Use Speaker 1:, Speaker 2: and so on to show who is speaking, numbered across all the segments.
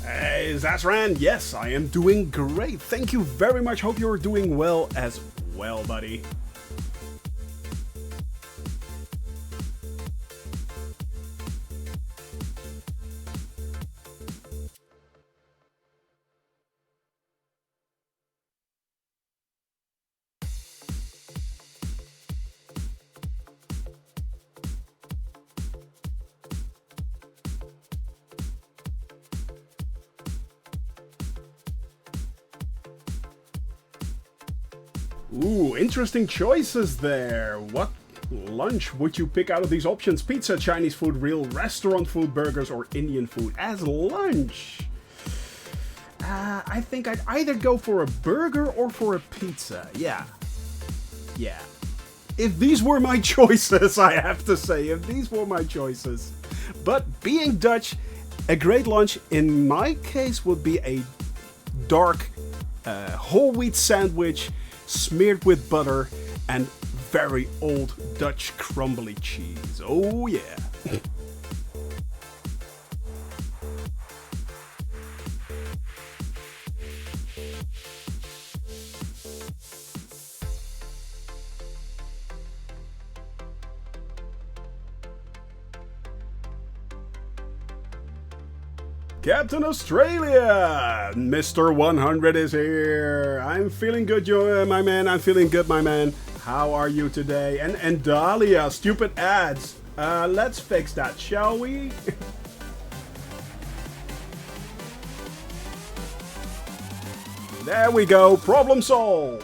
Speaker 1: Hey, Zazran, yes, I am doing great. Thank you very much. Hope you're doing well as well, buddy. Ooh, interesting choices there. What lunch would you pick out of these options? Pizza, Chinese food, real restaurant food, burgers, or Indian food as lunch? I think I'd either go for a burger or for a pizza. Yeah. If these were my choices, I have to say, if these were my choices. But being Dutch, a great lunch in my case would be a dark whole wheat sandwich smeared with butter and very old Dutch crumbly cheese. Oh yeah. Captain Australia! Mr. 100 is here. I'm feeling good, my man. I'm feeling good, my man. How are you today? And Dahlia, stupid ads. Let's fix that, shall we? There we go. Problem solved.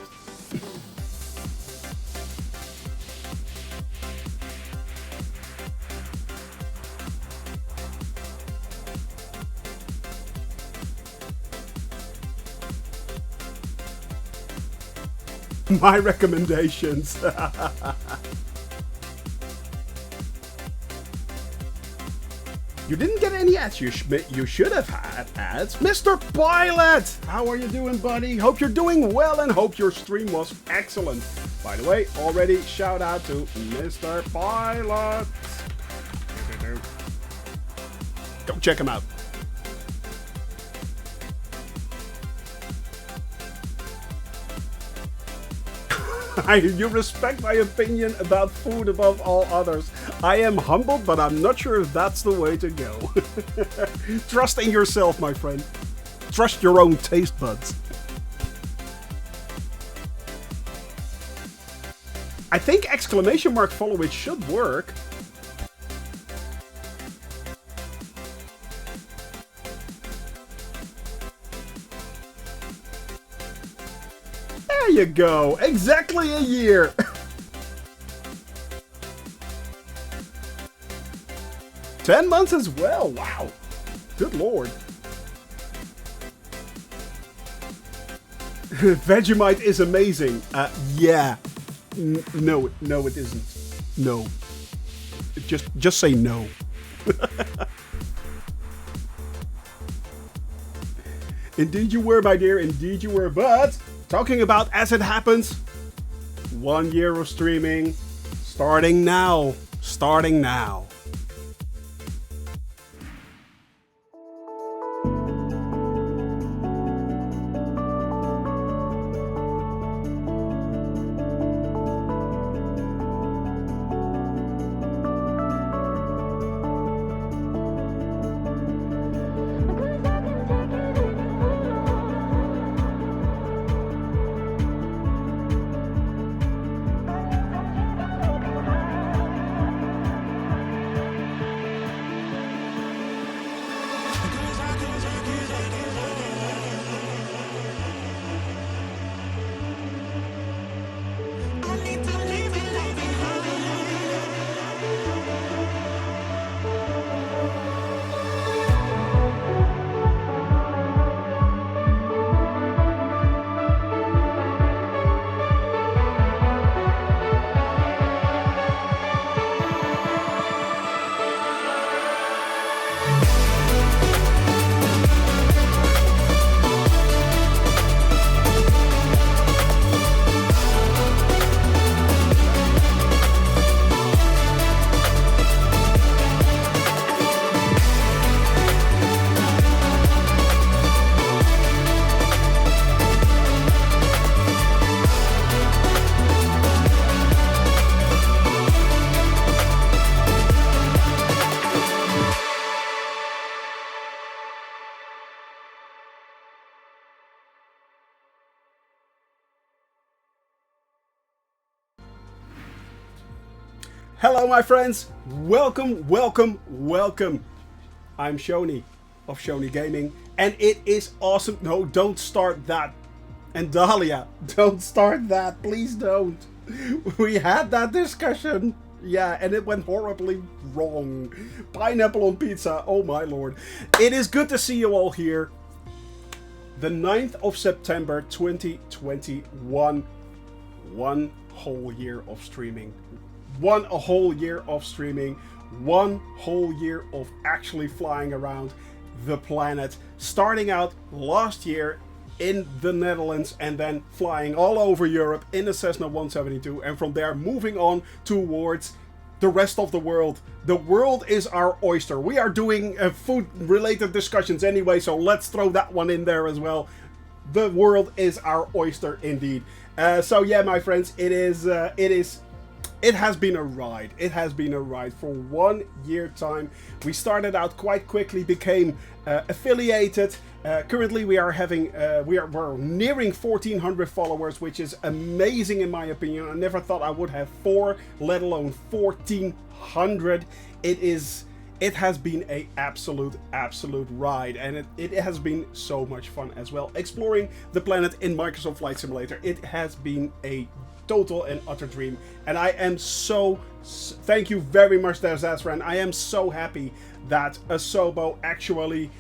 Speaker 1: My recommendations. You didn't get any ads. You should have had ads. Mr. Pilot! How are you doing, buddy? Hope you're doing well and hope your stream was excellent. By the way, already shout out to Mr. Pilot. Go check him out. You respect my opinion about food above all others. I am humbled, but I'm not sure if that's the way to go. Trust in yourself, my friend. Trust your own taste buds. I think exclamation mark follow it should work. There you go. Exactly a year. $10 months as well. Wow. Good lord. Vegemite is amazing. Yeah. No, it isn't. No. Just say no. Indeed you were, my dear. Indeed you were. But talking about as it happens, 1 year of streaming, starting now. Starting now. Hello, my friends. Welcome, welcome, welcome. I'm Shoni of Shoni Gaming, and it is awesome. No, don't start that. And Dahlia, don't start that. Please don't. We had that discussion. Yeah, and it went horribly wrong. Pineapple on pizza. Oh, my lord. It is good to see you all here. The 9th of September 2021. One whole year of streaming. One whole year of streaming. One whole year of actually flying around the planet. Starting out last year in the Netherlands and then flying all over Europe in a Cessna 172, and from there moving on towards the rest of the world. The world is our oyster. We are doing food related discussions anyway, so let's throw that one in there as well. The world is our oyster indeed. So yeah, my friends, it has been a ride. It has been a ride for 1 year time. We started out quite quickly, became affiliated. Currently, we're nearing 1,400 followers, which is amazing in my opinion. I never thought I would have 4, let alone 1,400. It has been a absolute ride, and it has been so much fun as well. Exploring the planet in Microsoft Flight Simulator. It has been a total and utter dream, and I am thank you very much there, Zazran. I am so happy that Asobo actually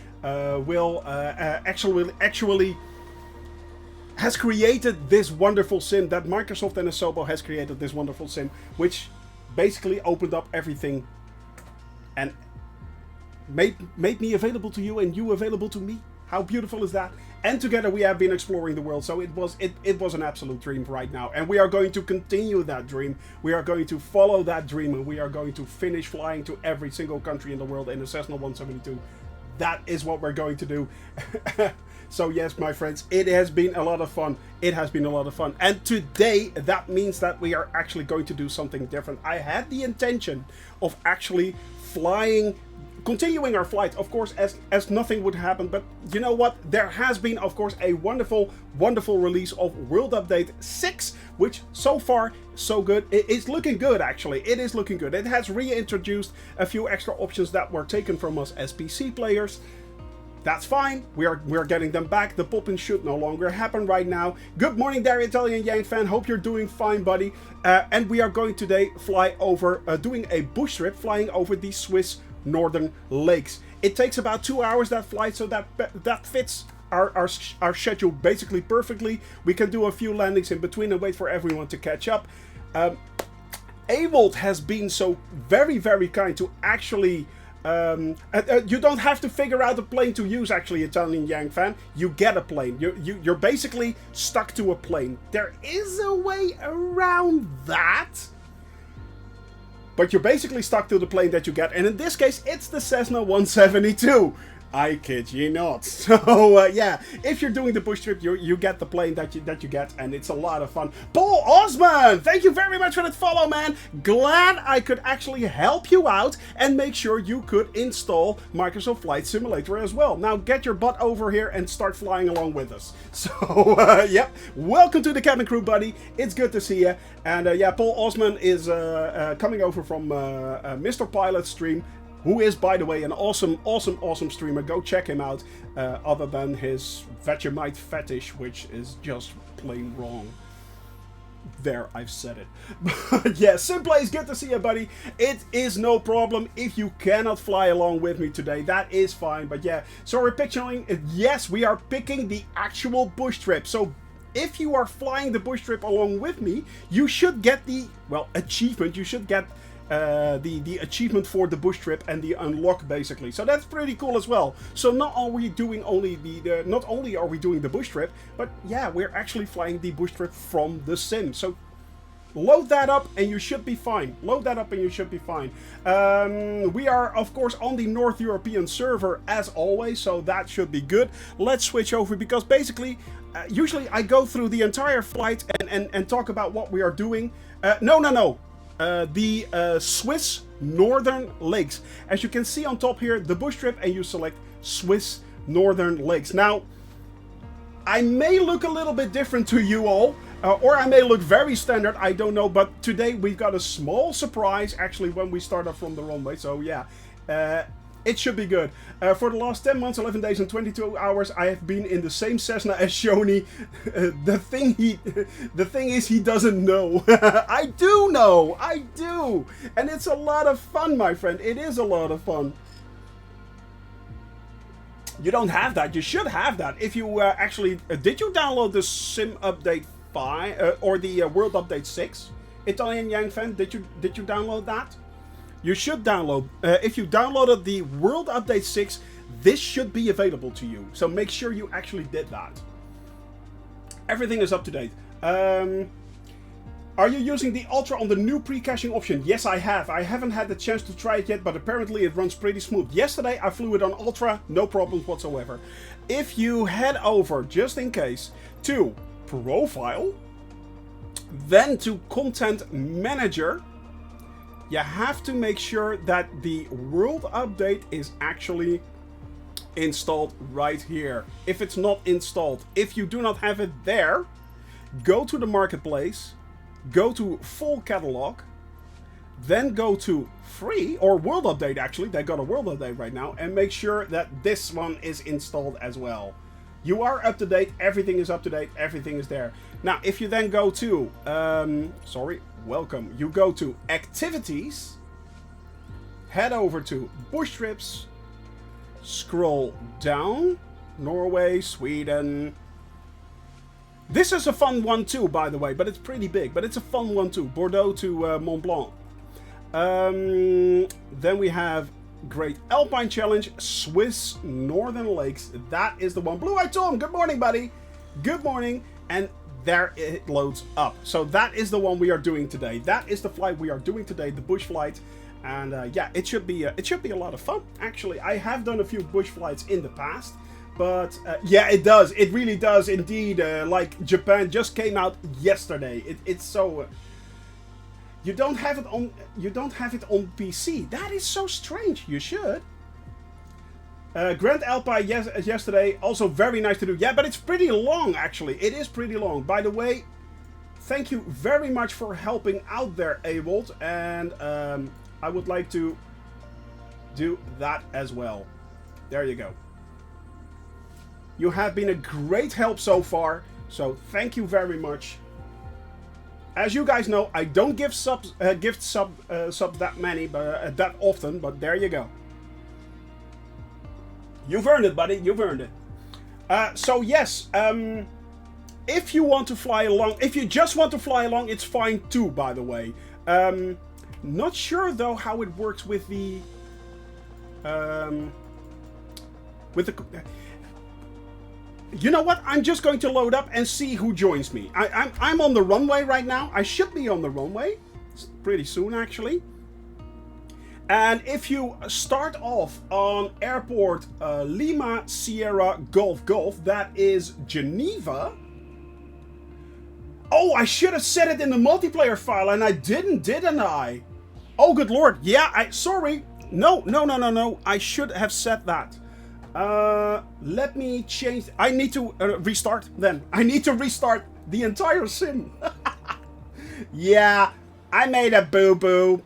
Speaker 1: has created this wonderful sim, that Microsoft and Asobo has created this wonderful sim, which basically opened up everything and made me available to you and you available to me. How beautiful is that? And together we have been exploring the world, so it was an absolute dream right now. And we are going to continue that dream. We are going to follow that dream, and we are going to finish flying to every single country in the world in a Cessna 172. That is what we're going to do. So yes, my friends, it has been a lot of fun. It has been a lot of fun. And today, that means that we are actually going to do something different. I had the intention of actually continuing our flight, of course, as nothing would happen. But you know what? There has been, of course, a wonderful release of World Update 6, which so far, so good. It's looking good, actually. It is looking good. It has reintroduced a few extra options that were taken from us as PC players. That's fine. We are getting them back. The pop-in should no longer happen right now. Good morning there, Italian Yang fan. Hope you're doing fine, buddy. And we are going today fly over, doing a bush trip, flying over the Swiss Northern Lakes. It takes about 2 hours, that flight, so that fits our schedule basically perfectly. We can do a few landings in between and wait for everyone to catch up. Avold has been so very, very kind to actually you don't have to figure out a plane to use, actually, Italian Yang fan. You get a plane. You're basically stuck to a plane. There is a way around that, but you're basically stuck to the plane that you get, and in this case, it's the Cessna 172. I kid you not. So yeah, if you're doing the bush trip, you get the plane that you get, and it's a lot of fun. Paul Osman, thank you very much for that follow, man. Glad I could actually help you out and make sure you could install Microsoft Flight Simulator as well. Now get your butt over here and start flying along with us. So yep, welcome to the cabin crew, buddy. It's good to see you. And yeah, Paul Osman is coming over from Mr. Pilot's stream, who is, by the way, an awesome streamer. Go check him out, other than his Vegemite fetish, which is just plain wrong. There, I've said it. But yeah, Simplay, good to see you, buddy. It is no problem if you cannot fly along with me today. That is fine. But yeah, so we're picturing, yes, we are picking the actual bush trip. So if you are flying the bush trip along with me, you should get the, well, achievement. You should get the achievement for the bush trip and the unlock, basically. So that's pretty cool as well. So not only are we doing the bush trip, but yeah, we're actually flying the bush trip from the sim. So load that up and you should be fine. Load that up and you should be fine. We are, of course, on the North European server as always, so that should be good. Let's switch over, because basically, usually I go through the entire flight and talk about what we are doing. No. The Swiss Northern Lakes. As you can see on top here, the bush trip, and you select Swiss Northern Lakes. Now, I may look a little bit different to you all, Or I may look very standard, I don't know. But today we've got a small surprise, actually, when we start off from the runway. So yeah, it should be good. For the last 10 months, 11 days and 22 hours, I have been in the same Cessna as Shoni. The thing is, he doesn't know. I do know, I do. And it's a lot of fun, my friend. It is a lot of fun. You don't have that. You should have that. If you actually... did you download the Sim Update 5 or the World Update 6? Italian Yang fan, did you download that? You should download. If you downloaded the World Update 6, this should be available to you. So make sure you actually did that. Everything is up to date. Are you using the Ultra on the new pre-caching option? Yes, I have. I haven't had the chance to try it yet, but apparently it runs pretty smooth. Yesterday I flew it on Ultra, no problems whatsoever. If you head over, just in case, to Profile, then to Content Manager, you have to make sure that the World Update is actually installed right here. If it's not installed, if you do not have it there, go to the Marketplace, go to Full Catalog, then go to Free, or World Update actually, they got a World Update right now, and make sure that this one is installed as well. You are up to date, everything is up to date, everything is there. Now, if you then go to, welcome, you go to Activities, head over to Bushtrips, scroll down, Norway, Sweden. This is a fun one too, by the way, but it's pretty big, but it's a fun one too. Bordeaux to Mont Blanc. Then we have Great Alpine Challenge, Swiss Northern Lakes. That is the one. Blue-Eyed Tom, good morning, buddy. Good morning. And there it loads up. So that is the one we are doing today. That is the flight we are doing today, the bush flight. And yeah, it should be a lot of fun. Actually, I have done a few bush flights in the past. But yeah, it does. It really does indeed. Like Japan just came out yesterday. It's so. You don't have it on. You don't have it on PC. That is so strange. You should. Grand Alpine yesterday, also very nice to do. Yeah, but it's pretty long actually. It is pretty long. By the way, thank you very much for helping out there, Avold. And I would like to do that as well. There you go. You have been a great help so far, so thank you very much. As you guys know, I don't give subs, subs that many, but that often. But there you go. You've earned it, buddy. You've earned it. So yes, if you want to fly along, if you just want to fly along, it's fine too. By the way, not sure though how it works with the You know what? I'm just going to load up and see who joins me. I'm on the runway right now. I should be on the runway. It's pretty soon, actually. And if you start off on airport Lima Sierra Golf Golf, that is Geneva. Oh, I should have said it in the multiplayer file, and I didn't I? Oh, good lord. Yeah, sorry. No. I should have said that. Let me change. I need to restart then. I need to restart the entire sim. Yeah, I made a boo-boo.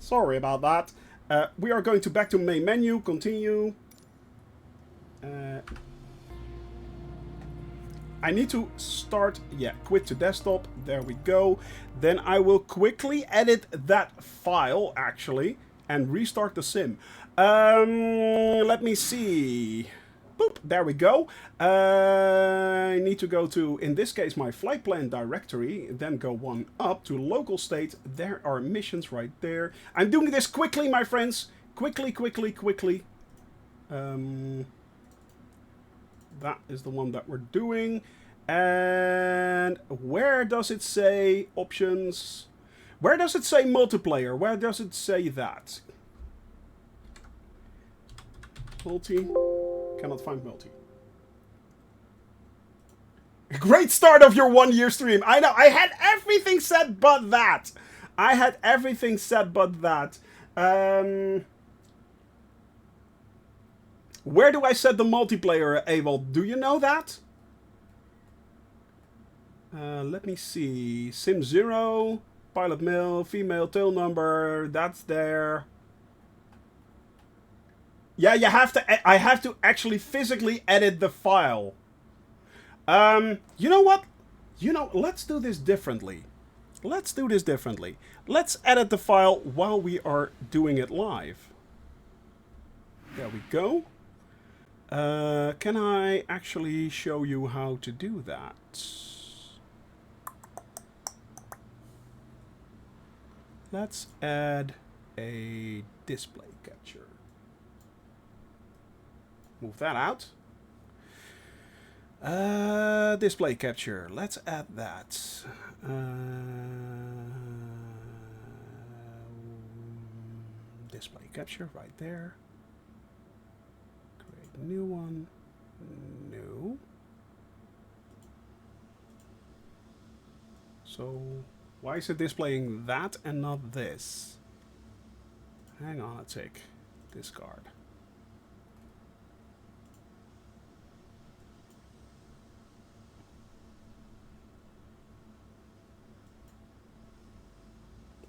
Speaker 1: Sorry about that. We are going back to main menu. Continue. I need to start. Yeah, quit to desktop. There we go. Then I will quickly edit that file actually and restart the sim. Let me see. Boop, there we go. I need to go to, in this case, my flight plan directory, then go one up to local state. There are missions right there. I'm doing this quickly, my friends. Quickly. That is the one that we're doing. And where does it say options? Where does it say multiplayer? Where does it say that? Multi. Cannot find multi. Great start of your 1 year stream. I know. I had everything said but that. Where do I set the multiplayer, Ewald? Do you know that? Let me see. Sim 0, pilot mail, female tail number, that's there. Yeah, you have to. I have to actually physically edit the file. You know what? Let's do this differently. Let's edit the file while we are doing it live. There we go. Can I actually show you how to do that? Let's add a display capture. Move that out. Display capture. Let's add that. Display capture right there. Create a new one. New. So why is it displaying that and not this? Hang on a tick. Discard.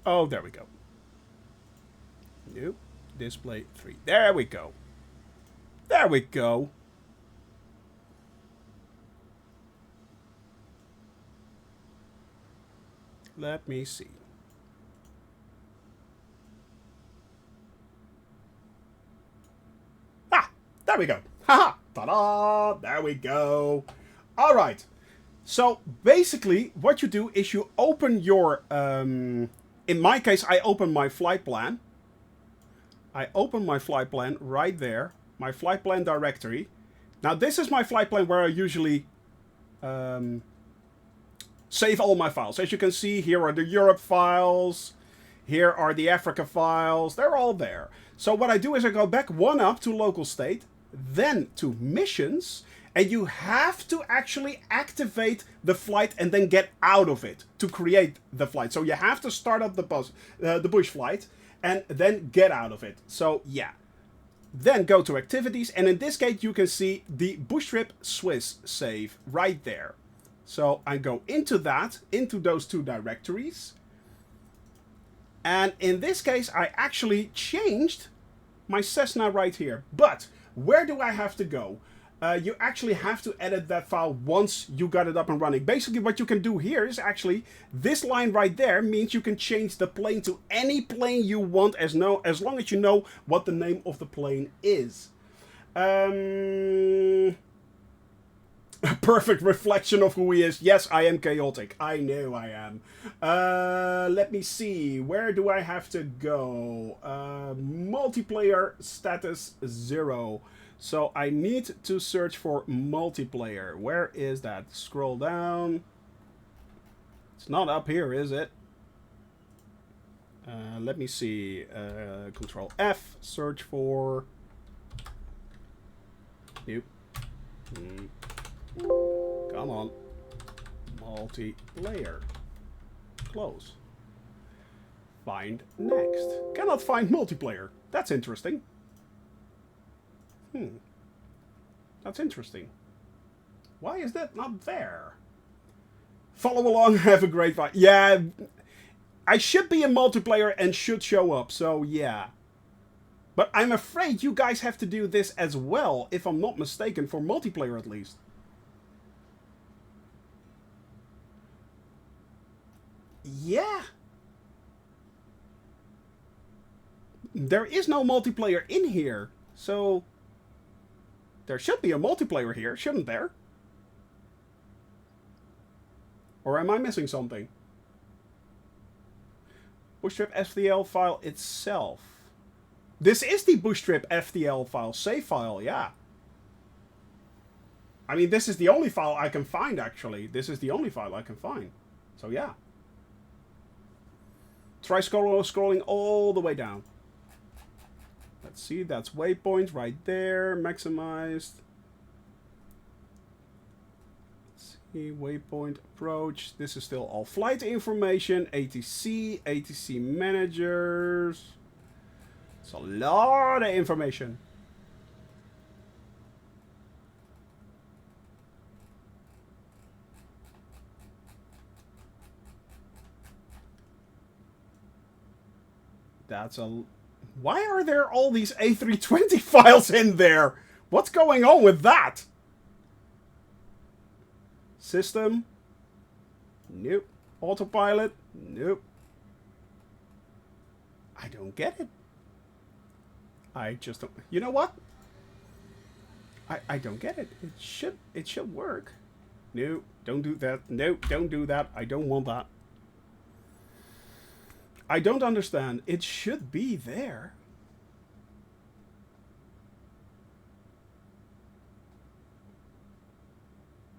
Speaker 1: Oh, there we go. New. Display 3. There we go. There we go. Let me see. Ah, there we go. Haha. Ta-da! There we go. All right. So basically, what you do is you open your. In my case, I open my flight plan. I open my flight plan right there. My flight plan directory. Now, this is my flight plan where I usually save all my files. As you can see, here are the Europe files. Here are the Africa files. They're all there. So what I do is I go back one up to local state, then to missions, and you have to actually activate the flight and then get out of it to create the flight. So you have to start up the bush flight and then get out of it. So yeah. Then go to activities, and in this case you can see the Bushtrip Swiss save right there. So I go into that, into those two directories. And in this case I actually changed my Cessna right here. But where do I have to go? You actually have to edit that file once you got it up and running. Basically what you can do here is actually this line right there means you can change the plane to any plane you want as long as you know what the name of the plane is. A perfect reflection of who he is. Yes, I am chaotic. I know I am. Let me see. Where do I have to go? Multiplayer status 0. So I need to search for multiplayer. Where is that? Scroll down. It's not up here, is it? Let me see. Control F. Search for. Nope. Come on. Multiplayer. Close. Find next. Cannot find multiplayer. That's interesting. That's interesting. Why is that not there? Follow along, have a great fight. Yeah, I should be in multiplayer and should show up, so yeah. But I'm afraid you guys have to do this as well, if I'm not mistaken, for multiplayer at least. Yeah. There is no multiplayer in here, so there should be a multiplayer here, shouldn't there? Or am I missing something? Bushtrip FTL file itself. This is the Bushtrip FTL file, save file, yeah. I mean, this is the only file I can find, actually. This is the only file I can find. So, yeah. Try scrolling all the way down. Let's see, that's waypoint right there, maximized. Let's see, waypoint approach. This is still all flight information, ATC managers. It's a lot of information. That's a... Why are there all these A320 files in there? What's going on with that? System? Nope. Autopilot? Nope. I don't get it. I just don't... You know what? I don't get it. It should work. No, don't do that. No, don't do that. I don't want that. I don't understand. It should be there.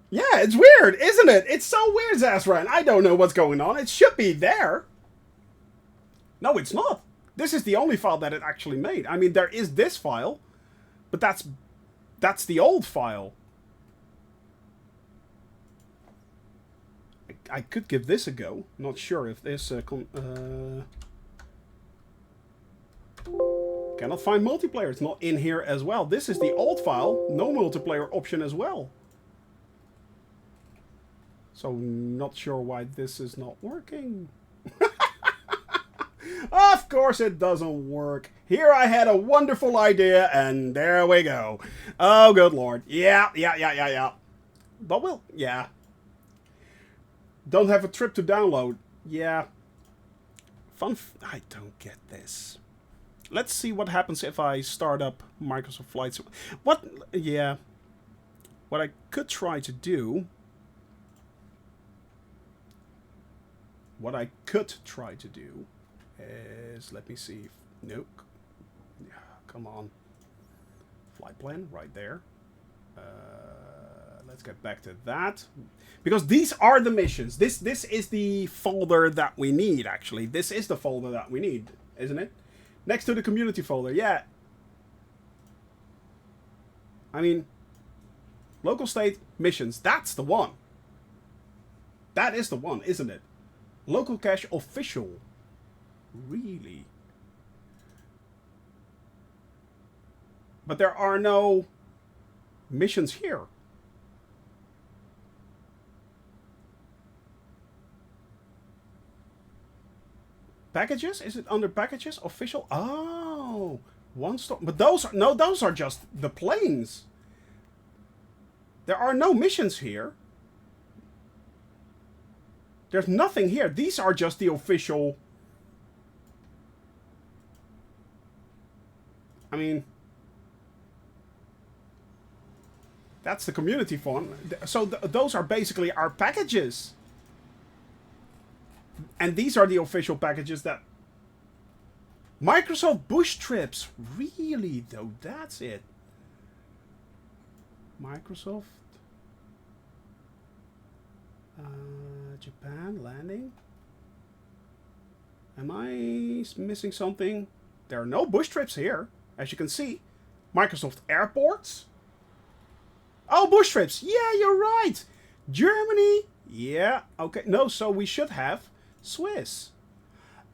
Speaker 1: Yeah, it's weird, isn't it? It's so weird, Zazran. I don't know what's going on. It should be there. No, it's not. This is the only file that it actually made. I mean, there is this file, but that's the old file. I could give this a go. Not sure if this... Cannot find multiplayer. It's not in here as well. This is the old file. No multiplayer option as well. So, not sure why this is not working. Of course it doesn't work. Here I had a wonderful idea, and there we go. Oh, good lord. Yeah. But we'll... Yeah. Don't have a trip to download. Yeah. I don't get this. Let's see what happens if I start up Microsoft Flight Simulator. What? Yeah. What I could try to do... What I could try to do is... Let me see. Nope. Yeah, come on. Flight plan, right there. Let's get back to that. Because these are the missions. This is the folder that we need, actually. This is the folder that we need, isn't it? Next to the community folder, yeah. I mean, local state missions, that's the one. That is the one, isn't it? Local cache official. Really? But there are no missions here. Packages? Is it under packages? Official? Oh, one stop. But those are... No, those are just the planes. There are no missions here. There's nothing here. These are just the official... I mean... That's the community font. So those are basically our packages. And these are the official packages that... Microsoft Bushtrips. Really, though? That's it. Microsoft. Japan landing. Am I missing something? There are no Bushtrips here, as you can see. Microsoft airports. Oh, Bushtrips. Yeah, you're right. Germany. Yeah. Okay. No, so we should have Swiss.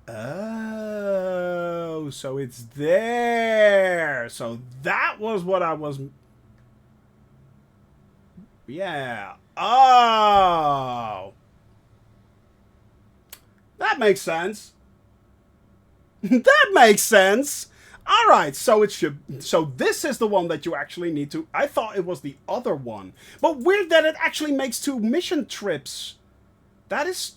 Speaker 1: Oh, so it's there. So that was what I was... Yeah. Oh. That makes sense. That makes sense. All right, so it should. So this is the one that you actually need to. I thought it was the other one, but weird that it actually makes 2 mission trips. That is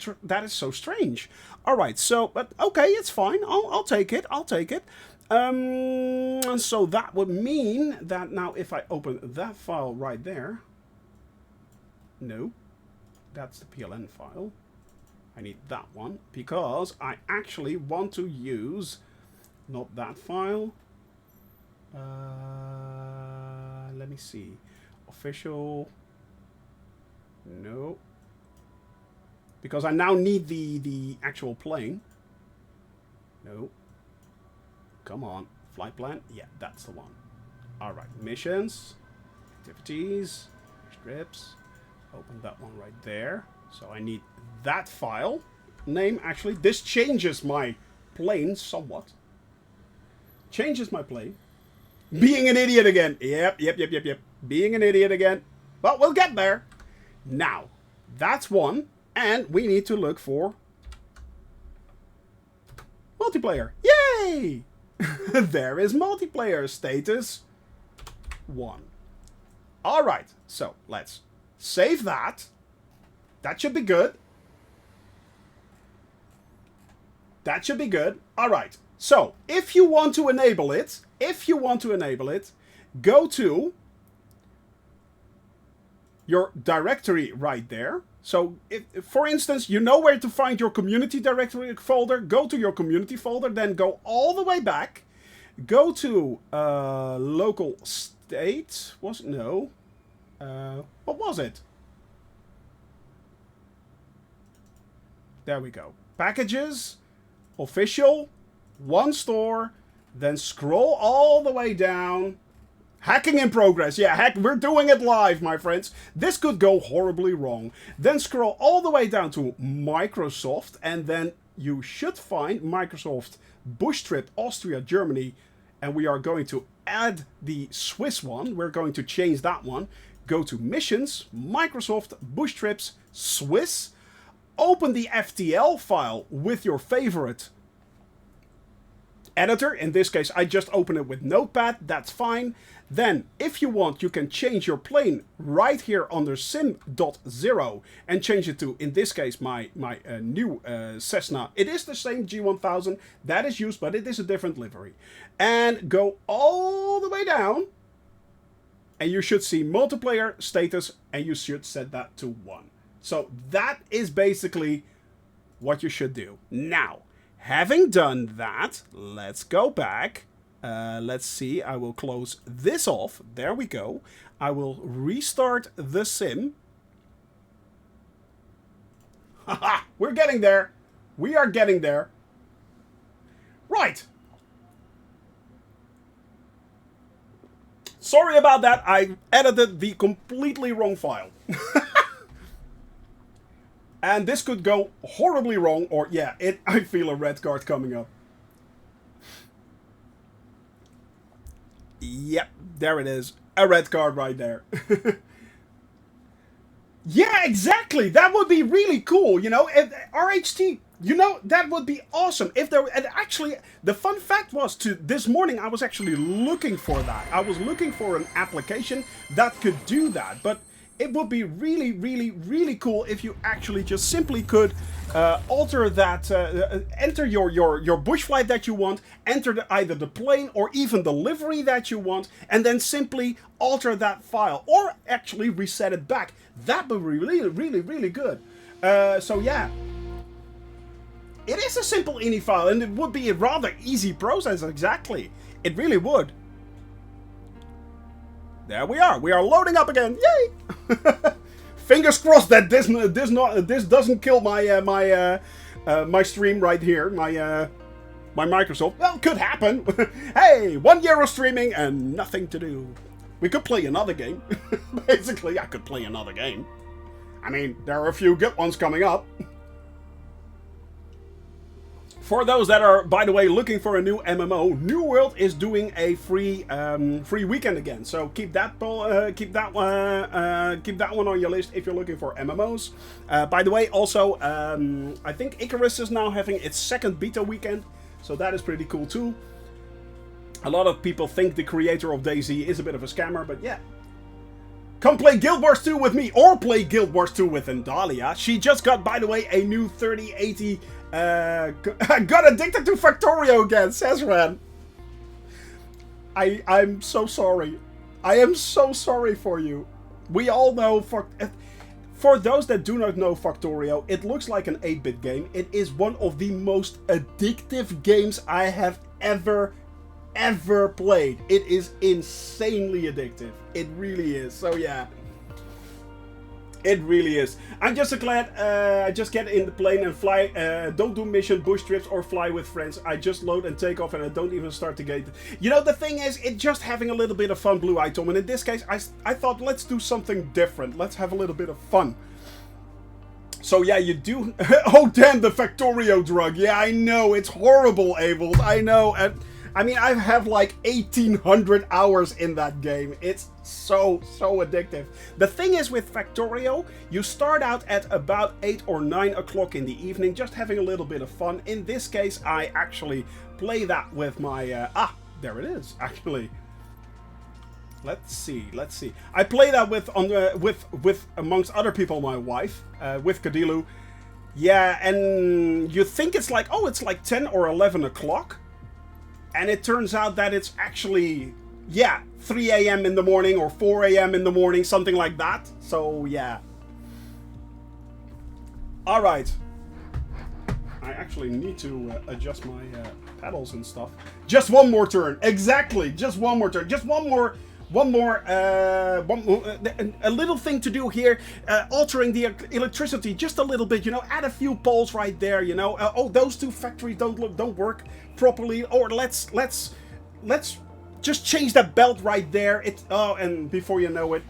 Speaker 1: so strange. All right, so but okay, it's fine. I'll take it. I'll take it. So that would mean that now if I open that file right there. No, that's the PLN file. I need that one because I actually want to use not that file. Let me see. Official. No. Because I now need the actual plane. No. Come on. Flight plan. Yeah, that's the one. Alright. Missions. Activities. Strips. Open that one right there. So I need that file name. Actually, this changes my plane somewhat. Changes my plane. Being an idiot again. Yep. Being an idiot again. But we'll get there. Now, that's one. And we need to look for multiplayer. Hey! There is multiplayer status 1. Alright, so let's save that. That should be good. That should be good. Alright, so if you want to enable it, go to your directory right there. So, if, for instance, you know where to find your community directory folder. Go to your community folder, then go all the way back. Go to local state. What was it? There we go. Packages, official, one store, then scroll all the way down. Hacking in progress. Yeah, we're doing it live, my friends. This could go horribly wrong. Then scroll all the way down to Microsoft, and then you should find Microsoft Bushtrip Austria, Germany, and we are going to add the Swiss one. We're going to change that one. Go to Missions, Microsoft Bushtrips Swiss. Open the FTL file with your favorite editor. In this case, I just open it with Notepad. That's fine. Then, if you want, you can change your plane right here under sim.0 and change it to, in this case, my new Cessna. It is the same G1000 that is used, but it is a different livery. And go all the way down, and you should see multiplayer status, and you should set that to 1. So that is basically what you should do. Now, having done that, let's go back. Let's see, I will close this off. There we go. I will restart the sim. Haha, we're getting there. We are getting there. Right. Sorry about that. I edited the completely wrong file. And this could go horribly wrong, or yeah, I feel a red card coming up. Yep, there it is. A red card right there. Yeah, exactly. That would be really cool, you know. RHT, you know, that would be awesome. If there, and actually, the fun fact was, this morning I was actually looking for that. I was looking for an application that could do that, but it would be really, really, really cool if you actually just simply could alter that, enter your bush flight that you want, enter either the plane or even the livery that you want, and then simply alter that file, or actually reset it back. That would be really, really, really good. So yeah, it is a simple ini file, and it would be a rather easy process, exactly. It really would. There we are. We are loading up again. Yay! Fingers crossed that this doesn't kill my my stream right here. My Microsoft. Well, could happen. Hey, 1 year of streaming and nothing to do. We could play another game. Basically, I could play another game. I mean, there are a few good ones coming up. For those that are, by the way, looking for a new MMO, New World is doing a free weekend again. So keep that one on your list if you're looking for MMOs. By the way, also, I think Icarus is now having its second beta weekend, so that is pretty cool too. A lot of people think the creator of DayZ is a bit of a scammer, but yeah. Come play Guild Wars 2 with me, or play Guild Wars 2 with Endalia. She just got, by the way, a new 3080. I got addicted to Factorio again, says Ran. I'm so sorry. I am so sorry for you. We all know, for those that do not know Factorio, it looks like an 8-bit game. It is one of the most addictive games I have ever played. It is insanely addictive. It really is. So yeah. It really is. I'm just glad I just get in the plane and fly. Don't do mission, bush trips, or fly with friends. I just load and take off, and I don't even start the gate. You know, the thing is, it's just having a little bit of fun, Blue Eye Tom. And in this case, I thought, let's do something different. Let's have a little bit of fun. So yeah, you do... Oh damn, the Factorio drug. Yeah, I know. It's horrible, Abel. I know. And I mean, I have like 1,800 hours in that game. It's so addictive. The thing is with Factorio, you start out at about 8 or 9 o'clock in the evening, just having a little bit of fun. In this case, I actually play that with my... there it is, actually. Let's see. I play that with amongst other people, my wife, with Kadilu. Yeah, and you think it's like, oh, it's like 10 or 11 o'clock. And it turns out that it's actually, yeah, 3 a.m. in the morning or 4 a.m. in the morning, something like that. So, yeah. Alright. I actually need to adjust my pedals and stuff. Just one more turn. Exactly. Just one more turn. Just one more, a little thing to do here, altering the electricity just a little bit, you know, add a few poles right there, you know. Oh, those two factories don't work properly, or let's just change that belt right there. And before you know it,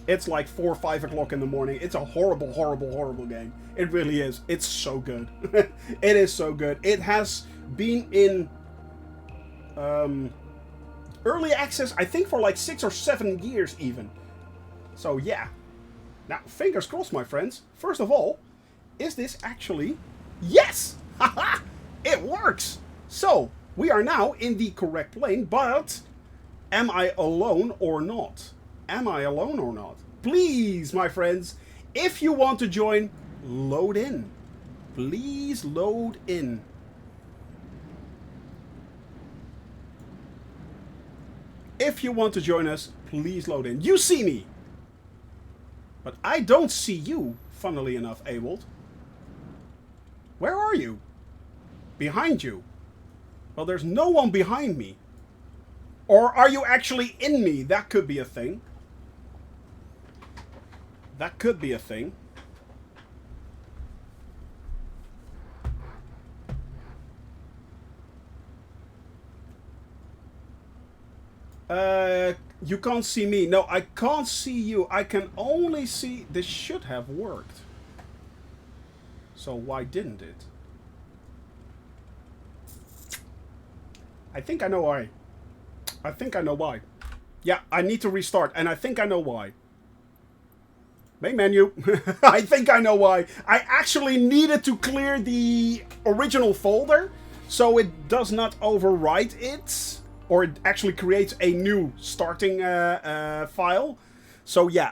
Speaker 1: it's like 4 or 5 o'clock in the morning. It's a horrible game. It really is. It's so good. It is so good. It has been in early access, I think, for like 6 or 7 years even. So yeah. Now, fingers crossed, my friends. First of all, is this actually... Yes! Haha! It works! So, we are now in the correct plane, but... Am I alone or not? Am I alone or not? Please, my friends, if you want to join, load in. Please load in. If you want to join us, please load in. You see me! But I don't see you, funnily enough, Awold. Where are you? Behind you. Well, there's no one behind me. Or are you actually in me? That could be a thing. That could be a thing. You can't see me. No, I can't see you. I can only see... This should have worked. So why didn't it? I think I know why. I think I know why. Yeah, I need to restart, and I think I know why. Main menu. I think I know why. I actually needed to clear the original folder, so it does not overwrite it. Or it actually creates a new starting file. So yeah,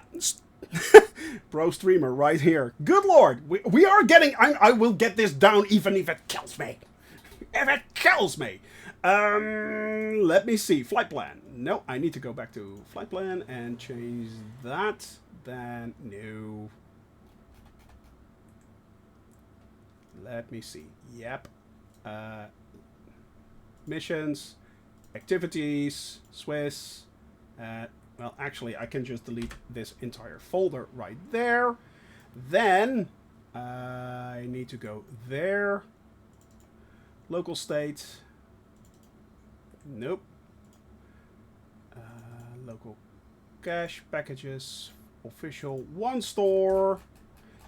Speaker 1: pro streamer right here. Good lord, we are getting... I will get this down even if it kills me. If it kills me. Let me see. Flight plan. No, I need to go back to flight plan and change that. Then no. Let me see. Yep. Missions. Activities, Swiss, well, actually, I can just delete this entire folder right there. Then, I need to go there. Local state. Nope. Local cache, packages, official, one store.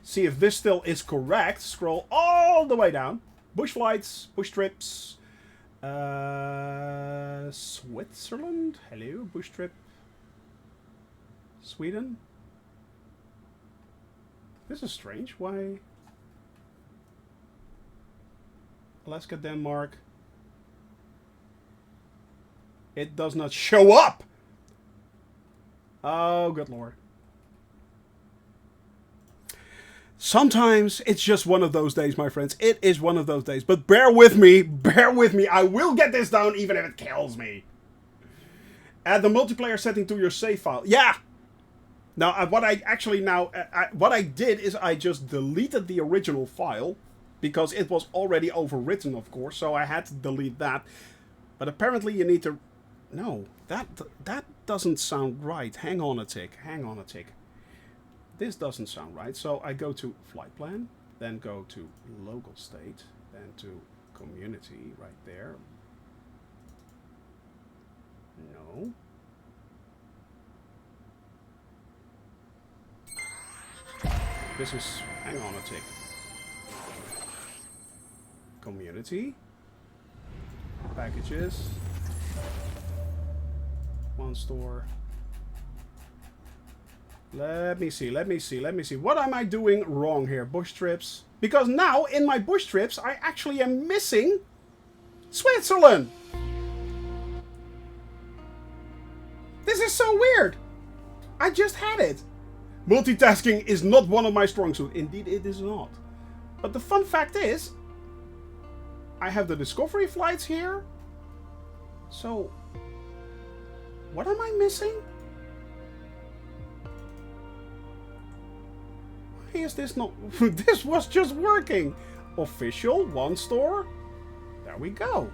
Speaker 1: See if this still is correct. Scroll all the way down. Bush flights, bush trips. Switzerland? Hello, Bushtrip. Sweden? This is strange. Why? Alaska, Denmark. It does not show up! Oh, good lord. Sometimes it's just one of those days, my friends. It is one of those days. But bear with me. Bear with me. I will get this down even if it kills me. Add the multiplayer setting to your save file. Yeah. Now, what I did is I just deleted the original file. Because it was already overwritten, of course. So I had to delete that. But apparently you need to... No, that doesn't sound right. Hang on a tick. Hang on a tick. This doesn't sound right. So I go to flight plan, then go to local state, then to community right there. No. This is, hang on a tick. Community. Packages. one store. Let me see. What am I doing wrong here? Bush trips. Because now, in my bush trips, I actually am missing Switzerland. This is so weird. I just had it. Multitasking is not one of my strong suits. Indeed, it is not. But the fun fact is, I have the Discovery flights here. So, what am I missing? Why is this not... This was just working. Official, one store. There we go.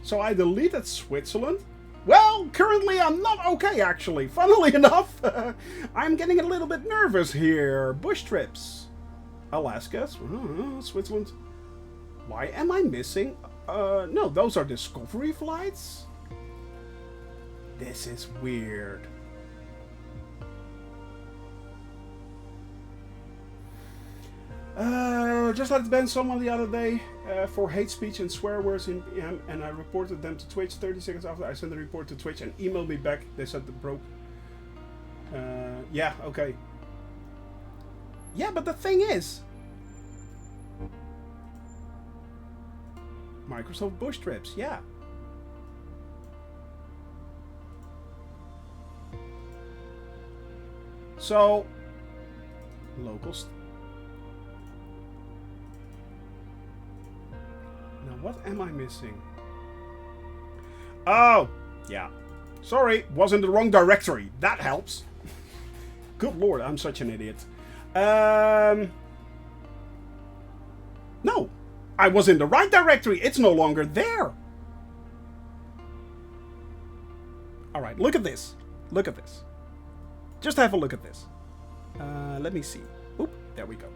Speaker 1: So I deleted Switzerland. Well, currently I'm not okay, actually. Funnily enough, I'm getting a little bit nervous here. Bush trips. Alaska, Switzerland. Why am I missing? No, those are Discovery flights. This is weird. Just let it ban someone the other day for hate speech and swear words in PM, and I reported them to Twitch. 30 seconds after I sent the report to Twitch and emailed me back. They said the broke. Yeah, okay. Yeah, but the thing is, Microsoft Bush trips, yeah. So, locals. Now, what am I missing? Oh, yeah. Sorry, was in the wrong directory. That helps. Good lord, I'm such an idiot. No, I was in the right directory. It's no longer there. Alright, look at this. Look at this. Just have a look at this. Let me see. Oop, there we go.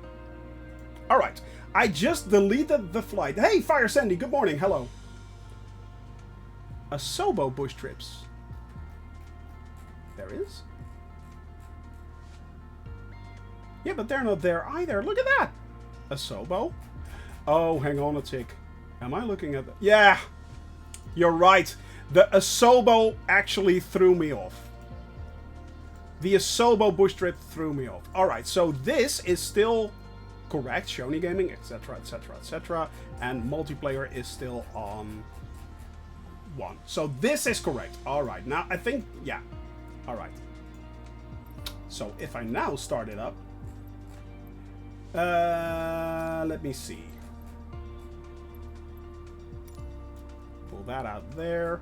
Speaker 1: Alright, I just deleted the flight. Hey, Fire Sandy, good morning. Hello. Asobo Bush trips. There is? Yeah, but they're not there either. Look at that. Asobo? Oh, hang on a tick. Am I looking at the... Yeah, you're right. The Asobo actually threw me off. The Asobo Bush trip threw me off. Alright, so this is still correct. Shoney Gaming, etc, etc, etc. And multiplayer is still on 1. So this is correct. Alright, now I think... Yeah. Alright. So if I now start it up... let me see. Pull that out there.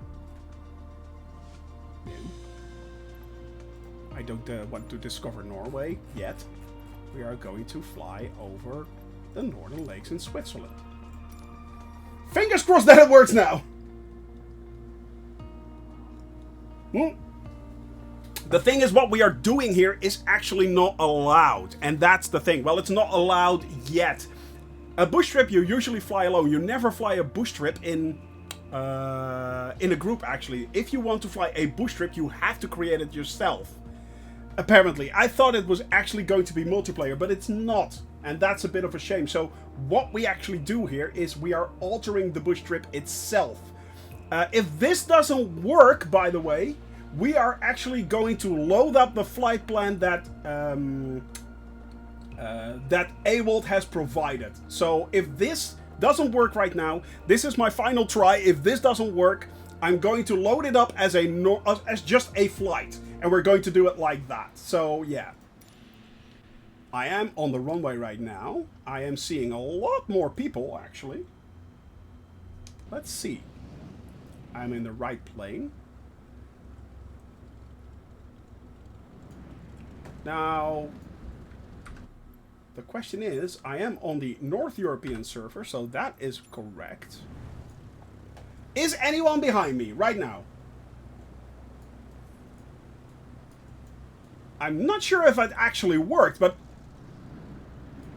Speaker 1: New. I don't want to discover Norway yet. We are going to fly over the Northern Lakes in Switzerland. Fingers crossed that it works now! The thing is, what we are doing here is actually not allowed. And that's the thing. Well, it's not allowed yet. A bush trip you usually fly alone. You never fly a bush trip in a group, actually. If you want to fly a bush trip, you have to create it yourself. Apparently. I thought it was actually going to be multiplayer, but it's not. And that's a bit of a shame. So what we actually do here is we are altering the bush trip itself. If this doesn't work, by the way, we are actually going to load up the flight plan that that AWOLD has provided. So if this doesn't work right now, this is my final try. If this doesn't work, I'm going to load it up as just a flight, and we're going to do it like that. So yeah, I am on the runway right now. I am seeing a lot more people actually. Let's see. I'm in the right plane. Now, the question is, I am on the North European server, so that is correct. Is anyone behind me right now? I'm not sure if it actually worked, but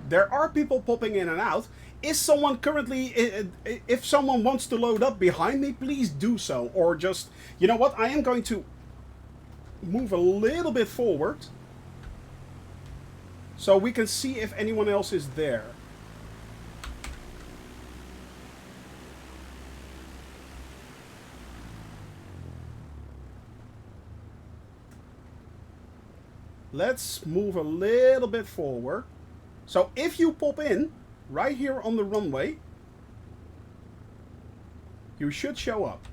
Speaker 1: there are people popping in and out. Is someone currently... If someone wants to load up behind me, please do so. Or just... You know what? I am going to move a little bit forward, so we can see if anyone else is there. . let's move a little bit forward. So if you pop in right here on the runway, you should show up.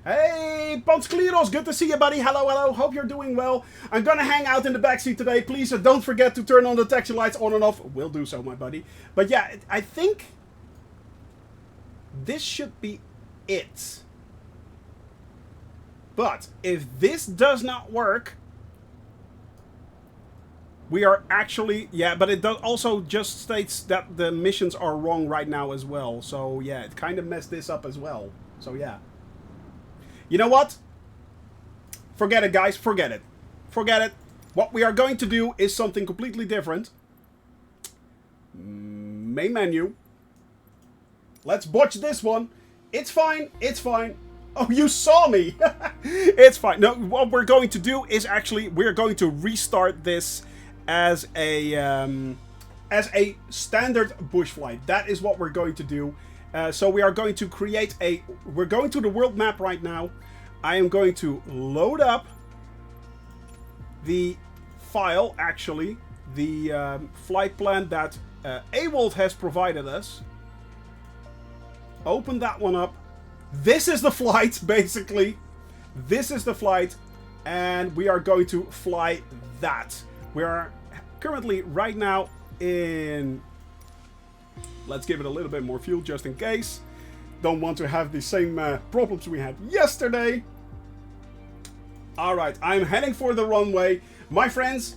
Speaker 1: Hey, Ponskliros, good to see you, buddy. Hello, hello. Hope you're doing well. I'm gonna hang out in the backseat today. Please don't forget to turn on the taxi lights on and off. Will do so, my buddy. But yeah, I think this should be it. But if this does not work, we are actually... Yeah, but it also just states that the missions are wrong right now as well. So yeah, it kind of messed this up as well. So yeah. You know what? Forget it, guys. Forget it. Forget it. What we are going to do is something completely different. Main menu. Let's botch this one. It's fine. It's fine. Oh, you saw me. It's fine. No, what we're going to do is actually we're going to restart this as a standard bush flight. That is what we're going to do. So we are going to create a... We're going to the world map right now. I am going to load up the file, actually. The flight plan that Awold has provided us. Open that one up. This is the flight, basically. This is the flight. And we are going to fly that. We are currently, right now, in... Let's give it a little bit more fuel just in case. Don't want to have the same problems we had yesterday. Alright, I'm heading for the runway. My friends.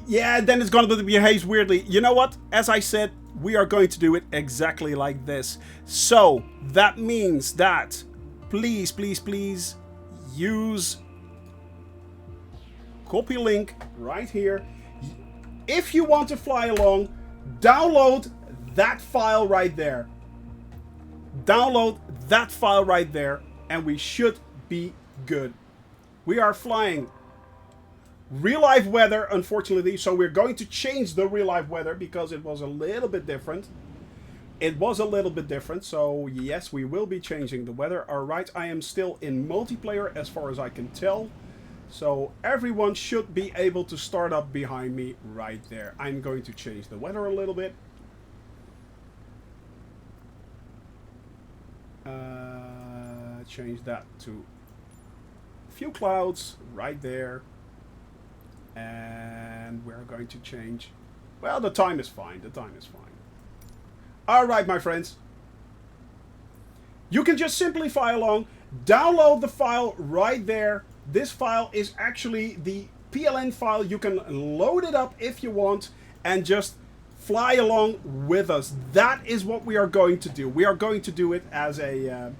Speaker 1: Yeah, then it's going to behave weirdly. You know what? As I said, we are going to do it exactly like this. So, that means that, please, please, please, use copy link right here. If you want to fly along, download that file right there. Download that file right there, and we should be good. We are flying real life weather, unfortunately, so we're going to change the real life weather because it was a little bit different. It was a little bit different, so yes, we will be changing the weather. Alright, I am still in multiplayer as far as I can tell. So everyone should be able to start up behind me right there. I'm going to change the weather a little bit. Change that to few clouds right there. And we're going to change... Well, the time is fine. The time is fine. Alright, my friends. You can just simply fly along. Download the file right there. This file is actually the PLN file. You can load it up if you want and just fly along with us. That is what we are going to do. We are going to do it as a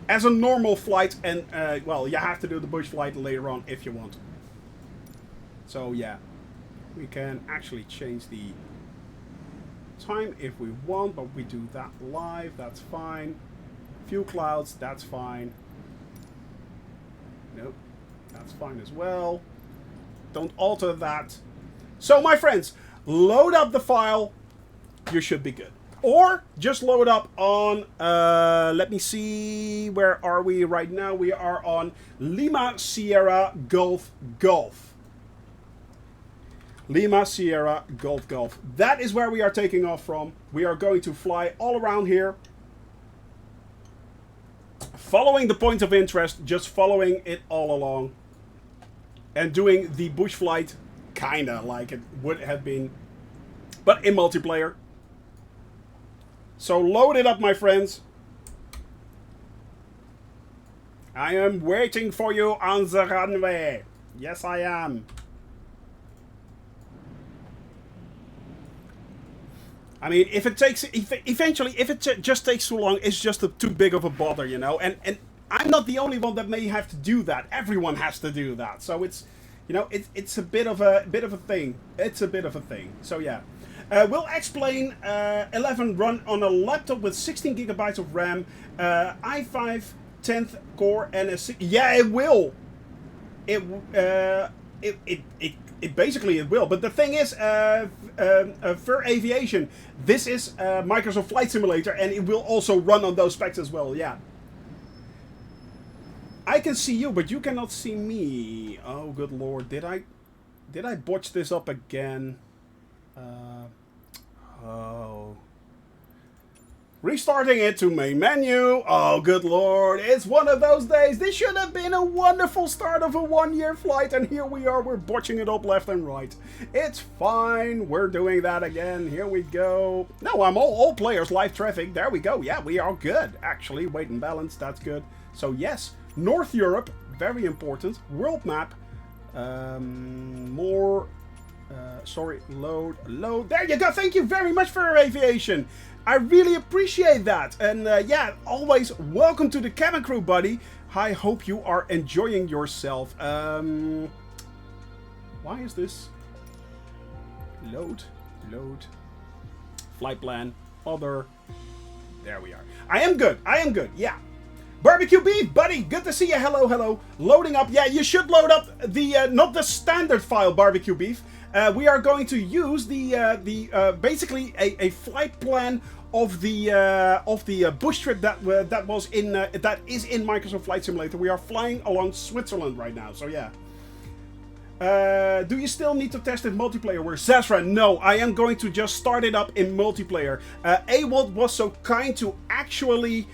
Speaker 1: normal flight, and well, you have to do the bush flight later on if you want. So yeah, we can actually change the time if we want, but we do that live. That's fine. Few clouds. That's fine. Nope, that's fine as well. Don't alter that. So, my friends, load up the file. You should be good. Or just load up on, let me see, where are we right now? We are on Lima Sierra Golf Golf. Lima Sierra Golf Golf. That is where we are taking off from. We are going to fly all around here. Following the point of interest, just following it all along. And doing the bush flight kinda like it would have been, but in multiplayer. So load it up, my friends. I am waiting for you on the runway. Yes, I am. I mean, if it takes, eventually, if it just takes too long, it's just too big of a bother, you know. And I'm not the only one that may have to do that. Everyone has to do that. So it's, you know, it's a bit of a thing. It's a bit of a thing. So yeah, we'll explain 11 run on a laptop with 16 gigabytes of RAM, i5 10th core, and a yeah, it will. It basically it will, but the thing is, for aviation, this is Microsoft Flight Simulator, and it will also run on those specs as well. Yeah, I can see you, but you cannot see me. Oh, good lord. Did I botch this up again? Oh. Restarting it to main menu. Oh, good lord. It's one of those days. This should have been a wonderful start of a one-year flight, and here we are. We're botching it up left and right. It's fine. We're doing that again. Here we go. No, I'm all players, live traffic. There we go. Yeah, we are good. Actually, weight and balance. That's good. So, yes. North Europe. Very important. World map. More... sorry, load. There you go. Thank you very much for your aviation. I really appreciate that. And yeah, always welcome to the cabin crew, buddy. I hope you are enjoying yourself. Why is this? Load. Flight plan. Other. There we are. I am good. Yeah. Barbecue beef, buddy. Good to see you. Hello. Loading up. Yeah, you should load up the not the standard file barbecue beef. We are going to use basically a flight plan of the Bushtrip that is in Microsoft Flight Simulator. We are flying along Switzerland right now, so yeah. Do you still need to test it multiplayer? Where Cessna? No, I am going to just start it up in multiplayer. Awad was so kind to actually.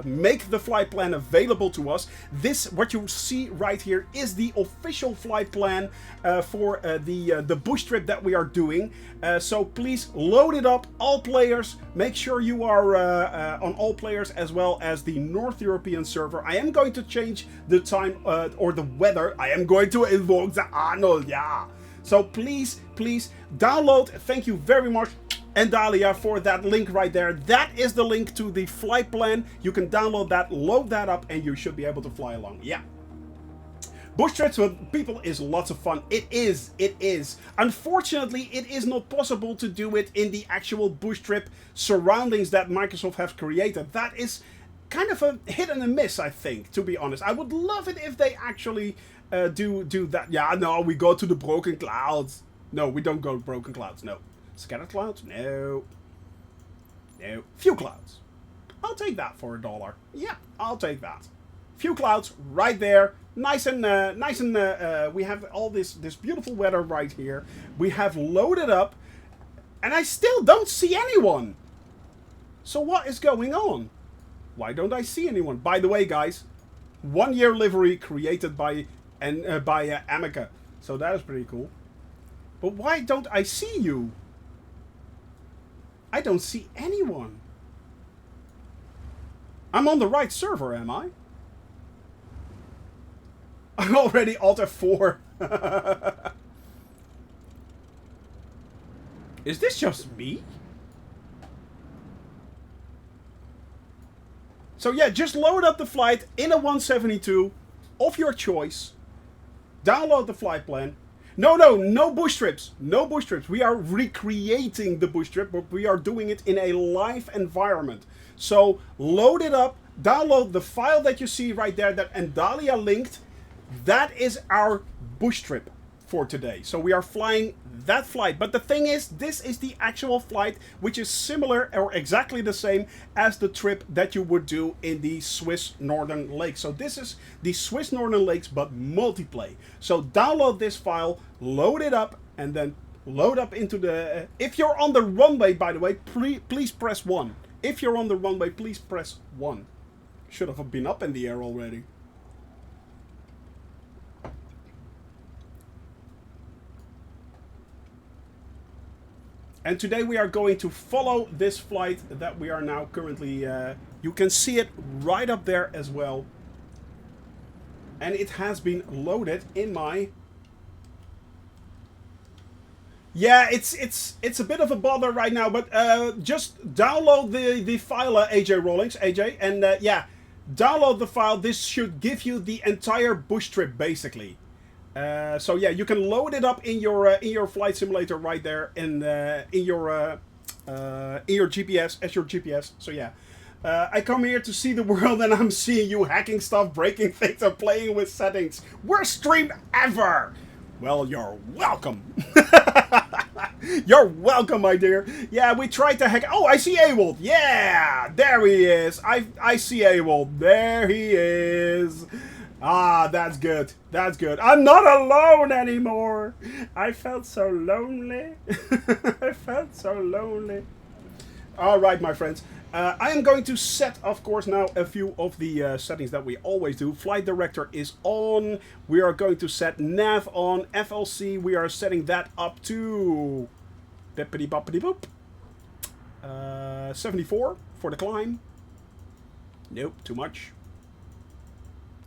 Speaker 1: Make the flight plan available to us. This, what you see right here, is the official flight plan for the bush trip that we are doing. So please load it up, all players. Make sure you are on all players as well as the North European server. I am going to change the time or the weather. I am going to invoke the Arnold, yeah. So please download. Thank you very much. And Dahlia for that link right there. That is the link to the flight plan. You can download that, load that up, and you should be able to fly along. Yeah. Bush trips with people is lots of fun. It is. Unfortunately, it is not possible to do it in the actual bush trip surroundings that Microsoft has created. That is kind of a hit and a miss, I think, to be honest. I would love it if they actually do that. Yeah, no, we go to the broken clouds. No, we don't go to broken clouds, no. Scattered clouds? No. Few clouds. I'll take that for $1. Yeah, I'll take that. Few clouds right there. Nice and we have all this beautiful weather right here. We have loaded up, and I still don't see anyone. So what is going on? Why don't I see anyone? By the way, guys, 1 year livery created by Amica. So that is pretty cool. But why don't I see you? I don't see anyone. I'm on the right server, am I? I'm already Alt F4. Is this just me? So yeah, just load up the flight in a 172 of your choice. Download the flight plan. No bush trips. No bush trips. We are recreating the bush trip, but we are doing it in a live environment. So load it up, download the file that you see right there that Andalia linked. That is our bush trip for today. So we are flying that flight. But the thing is, this is the actual flight, which is similar or exactly the same as the trip that you would do in the Swiss Northern Lakes. So this is the Swiss Northern Lakes, but multiplay. So download this file, load it up, and then load up into the... if you're on the runway, by the way, please press 1. If you're on the runway, please press 1. Should have been up in the air already. And today we are going to follow this flight that we are now currently... you can see it right up there as well. And it has been loaded in my... Yeah, it's a bit of a bother right now, but just download the file, AJ Rawlings, AJ, and yeah, download the file. This should give you the entire bush trip, basically. So yeah, you can load it up in your flight simulator right there in your GPS as your GPS. So yeah, I come here to see the world, and I'm seeing you hacking stuff, breaking things, and playing with settings. Worst stream ever. Well, you're welcome. You're welcome, my dear. Yeah, we tried to hack. Oh, I see Ewald. Yeah, there he is. I see Ewald. There he is. Ah, that's good. That's good. I'm not alone anymore. I felt so lonely. I felt so lonely. All right, my friends. I am going to set, of course, now a few of the settings that we always do. Flight director is on. We are going to set nav on. FLC, we are setting that up to bippity boppity boop. 74 for the climb. Nope, too much.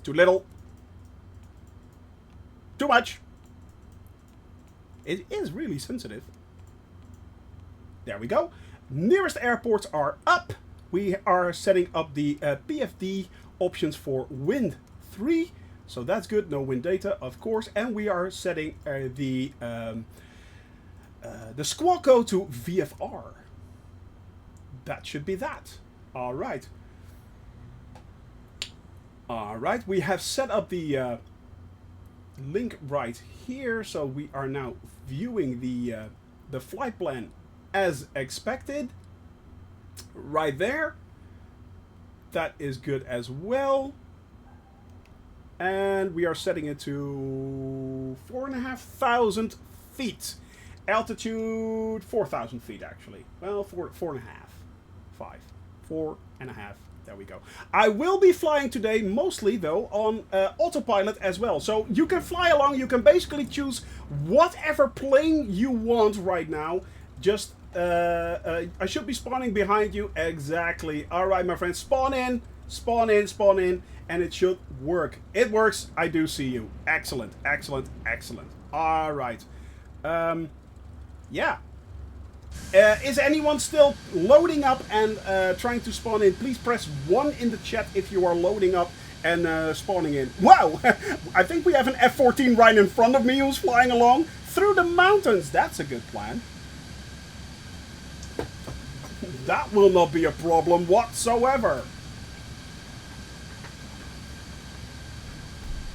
Speaker 1: Too little. Too much. It is really sensitive. There we go. Nearest airports are up. We are setting up the PFD options for wind 3. So that's good. No wind data, of course. And we are setting the Squawko to VFR. That should be that. All right. All right. We have set up the link right here. So we are now viewing the flight plan as expected. Right there. That is good as well. And we are setting it to 4,500 feet. Altitude 4,000 feet actually. Well, 4.5. 5. 4.5. There we go. I will be flying today, mostly though, on autopilot as well. So you can fly along. You can basically choose whatever plane you want right now. Just I should be spawning behind you. Exactly. All right, my friends. Spawn in, spawn in, spawn in, and it should work. It works. I do see you. Excellent, excellent, excellent. All right. Yeah. Is anyone still loading up and trying to spawn in? Please press 1 in the chat if you are loading up and spawning in. Wow! I think we have an F-14 right in front of me who's flying along through the mountains. That's a good plan. That will not be a problem whatsoever.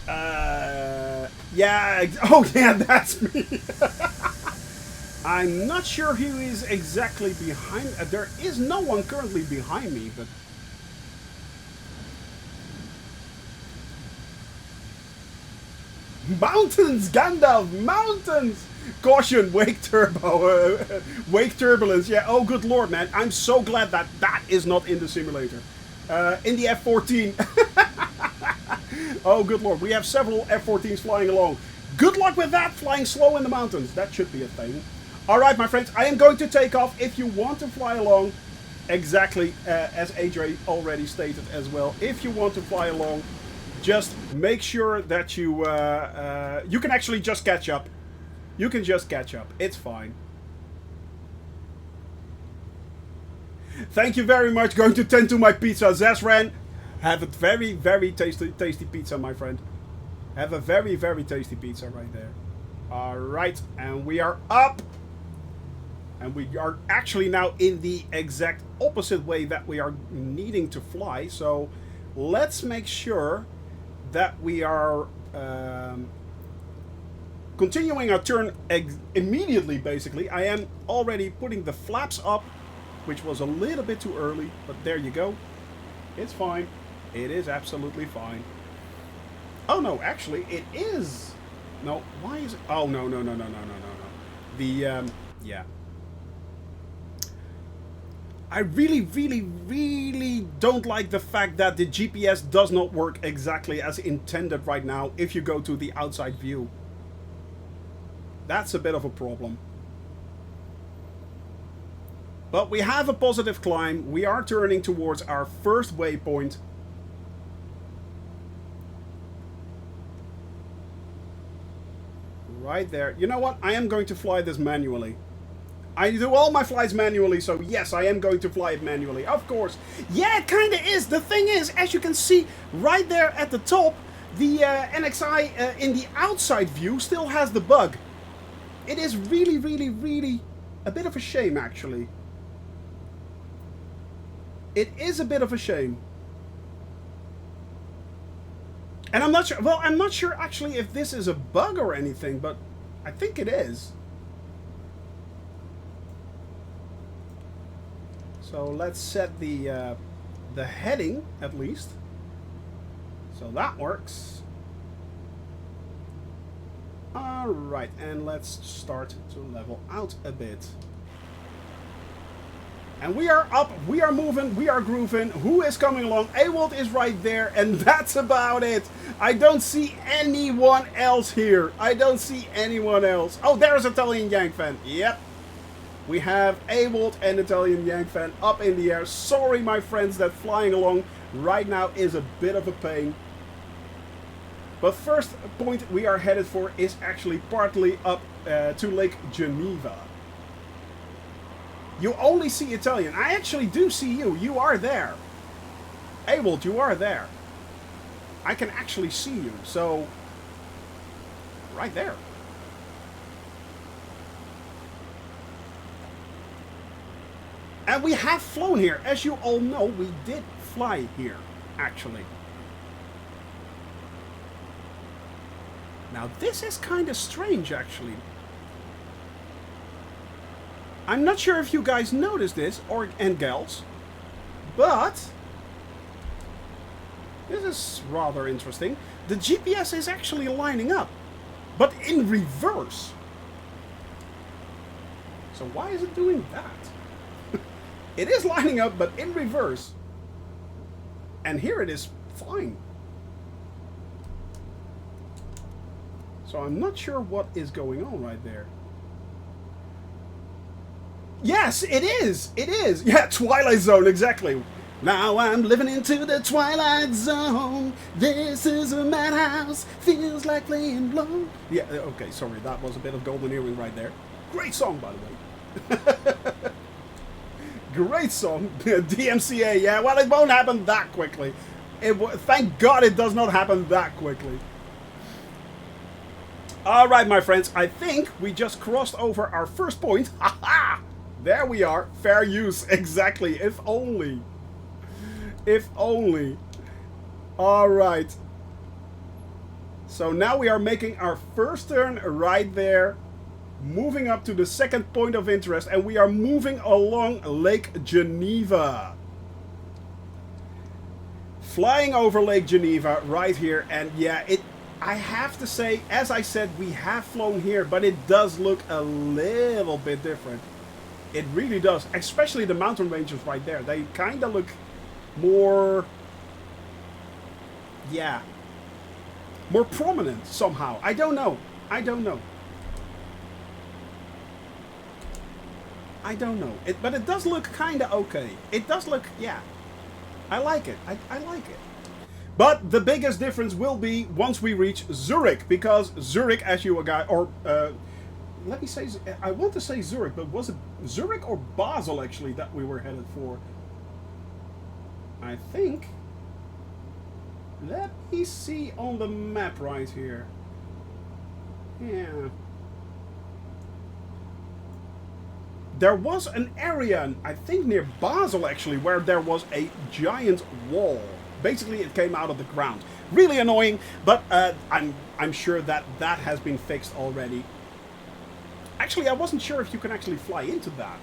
Speaker 1: Yeah. Oh, yeah, that's me. I'm not sure who is exactly behind. There is no one currently behind me, but... Mountains, Gandalf, mountains! Caution, wake turbo, wake turbulence. Yeah, oh good lord, man. I'm so glad that that is not in the simulator. In the F-14. Oh good lord, we have several F-14s flying along. Good luck with that, flying slow in the mountains. That should be a thing. Alright, my friends, I am going to take off. If you want to fly along, exactly as AJ already stated as well, if you want to fly along, just make sure that you you can actually just catch up. You can just catch up. It's fine. Thank you very much. Going to tend to my pizza. Zazran, have a very, very tasty pizza, my friend. Have a very, very tasty pizza right there. Alright, and we are up. And we are actually now in the exact opposite way that we are needing to fly. So let's make sure that we are continuing our turn immediately, basically. I am already putting the flaps up, which was a little bit too early, but there you go. It's fine. It is absolutely fine. Oh no, actually it is. No, why is it? Oh no. The yeah. I really don't like the fact that the GPS does not work exactly as intended right now if you go to the outside view. That's a bit of a problem. But we have a positive climb. We are turning towards our first waypoint. Right there. You know what? I am going to fly this manually. I do all my flights manually, so yes, I am going to fly it manually. Of course. Yeah, it kind of is. The thing is, as you can see right there at the top, the NXI in the outside view still has the bug. It is really a bit of a shame, actually. It is a bit of a shame. And I'm not sure, well, I'm not sure actually if this is a bug or anything, but I think it is. So let's set the heading at least. So that works. Alright, and let's start to level out a bit. And we are up, we are moving, we are grooving. Who is coming along? Ewald is right there, and that's about it. I don't see anyone else here. I don't see anyone else. Oh, there's Italian Yank fan. Yep. We have Ewald and Italian Yank fan up in the air. Sorry, my friends, that flying along right now is a bit of a pain. But first point we are headed for is actually partly up to Lake Geneva. You only see Italian. I actually do see you. You are there. Ewald, you are there. I can actually see you. So, right there. And we have flown here. As you all know, we did fly here, actually. Now, this is kind of strange, actually. I'm not sure if you guys noticed this, and gals, but this is rather interesting. The GPS is actually lining up, but in reverse. So why is it doing that? It is lining up, but in reverse. And here it is flying. So I'm not sure what is going on right there. Yes, it is! It is! Yeah, Twilight Zone, exactly. Now I'm living into the Twilight Zone. This is a madhouse. Feels like playing blow. Yeah, okay, sorry, that was a bit of golden earring right there. Great song, by the way. Great song. DMCA, yeah, well, it won't happen that quickly. Thank God it does not happen that quickly. Alright, my friends, I think we just crossed over our first point. Ha ha! There we are. Fair use. Exactly. If only. If only. Alright. So now we are making our first turn right there. Moving up to the second point of interest. And we are moving along Lake Geneva. Flying over Lake Geneva right here. And yeah, I have to say, as I said, we have flown here. But it does look a little bit different. It really does, especially the mountain ranges right there. They kind of look more, yeah, more prominent somehow. I don't know. I don't know. I don't know. But it does look kind of okay. It does look, yeah. I like it. I like it. But the biggest difference will be once we reach Zurich, because Zurich, as you guys, or let me say, I want to say Zurich, but was it Zurich or Basel actually that we were headed for? I think. Let me see on the map right here. Yeah. There was an area, I think near Basel actually, where there was a giant wall. Basically, it came out of the ground. Really annoying, but I'm sure that that has been fixed already. Actually, I wasn't sure if you can actually fly into that.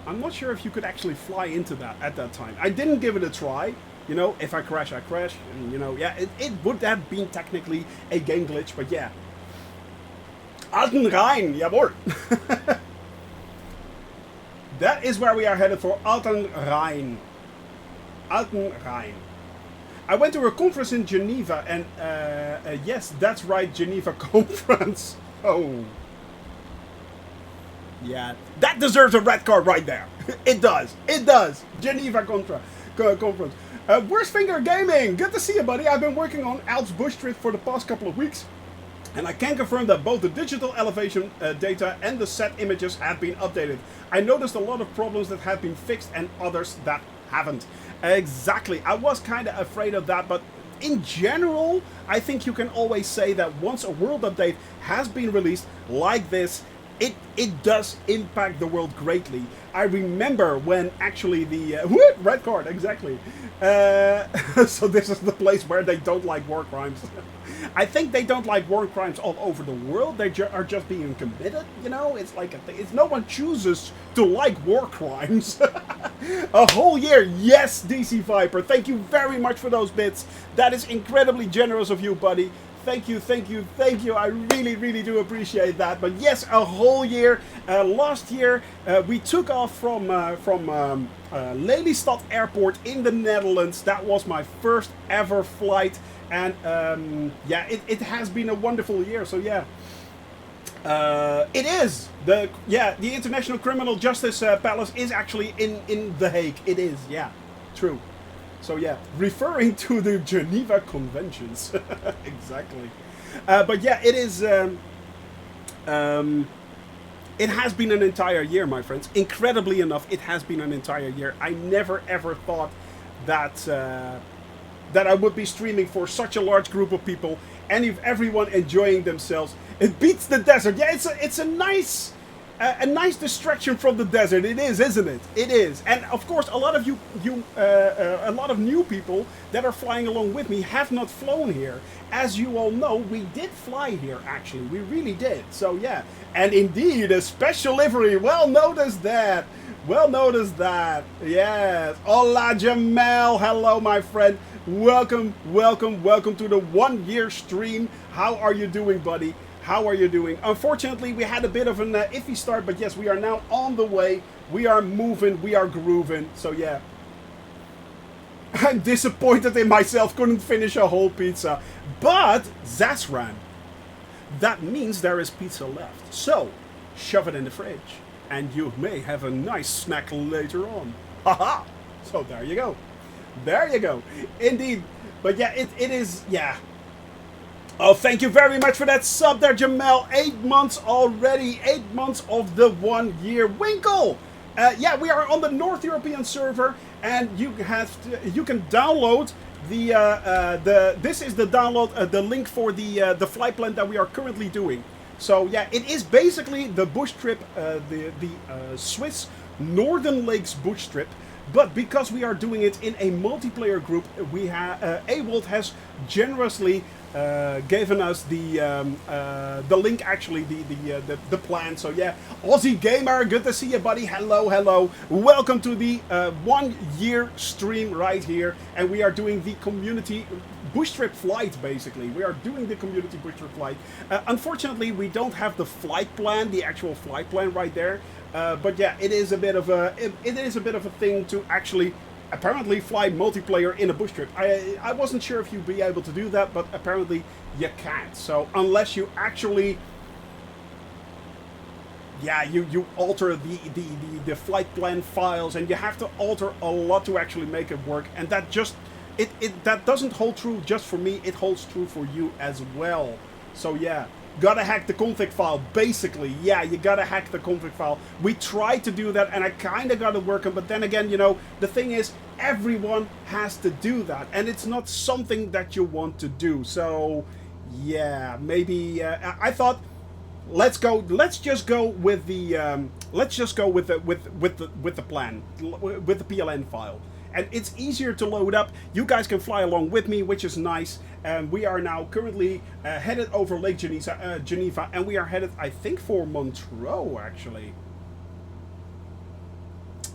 Speaker 1: I'm not sure if you could actually fly into that at that time. I didn't give it a try. You know, if I crash, I crash. And, you know, yeah, it would have been technically a game glitch, but yeah. Alten Rhein, jawohl. That is where we are headed for, Alten Rhein. Alten Rhein. I went to a conference in Geneva, and yes, that's right, Geneva conference. Oh. Yeah, that deserves a red card right there. It does. It does. Geneva conference. Worst Finger Gaming. Good to see you, buddy. I've been working on Alps Bushtrip for the past couple of weeks. And I can confirm that both the digital elevation data and the set images have been updated. I noticed a lot of problems that have been fixed and others that haven't. Exactly. I was kind of afraid of that, but in general, I think you can always say that once a world update has been released like this, it does impact the world greatly. I remember when actually the red card exactly. So this is the place where they don't like war crimes. I think they don't like war crimes all over the world. They are just being committed. You know, it's like it's no one chooses to like war crimes. A whole year, yes, DC Viper. Thank you very much for those bits. That is incredibly generous of you, buddy. Thank you, thank you, thank you. I really, really do appreciate that. But yes, a whole year. Last year, we took off from Lelystad Airport in the Netherlands. That was my first ever flight. And yeah, it has been a wonderful year. So yeah, it is the International Criminal Justice Palace is actually in The Hague. It is, yeah, true. So yeah, referring to the Geneva Conventions, exactly. But yeah, it is. It has been an entire year, my friends. Incredibly enough, it has been an entire year. I never ever thought that that I would be streaming for such a large group of people and if everyone enjoying themselves. It beats the desert. Yeah, it's a nice distraction from the desert. It is, isn't it? It is. And of course, a lot of a lot of new people that are flying along with me have not flown here. As you all know, we did fly here. Actually, we really did. So yeah, and indeed, a special livery. Well noticed that. Well noticed that. Yes. Hola, Jamal. Hello, my friend. Welcome, welcome, welcome to the 1 year stream. How are you doing, buddy? How are you doing? Unfortunately, we had a bit of an iffy start, but yes, we are now on the way. We are moving, we are grooving. So yeah, I'm disappointed in myself. Couldn't finish a whole pizza, but Zasran. That means there is pizza left. So shove it in the fridge, and you may have a nice snack later on. Haha! So there you go. There you go. Indeed. But yeah, it is, yeah. Oh, thank you very much for that sub there, Jamal. 8 months already. 8 months of the 1 year. Winkle! Yeah, we are on the North European server, and you can download this is the download, the link for the flight plan that we are currently doing. So yeah, it is basically the Bushtrip, the Swiss Northern Lakes Bushtrip. But because we are doing it in a multiplayer group, we Awold has generously given us the link, actually, the plan. So yeah, Aussie Gamer, good to see you, buddy. Hello, hello. Welcome to the 1 year stream right here, and we are doing the community Bushtrip flight. Basically, we are doing the community Bushtrip flight. Unfortunately, we don't have the flight plan, the actual flight plan right there. But yeah, it is a bit of a thing to actually apparently fly multiplayer in a Bushtrip. I wasn't sure if you'd be able to do that, but apparently you can't. So unless you actually, yeah, you alter the flight plan files, and you have to alter a lot to actually make it work, and that just that doesn't hold true just for me. It holds true for you as well. So yeah. Gotta hack the config file, basically. Yeah, you gotta hack the config file. We tried to do that, and I kinda got it working, but then again, you know, the thing is, everyone has to do that, and it's not something that you want to do. So, yeah, maybe, I thought, let's just go with the plan, with the PLN file. And it's easier to load up. You guys can fly along with me, which is nice. We are now currently headed over Lake Geneva, and we are headed, I think, for Montreux, actually.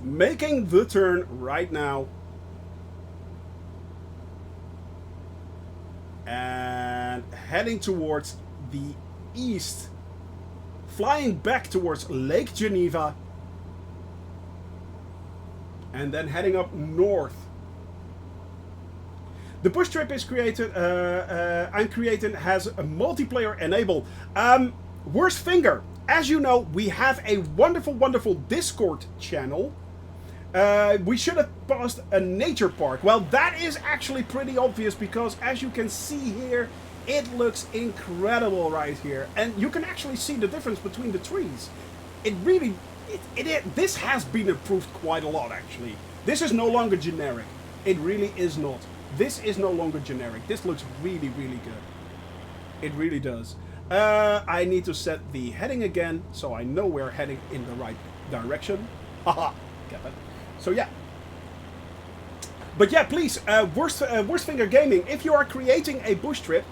Speaker 1: Making the turn right now. And heading towards the east. Flying back towards Lake Geneva. And then heading up north. The Bushtrip is created, I'm creating, has a multiplayer enabled. Worst finger. As you know, we have a wonderful, wonderful Discord channel. We should have passed a nature park. Well, that is actually pretty obvious, because as you can see here, it looks incredible right here. And you can actually see the difference between the trees. It really... this has been improved quite a lot, actually. This is no longer generic. It really is not. This is no longer generic. This looks really, really good. It really does. I need to set the heading again, so I know we're heading in the right direction. Haha, get that. So yeah. But yeah, please, Worst Finger Gaming, if you are creating a bush trip,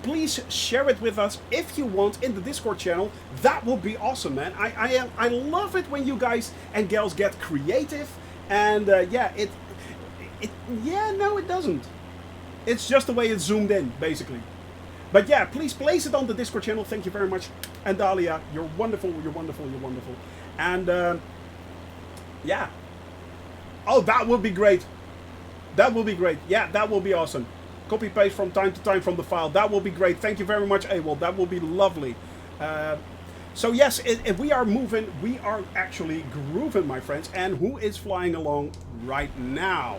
Speaker 1: please share it with us if you want in the Discord channel. That would be awesome, man. I love it when you guys and gals get creative. And yeah, no, it doesn't. It's just the way it's zoomed in, basically. But yeah, please place it on the Discord channel. Thank you very much. And Dahlia, you're wonderful, you're wonderful, you're wonderful. And yeah. Oh, that would be great. That will be great. Yeah, that will be awesome. Copy paste from time to time from the file. That will be great. Thank you very much, Awol. That will be lovely. So yes, if we are moving, we are actually grooving, my friends. And who is flying along right now?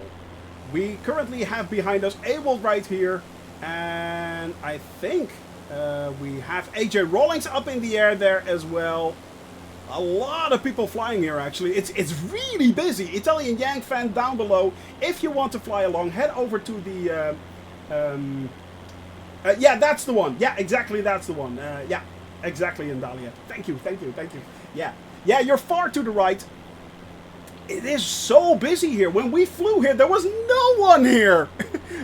Speaker 1: We currently have behind us Awol right here. And I think we have AJ Rawlings up in the air there as well. A lot of people flying here, actually. It's really busy. Italian Yang fan down below. If you want to fly along, head over to the... yeah, that's the one. Yeah, exactly, that's the one. Yeah, exactly, Indalia. Thank you, thank you, thank you. Yeah, yeah, you're far to the right. It is so busy here. When we flew here, there was no one here.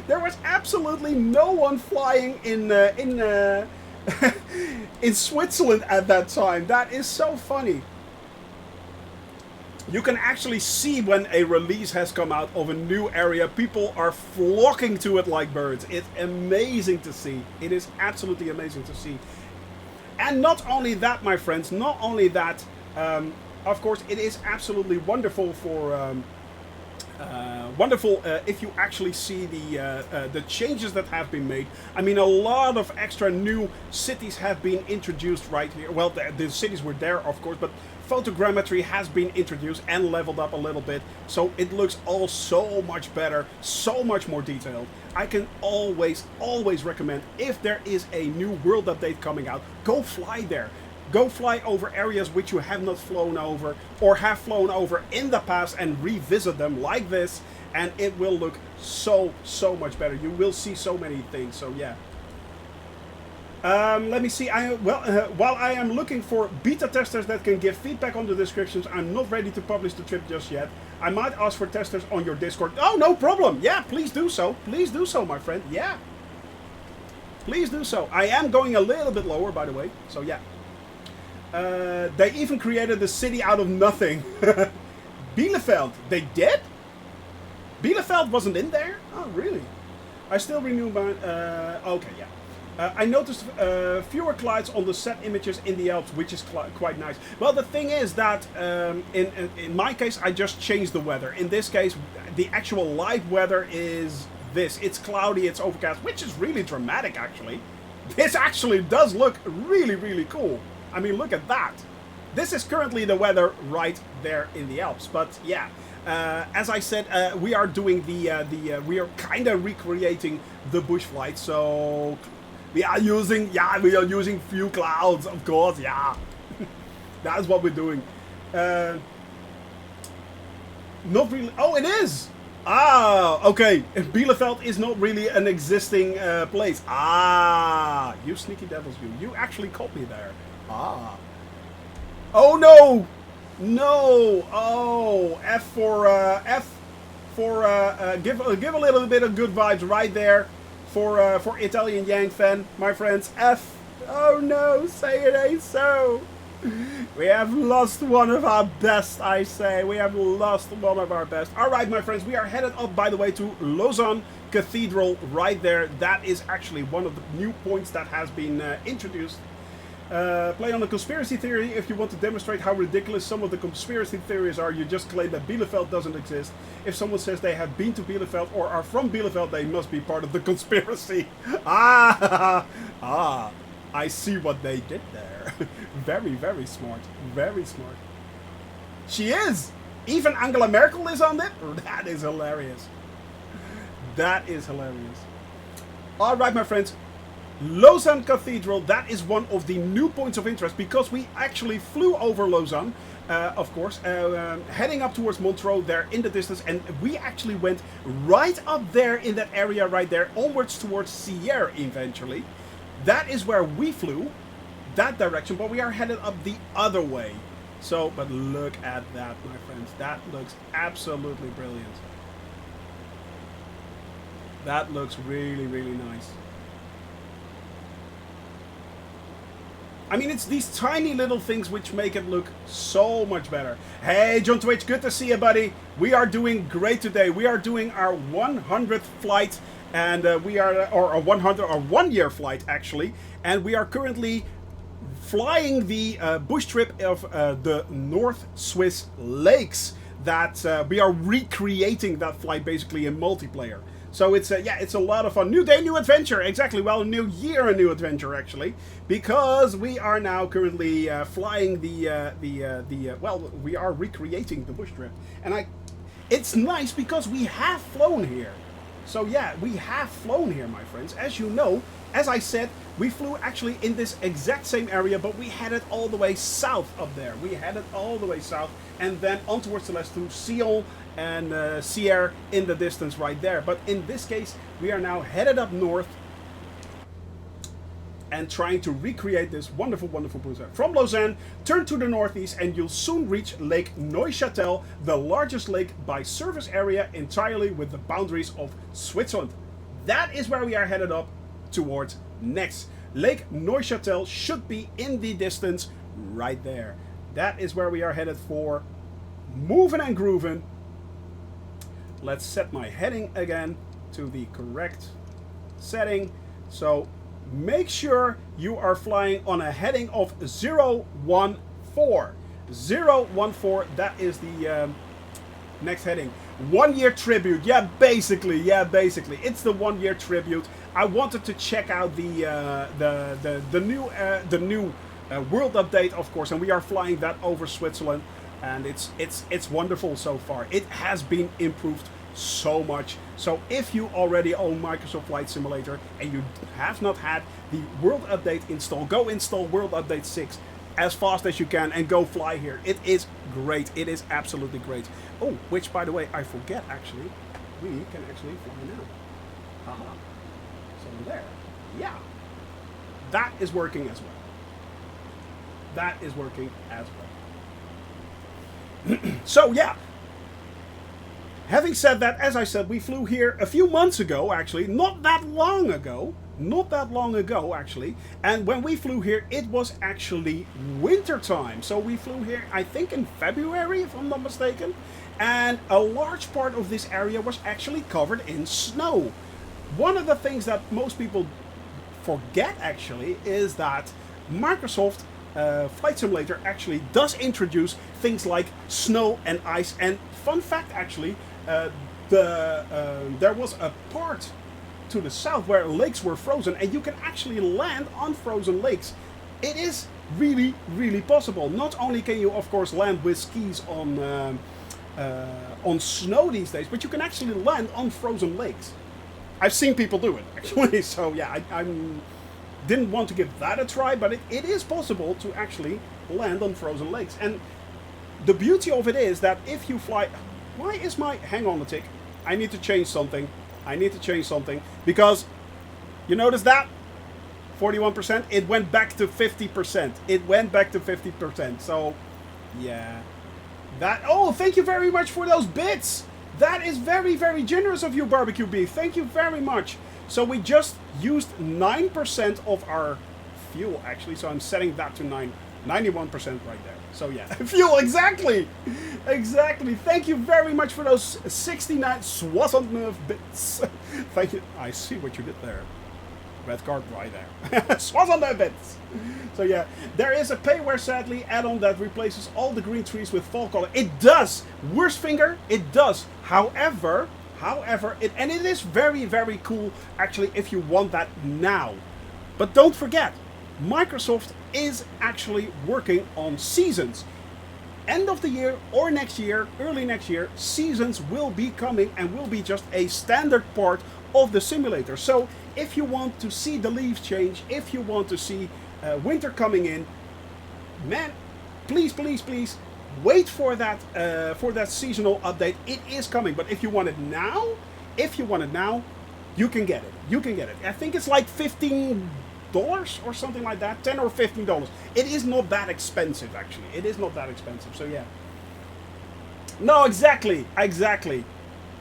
Speaker 1: There was absolutely no one flying in in Switzerland at that time. That is so funny. You can actually see when a release has come out of a new area. People are flocking to it like birds. It's amazing to see. It is absolutely amazing to see. And not only that, my friends, not only that, of course, it is absolutely wonderful for... if you actually see the changes that have been made. I mean, a lot of extra new cities have been introduced right here. Well, the cities were there, of course, but photogrammetry has been introduced and leveled up a little bit. So it looks all so much better, so much more detailed. I can always recommend, if there is a new world update coming out, go fly there. Go fly over areas which you have not flown over or have flown over in the past and revisit them like this, and it will look so much better. You will see so many things. So yeah. Let me see. While I am looking for beta testers that can give feedback on the descriptions, I'm not ready to publish the trip just yet. I might ask for testers on your Discord. Oh, no problem. Yeah, please do so. Please do so, my friend. Yeah. Please do so. I am going a little bit lower, by the way. So yeah. They even created a city out of nothing. Bielefeld. They did? Bielefeld wasn't in there? Oh, really? I still renew my... okay, yeah. I noticed fewer clouds on the set images in the Alps, which is quite nice. Well, the thing is that in my case, I just changed the weather. In this case, the actual live weather is this. It's cloudy, it's overcast, which is really dramatic, actually. This actually does look really cool. I mean, look at that. This is currently the weather right there in the Alps. But yeah, as I said, we are doing we are kind of recreating the bush flight. So we are using few clouds, of course. Yeah, that's what we're doing. Not really. Oh, it is. Ah, okay. Bielefeld is not really an existing place. Ah, you sneaky devils, you actually caught me there. Ah. Oh no! No! Oh, give a little bit of good vibes right there for Italian Yang fan, my friends. F. Oh no, say it ain't so. We have lost one of our best, I say. We have lost one of our best. Alright, my friends, we are headed up, by the way, to Lausanne Cathedral right there. That is actually one of the new points that has been introduced. Play on a conspiracy theory. If you want to demonstrate how ridiculous some of the conspiracy theories are, you just claim that Bielefeld doesn't exist. If someone says they have been to Bielefeld or are from Bielefeld, they must be part of the conspiracy. Ah, I see what they did there. Very smart. Very smart. She is! Even Angela Merkel is on it? That is hilarious. That is hilarious. Alright, my friends. Lausanne Cathedral, that is one of the new points of interest because we actually flew over Lausanne, of course, heading up towards Montreux there in the distance, and we actually went right up there in that area right there, onwards towards Sierre eventually. That is where we flew. that direction, but we are headed up the other way. So, but look at that, my friends. That looks absolutely brilliant. That looks really, really nice. I mean, it's these tiny little things which make it look so much better. Hey, John Twitch, good to see you, buddy. We are doing great today. We are doing our 100th flight, and we are, or a 1-year flight, actually. And we are currently flying the bush trip of the North Swiss Lakes. That we are recreating that flight basically in multiplayer. So it's yeah, it's a lot of fun. New day, new adventure. Exactly. Well, new year, a new adventure actually, because we are now currently flying well, we are recreating the bush trip, and it's nice because we have flown here. So yeah, we have flown here, my friends. As you know, as I said, we flew actually in this exact same area, but we headed all the way south up there. We headed all the way south, and then on towards the left through Sion and Sierre in the distance right there. But in this case, we are now headed up north and trying to recreate this wonderful, wonderful booster. From Lausanne, turn to the northeast and you'll soon reach Lake Neuchâtel, the largest lake by surface area entirely with the boundaries of Switzerland. That is where we are headed up towards next. Lake Neuchâtel should be in the distance right there. That is where we are headed for. Moving and grooving. Let's set my heading again to the correct setting. So make sure you are flying on a heading of 014. 014, that is the next heading. 1 year tribute. Yeah, basically. It's the 1 year tribute. I wanted to check out the new world update, of course, and we are flying that over Switzerland. And it's wonderful so far. It has been improved so much. So if you already own Microsoft Flight Simulator and you have not had the World Update installed, go install World Update 6 as fast as you can and go fly here. It is great. It is absolutely great. Oh, which by the way, I forget actually, we can actually fly now. Haha. So there. Yeah. That is working as well. That is working as well. So yeah, having said that, as I said, we flew here a few months ago, actually, not that long ago actually, and when we flew here it was actually winter time. So we flew here I think in February, if I'm not mistaken, and a large part of this area was actually covered in snow. One of the things that most people forget actually is that Microsoft Flight Simulator actually does introduce things like snow and ice. And fun fact actually, there was a part to the south where lakes were frozen and you can actually land on frozen lakes. It is really, really possible. Not only can you of course land with skis on snow these days, but you can actually land on frozen lakes. I've seen people do it actually, so yeah, I'm didn't want to give that a try, but it is possible to actually land on frozen lakes. And the beauty of it is that if you fly... Why is my... Hang on a tick. I need to change something. Because you notice that? 41%. It went back to 50%. So, yeah. That... Oh, thank you very much for those bits. That is very, very generous of you, Barbecue Beef. Thank you very much. So we just used 9% of our fuel, actually. So I'm setting that to 91% right there. So yeah, fuel, exactly. Thank you very much for those 69 69 bits. Thank you. I see what you did there. Red card right there. 69 bits. So yeah, there is a payware, sadly, add-on that replaces all the green trees with fall color. It does. Worst finger, it does. However, it is very, very cool, actually, if you want that now. But don't forget, Microsoft is actually working on seasons. End of the year or next year, early next year, seasons will be coming and will be just a standard part of the simulator. So if you want to see the leaves change, if you want to see winter coming in, man, please, wait for that seasonal update. It is coming. But if you want it now, you can get it. I think it's like 15 or something like that. $10 or $15. It is not that expensive, actually. It is not that expensive. So yeah. No, exactly.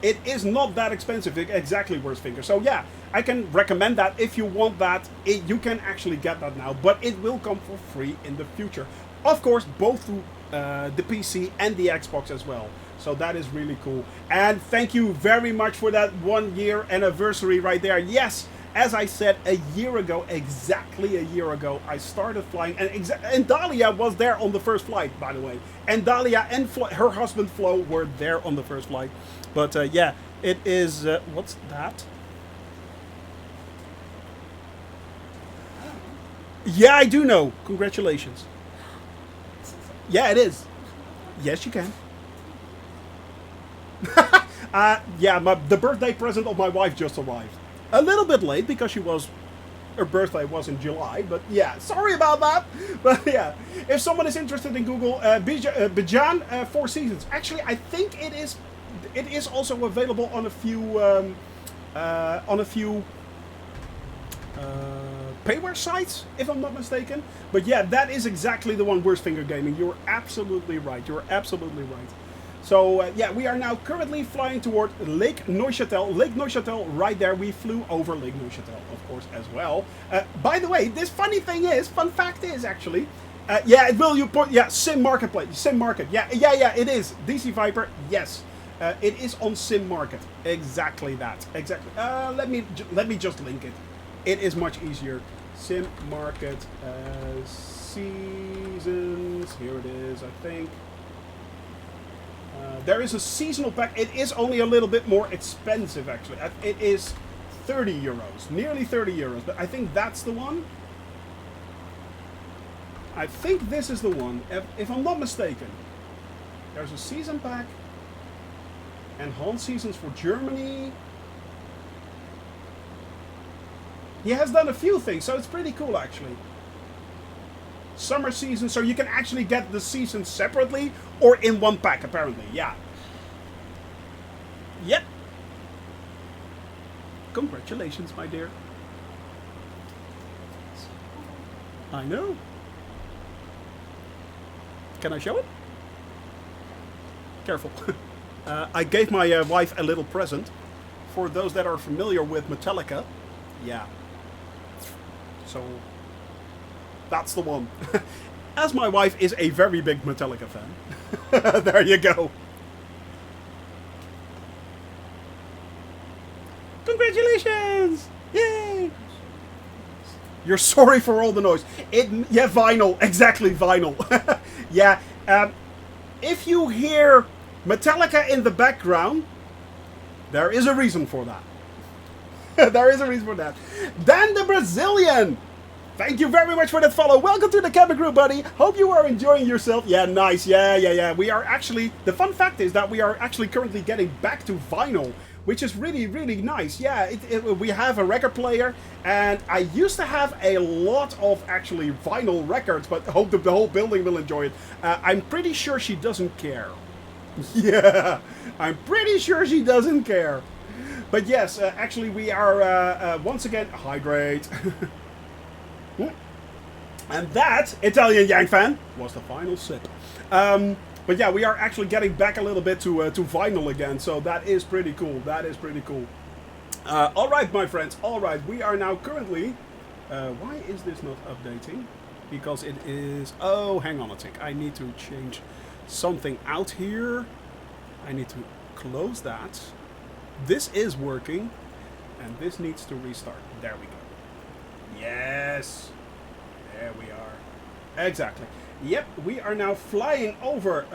Speaker 1: It is not that expensive. Exactly, worst finger. So yeah, I can recommend that if you want that. You can actually get that now, but it will come for free in the future. Of course, both through the PC and the Xbox as well. So that is really cool. And thank you very much for that 1 year anniversary right there. Yes, as I said, a year ago, exactly a year ago, I started flying. And Dahlia was there on the first flight, by the way. And Dahlia and her husband Flo were there on the first flight. But yeah, it is... what's that? Yeah, I do know. Congratulations. Yeah, it is. Yes, you can. Yeah, the birthday present of my wife just arrived. A little bit late because her birthday was in July, but yeah, sorry about that. But yeah, if someone is interested in Google, Bijan, Four Seasons. Actually, I think it is also available on a few payware sites, if I'm not mistaken. But yeah, that is exactly the one, Worst Finger Gaming. You're absolutely right. So yeah, we are now currently flying toward Lake Neuchâtel. Lake Neuchâtel, right there. We flew over Lake Neuchâtel, of course, as well. By the way, this fun fact is actually, yeah, it will. Sim Marketplace, Sim Market. Yeah, it is. DC Viper, yes. It is on Sim Market. Exactly that. Exactly. Let me just link it. It is much easier. Sim Market seasons. Here it is, I think. There is a seasonal pack. It is only a little bit more expensive, actually. It is 30 euros. Nearly 30 euros. But I think that's the one. I think this is the one. If I'm not mistaken. There's a season pack. Enhanced seasons for Germany. He has done a few things, so it's pretty cool, actually. Summer season, so you can actually get the season separately or in one pack, apparently. Yeah. Yep. Congratulations, my dear. I know. Can I show it? Careful. I gave my wife a little present. For those that are familiar with Metallica. Yeah. So... that's the one. As my wife is a very big Metallica fan. There you go. Congratulations! Yay! You're sorry for all the noise. Yeah, vinyl. Exactly, vinyl. Yeah. If you hear Metallica in the background, there is a reason for that. There is a reason for that. Dan the Brazilian! Thank you very much for that follow. Welcome to the cabin crew, buddy. Hope you are enjoying yourself. Yeah, nice. Yeah. We are actually... the fun fact is that we are actually currently getting back to vinyl, which is really, really nice. Yeah, we have a record player, and I used to have a lot of actually vinyl records, but I hope the whole building will enjoy it. I'm pretty sure she doesn't care. Yeah, I'm pretty sure she doesn't care. But yes, actually we are once again... hydrate. And that, Italian Yang fan, was the final sip. But yeah, we are actually getting back a little bit to vinyl again, so that is pretty cool. Alright, my friends, alright, we are now currently... why is this not updating? Because it is... oh, hang on a tick. I need to change something out here. I need to close that. This is working, and this needs to restart. There we go. Yes! There we are. Exactly. Yep, we are now flying over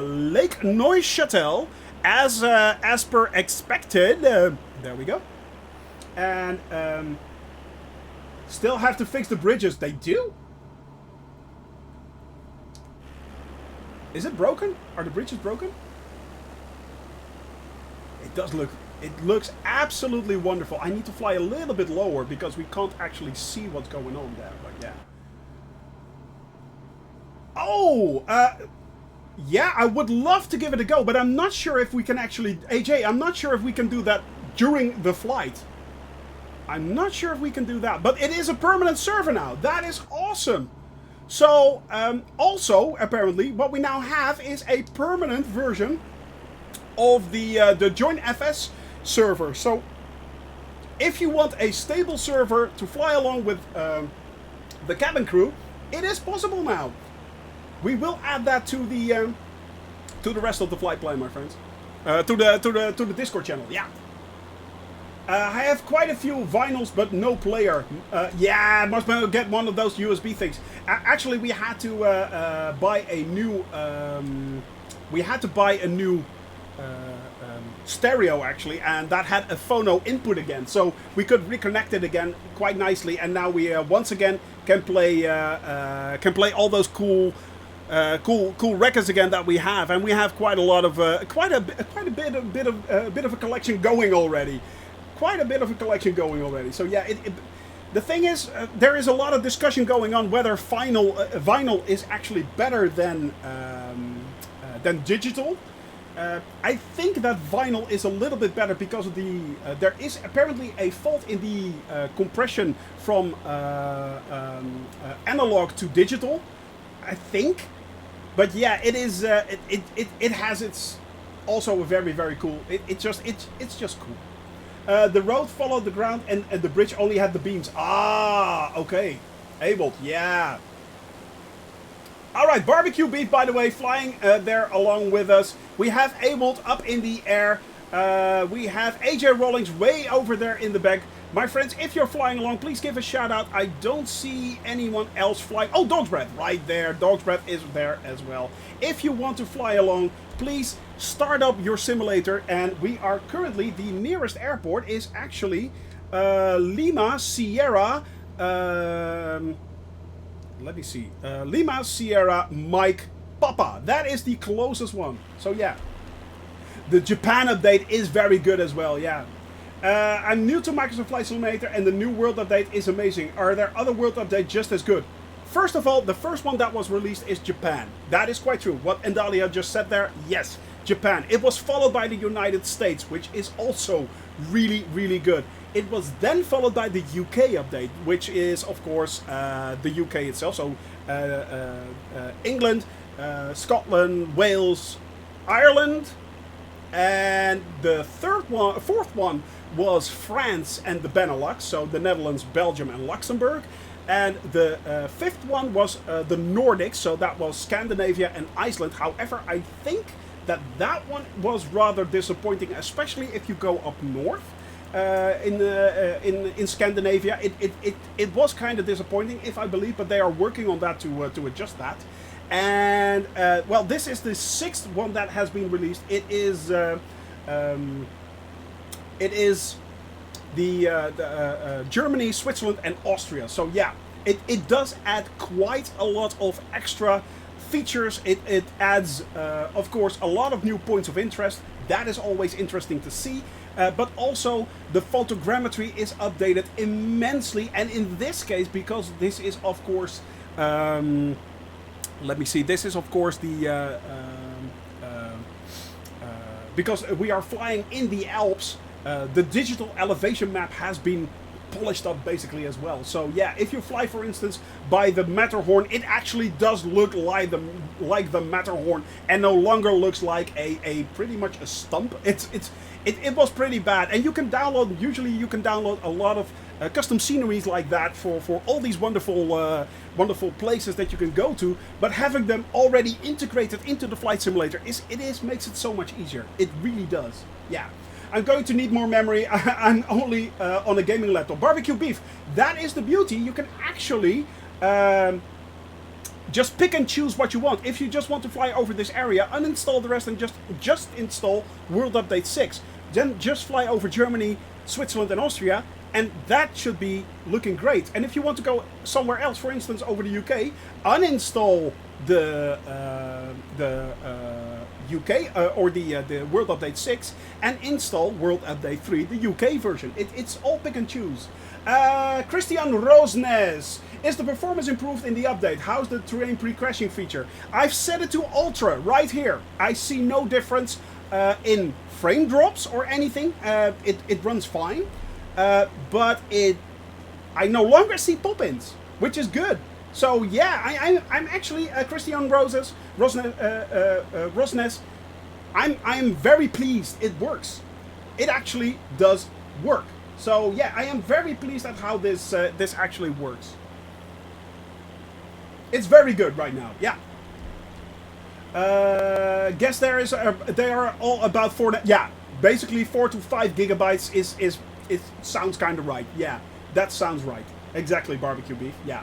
Speaker 1: Lake Neuchâtel as per expected. There we go. And still have to fix the bridges. They do? Is it broken? Are the bridges broken? It does look... it looks absolutely wonderful. I need to fly a little bit lower because we can't actually see what's going on there. But yeah. Oh! Yeah, I would love to give it a go, but I'm not sure if we can actually... AJ, I'm not sure if we can do that during the flight. I'm not sure if we can do that, but it is a permanent server now. That is awesome. So, also, apparently, what we now have is a permanent version of the Join FS server. So, if you want a stable server to fly along with the cabin crew, it is possible now. We will add that to the rest of the flight plan, my friends. To the Discord channel. Yeah. I have quite a few vinyls, but no player. Yeah, I must get one of those USB things. Actually, we had to buy a new. We had to buy a new stereo actually, and that had a phono input again, so we could reconnect it again quite nicely, and now we once again can play all those cool records again that we have, and we have quite a lot of quite a bit of a collection going already. Quite a bit of a collection going already. So yeah, the thing is, there is a lot of discussion going on whether vinyl is actually better than digital. I think that vinyl is a little bit better because of the there is apparently a fault in the compression from analog to digital, I think. But yeah, it is it has its also a very cool. It's just cool. The road followed the ground, and the bridge only had the beams. Ah, okay. Abled, yeah. Alright, Barbecue Beef, by the way, flying there along with us. We have Abled up in the air. We have AJ Rollings way over there in the back. My friends, if you're flying along, please give a shout out. I don't see anyone else flying. Oh, Dog's Breath, right there. Dog's Breath is there as well. If you want to fly along, please start up your simulator, and we are currently, the nearest airport is actually Lima Sierra, let me see, Lima Sierra Mike Papa. That is the closest one. So yeah, the Japan update is very good as well, yeah. I'm new to Microsoft Flight Simulator, and the new World Update is amazing. Are there other World Updates just as good? First of all, the first one that was released is Japan. That is quite true. What Endalia just said there, yes, Japan. It was followed by the United States, which is also really good. It was then followed by the UK update, which is, of course, the UK itself. So, England, Scotland, Wales, Ireland, and the fourth one was France and the Benelux, so the Netherlands, Belgium, and Luxembourg. And the fifth one was the Nordics, so that was Scandinavia and Iceland. However, I think that one was rather disappointing, especially if you go up north in Scandinavia. It was kind of disappointing, if I believe, but they are working on that to adjust that. And well, this is the sixth one that has been released. It is the Germany, Switzerland, and Austria. So yeah, it does add quite a lot of extra features. It adds, of course, a lot of new points of interest. That is always interesting to see. But also, the photogrammetry is updated immensely. And in this case, because this is, of course, let me see, this is, of course, the because we are flying in the Alps, the digital elevation map has been polished up basically as well. So yeah, if you fly, for instance, by the Matterhorn, it actually does look like the Matterhorn, and no longer looks like a pretty much a stump. It was pretty bad, and you can download. Usually, you can download a lot of custom sceneries like that for all these wonderful places that you can go to. But having them already integrated into the flight simulator makes it so much easier. It really does. Yeah. I'm going to need more memory. I'm only on a gaming laptop. Barbecue Beef. That is the beauty. You can actually just pick and choose what you want. If you just want to fly over this area, uninstall the rest and just install World Update 6. Then just fly over Germany, Switzerland, and Austria, and that should be looking great. And if you want to go somewhere else, for instance, over the UK, uninstall the UK or the World Update 6 and install World Update 3, the UK version. It's all pick and choose. Christian Rosnes. Is the performance improved in the update? How's the terrain pre-crashing feature? I've set it to Ultra right here. I see no difference in frame drops or anything. It runs fine. but I no longer see pop-ins, which is good. So yeah, I'm actually Christian Rosnes. I'm very pleased. It works. It actually does work. So yeah, I am very pleased at how this actually works. It's very good right now. Yeah. Guess they are all about 4. Yeah, basically 4 to 5 gigabytes is it sounds kind of right. Yeah, that sounds right. Exactly, barbecue beef. Yeah.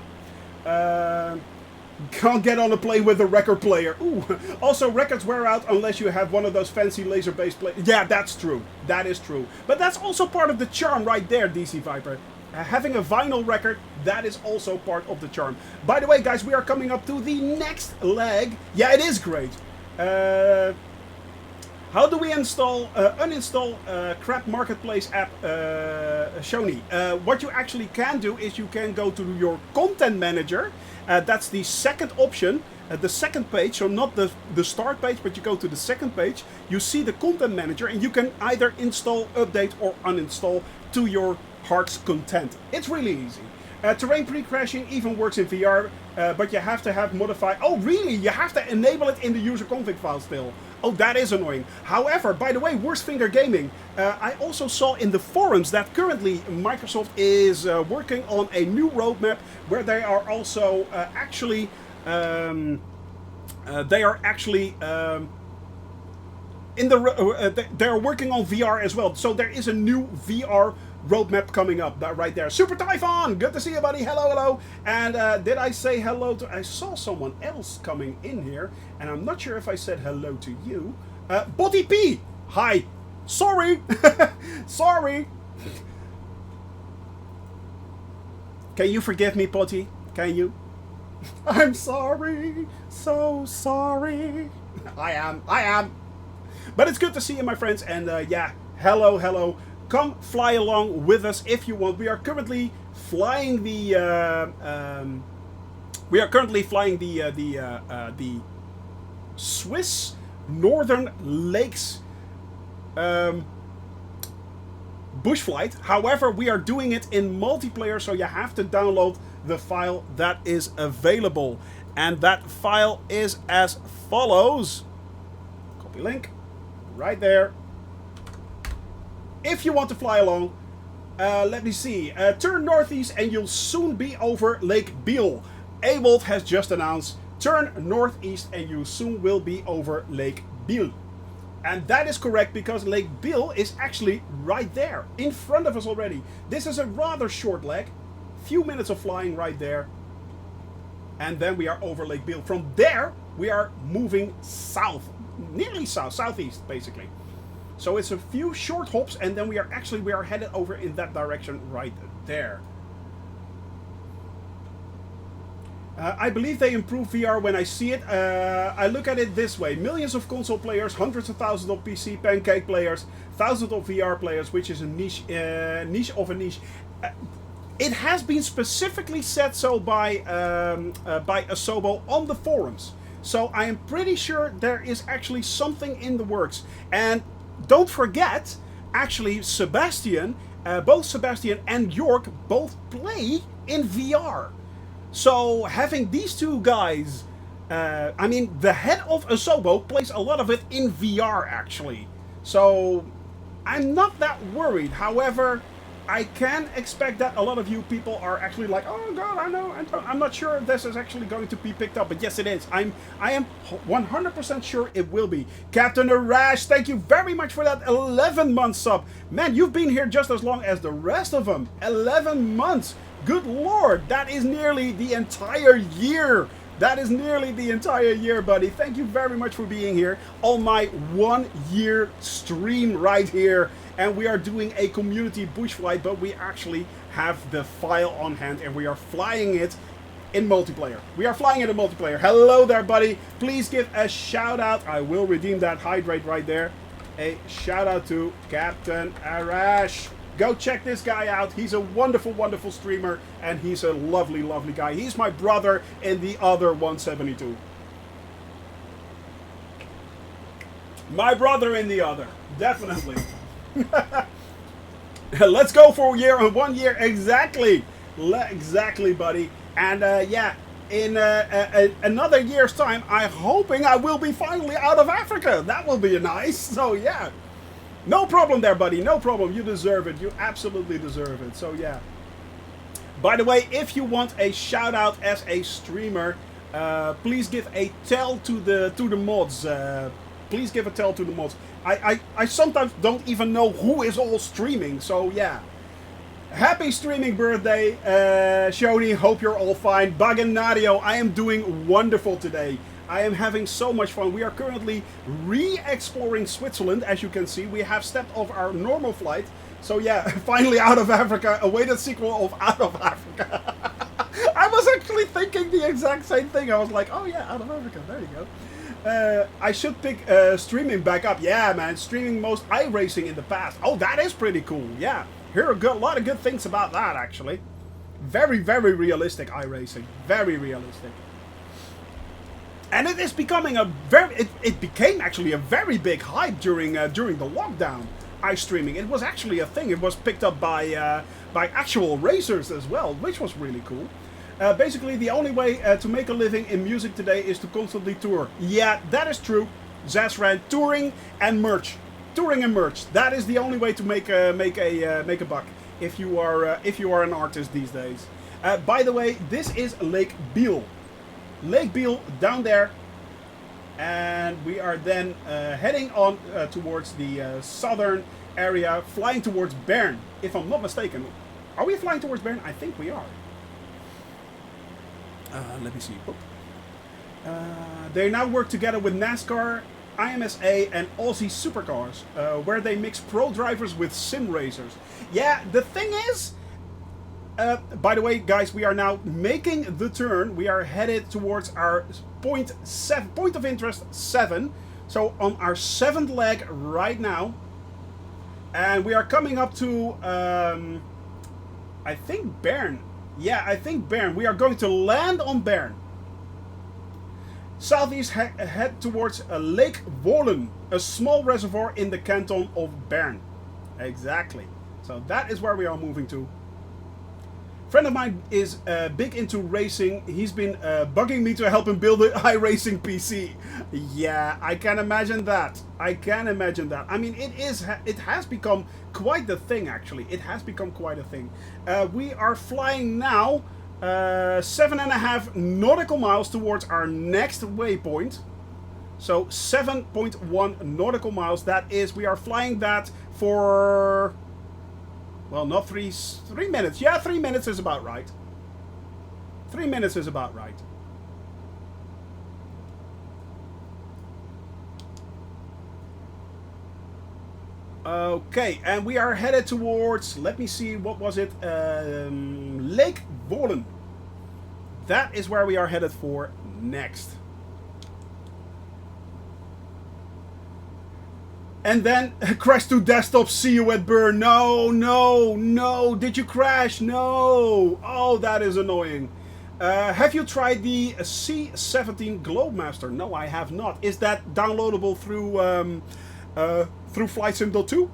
Speaker 1: Can't get on a plane with a record player. Ooh. Also, records wear out unless you have one of those fancy laser-based players. Yeah, that's true. That is true. But that's also part of the charm right there, DC Viper. Having a vinyl record, that is also part of the charm. By the way, guys, we are coming up to the next leg. Yeah, it is great. How do we uninstall crap marketplace app, Shoni? What you actually can do is you can go to your content manager. That's the second option, the second page. So not the start page, but you go to the second page. You see the content manager, and you can either install, update, or uninstall to your heart's content. It's really easy. Terrain pre-crashing even works in VR, but you have to have modify. Oh, really? You have to enable it in the user config file still. Oh, that is annoying. However, by the way, Worst Finger Gaming, I also saw in the forums that currently Microsoft is working on a new roadmap where they are also actually in the they're working on VR as well. So there is a new VR roadmap coming up right there. Super Typhon, good to see you, buddy. Hello, hello. And did I say hello to? I saw someone else coming in here, and I'm not sure if I said hello to you. Body P, hi. Sorry, sorry. Can you forgive me, Potty? Can you? I'm sorry, so sorry. I am. But it's good to see you, my friends. And yeah, hello, hello. Come fly along with us if you want. We are currently flying the Swiss Northern Lakes bush flight. However, we are doing it in multiplayer, so you have to download the file that is available, and that file is as follows. Copy link right there. If you want to fly along, let me see. Turn northeast and you'll soon be over Lake Biel. Awold has just announced, turn northeast and you soon will be over Lake Biel. And that is correct because Lake Biel is actually right there, in front of us already. This is a rather short leg. Few minutes of flying right there. And then we are over Lake Biel. From there, we are moving south. Nearly south, southeast, basically. So it's a few short hops, and then we are headed over in that direction right there. I believe they improve VR when I see it. I look at it this way. Millions of console players, hundreds of thousands of PC pancake players, thousands of VR players, which is a niche of a niche. It has been specifically said so by Asobo on the forums. So I am pretty sure there is actually something in the works. And don't forget, actually, Sebastian, both Sebastian and York both play in VR. So having these two guys, I mean, the head of Asobo plays a lot of it in VR, actually. So I'm not that worried. However, I can expect that a lot of you people are actually like, oh god, I know, I'm not sure if this is actually going to be picked up, but yes it is. I am 100% sure it will be. Captain Arash, thank you very much for that 11-month sub. Man, you've been here just as long as the rest of them. 11 months. Good lord, that is nearly the entire year. That is nearly the entire year, buddy. Thank you very much for being here on my 1-year stream right here. And we are doing a community bush flight, but we actually have the file on hand and we are flying it in multiplayer. We are flying it in multiplayer. Hello there, buddy. Please give a shout out. I will redeem that hydrate right there. A shout out to Captain Arash. Go check this guy out. He's a wonderful, wonderful streamer, and he's a lovely, lovely guy. He's my brother in the other 172. My brother in the other, definitely. Let's go for a year and 1 year exactly. Exactly, buddy. And yeah, in another year's time, I'm hoping I will be finally out of Africa. That will be nice. So yeah, no problem there, buddy. No problem. You deserve it. You absolutely deserve it. So yeah. By the way, if you want a shout out as a streamer, please give a tell to the mods. Please give a tell to the mods. I sometimes don't even know who is all streaming. So yeah. Happy streaming birthday, Shoni. Hope you're all fine. Bug and Nadio, I am doing wonderful today. I am having so much fun. We are currently re-exploring Switzerland. As you can see, we have stepped off our normal flight. So yeah, finally out of Africa. Awaited sequel of Out of Africa. I was actually thinking the exact same thing. I was like, oh yeah, Out of Africa. There you go. I should pick streaming back up. Yeah, man. Streaming most iRacing in the past. Oh, that is pretty cool. Yeah. Hear a lot of good things about that, actually. Very, very realistic iRacing. Very realistic. And it is becoming a very... It became actually a very big hype during the lockdown. iStreaming. It was actually a thing. It was picked up by actual racers as well, which was really cool. Basically, the only way to make a living in music today is to constantly tour. Yeah, that is true. Zazran, touring and merch. Touring and merch. That is the only way to make a buck if you are an artist these days. By the way, this is Lake Biel. Lake Biel down there, and we are then heading on towards the southern area, flying towards Bern. If I'm not mistaken, are we flying towards Bern? I think we are. Let me see. They now work together with NASCAR, IMSA and Aussie Supercars, where they mix pro drivers with sim racers. Yeah, the thing is, by the way, guys, we are now making the turn. We are headed towards our point of interest 7. So on our 7th leg right now. And we are coming up to, I think Bern. Yeah, I think Bern. We are going to land on Bern. Southeast head towards Lake Wohlen, a small reservoir in the canton of Bern. Exactly. So that is where we are moving to. Friend of mine is big into racing. He's been bugging me to help him build an iRacing PC. Yeah, I can imagine that. I can imagine that. I mean, it has become quite the thing, actually. It has become quite a thing. We are flying now 7.5 nautical miles towards our next waypoint. So 7.1 nautical miles. That is, we are flying that for, well, not 3 minutes. Yeah, 3 minutes is about right. 3 minutes is about right. Okay, and we are headed towards, let me see, what was it? Lake Wohlen. That is where we are headed for next. And then crash to desktop, see you at Bern. No, no, no. Did you crash? No. Oh, that is annoying. Have you tried the C17 Globemaster? No, I have not. Is that downloadable through Flight Sim 2?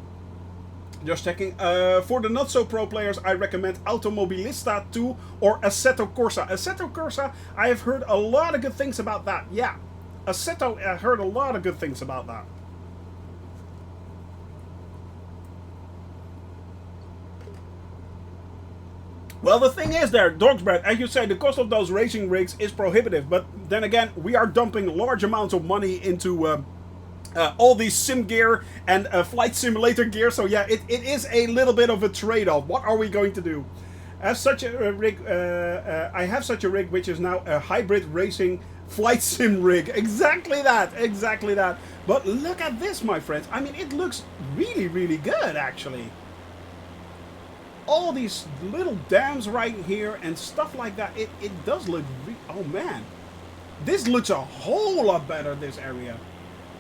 Speaker 1: Just checking. For the not so pro players, I recommend Automobilista 2 or Assetto Corsa. Assetto Corsa, I have heard a lot of good things about that. Yeah, Assetto, I heard a lot of good things about that. Well, the thing is there, Dog's Breath, as you say, the cost of those racing rigs is prohibitive. But then again, we are dumping large amounts of money into all these sim gear and flight simulator gear. So yeah, it is a little bit of a trade-off. What are we going to do? As such a rig, I have such a rig, which is now a hybrid racing flight sim rig. Exactly that, exactly that. But look at this, my friends. I mean, it looks really, really good, actually. All these little dams right here and stuff like that. It does look... Oh, man. This looks a whole lot better, this area.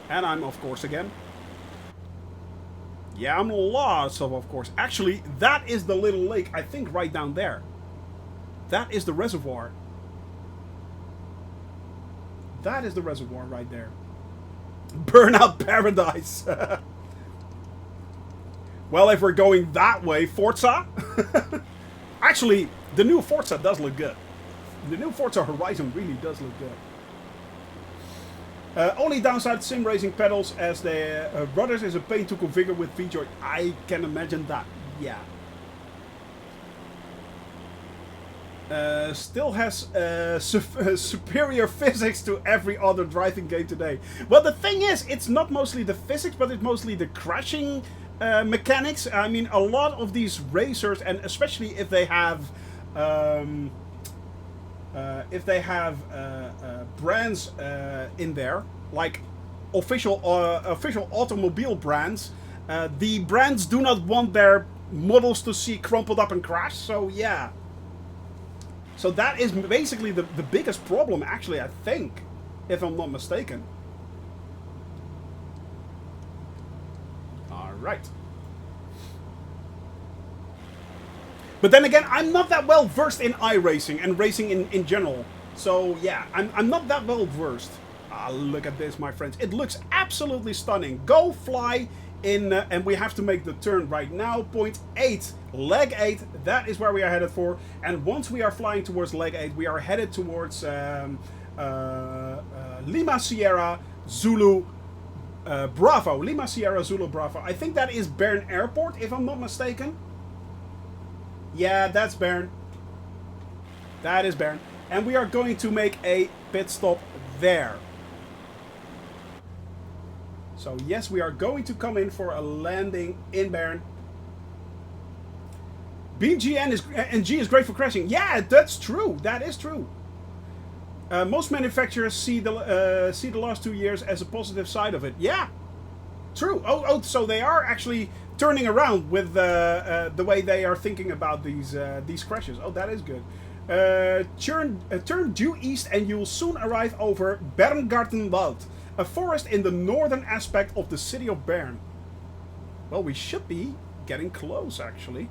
Speaker 1: And I'm, of course, again. Yeah, I'm lots of course. Actually, that is the little lake, I think, right down there. That is the reservoir. That is the reservoir right there. Burnout Paradise. Well, if we're going that way, Forza. Actually, the new Forza does look good. The new Forza Horizon really does look good. Only downside, sim racing pedals as the rudders is a pain to configure with V-Joy. I can imagine that. Yeah. Still has superior physics to every other driving game today. Well, the thing is, it's not mostly the physics, but it's mostly the crashing mechanics. I mean, a lot of these racers, and especially if they have brands in there, like official automobile brands, the brands do not want their models to see crumpled up and crash. So yeah. So that is basically the biggest problem, actually, I think, if I'm not mistaken. All right. But then again, I'm not that well versed in iRacing and racing in general. So yeah, I'm not that well versed. Ah, look at this, my friends. It looks absolutely stunning. Go fly in, and we have to make the turn right now. Point 8, leg 8, that is where we are headed for. And once we are flying towards leg 8, we are headed towards Lima Sierra Zulu Bravo. Lima Sierra Zulu Bravo. I think that is Bern Airport, if I'm not mistaken. Yeah, that's Bern. That is Bern. And we are going to make a pit stop there. So yes, we are going to come in for a landing in Bern. BGN is great for crashing. Yeah, that's true. That is true. Most manufacturers see the last 2 years as a positive side of it. Yeah, true. Oh, so they are actually turning around with the way they are thinking about these crashes. Oh, that is good. Turn due east and you'll soon arrive over Berngartenwald, a forest in the northern aspect of the city of Bern. Well, we should be getting close, actually.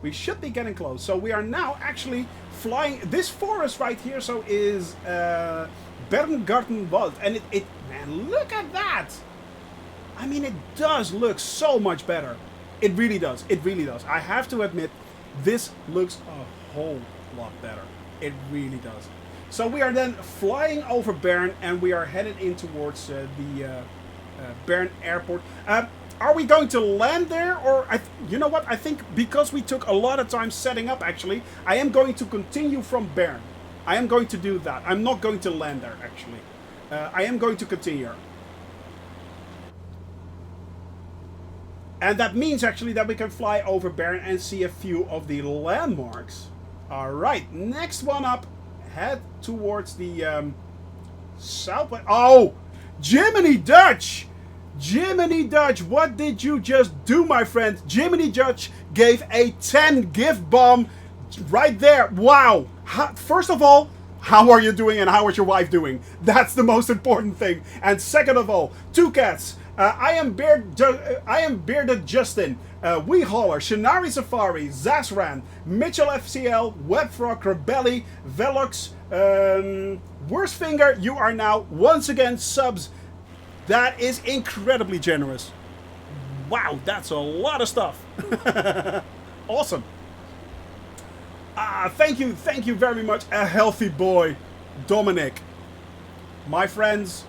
Speaker 1: We should be getting close. So we are now actually flying. This forest right here, so is Berngartenwald. And man, look at that. I mean, it does look so much better. It really does. It really does. I have to admit, this looks a whole lot better. It really does. So we are then flying over Bern, and we are headed in towards the Bern Airport. Are we going to land there, or you know what? I think because we took a lot of time setting up, actually, I am going to continue from Bern. I am going to do that. I'm not going to land there, actually. I am going to continue. And that means actually that we can fly over Bern and see a few of the landmarks. All right, next one up. Head towards the southwest. Oh, Jiminy Dutch! Jiminy Dutch, what did you just do, my friend? Jiminy Dutch gave a 10 gift bomb right there. Wow. First of all, how are you doing and how is your wife doing? That's the most important thing. And second of all, two cats. I am Bearded Justin, Wee Holler, Shinari Safari, Zazran, Mitchell FCL, Webfrog, Rebelli, Velox, Worst Finger, you are now once again subs. That is incredibly generous. Wow, that's a lot of stuff. Awesome. Thank you very much, a healthy boy, Dominic. My friends,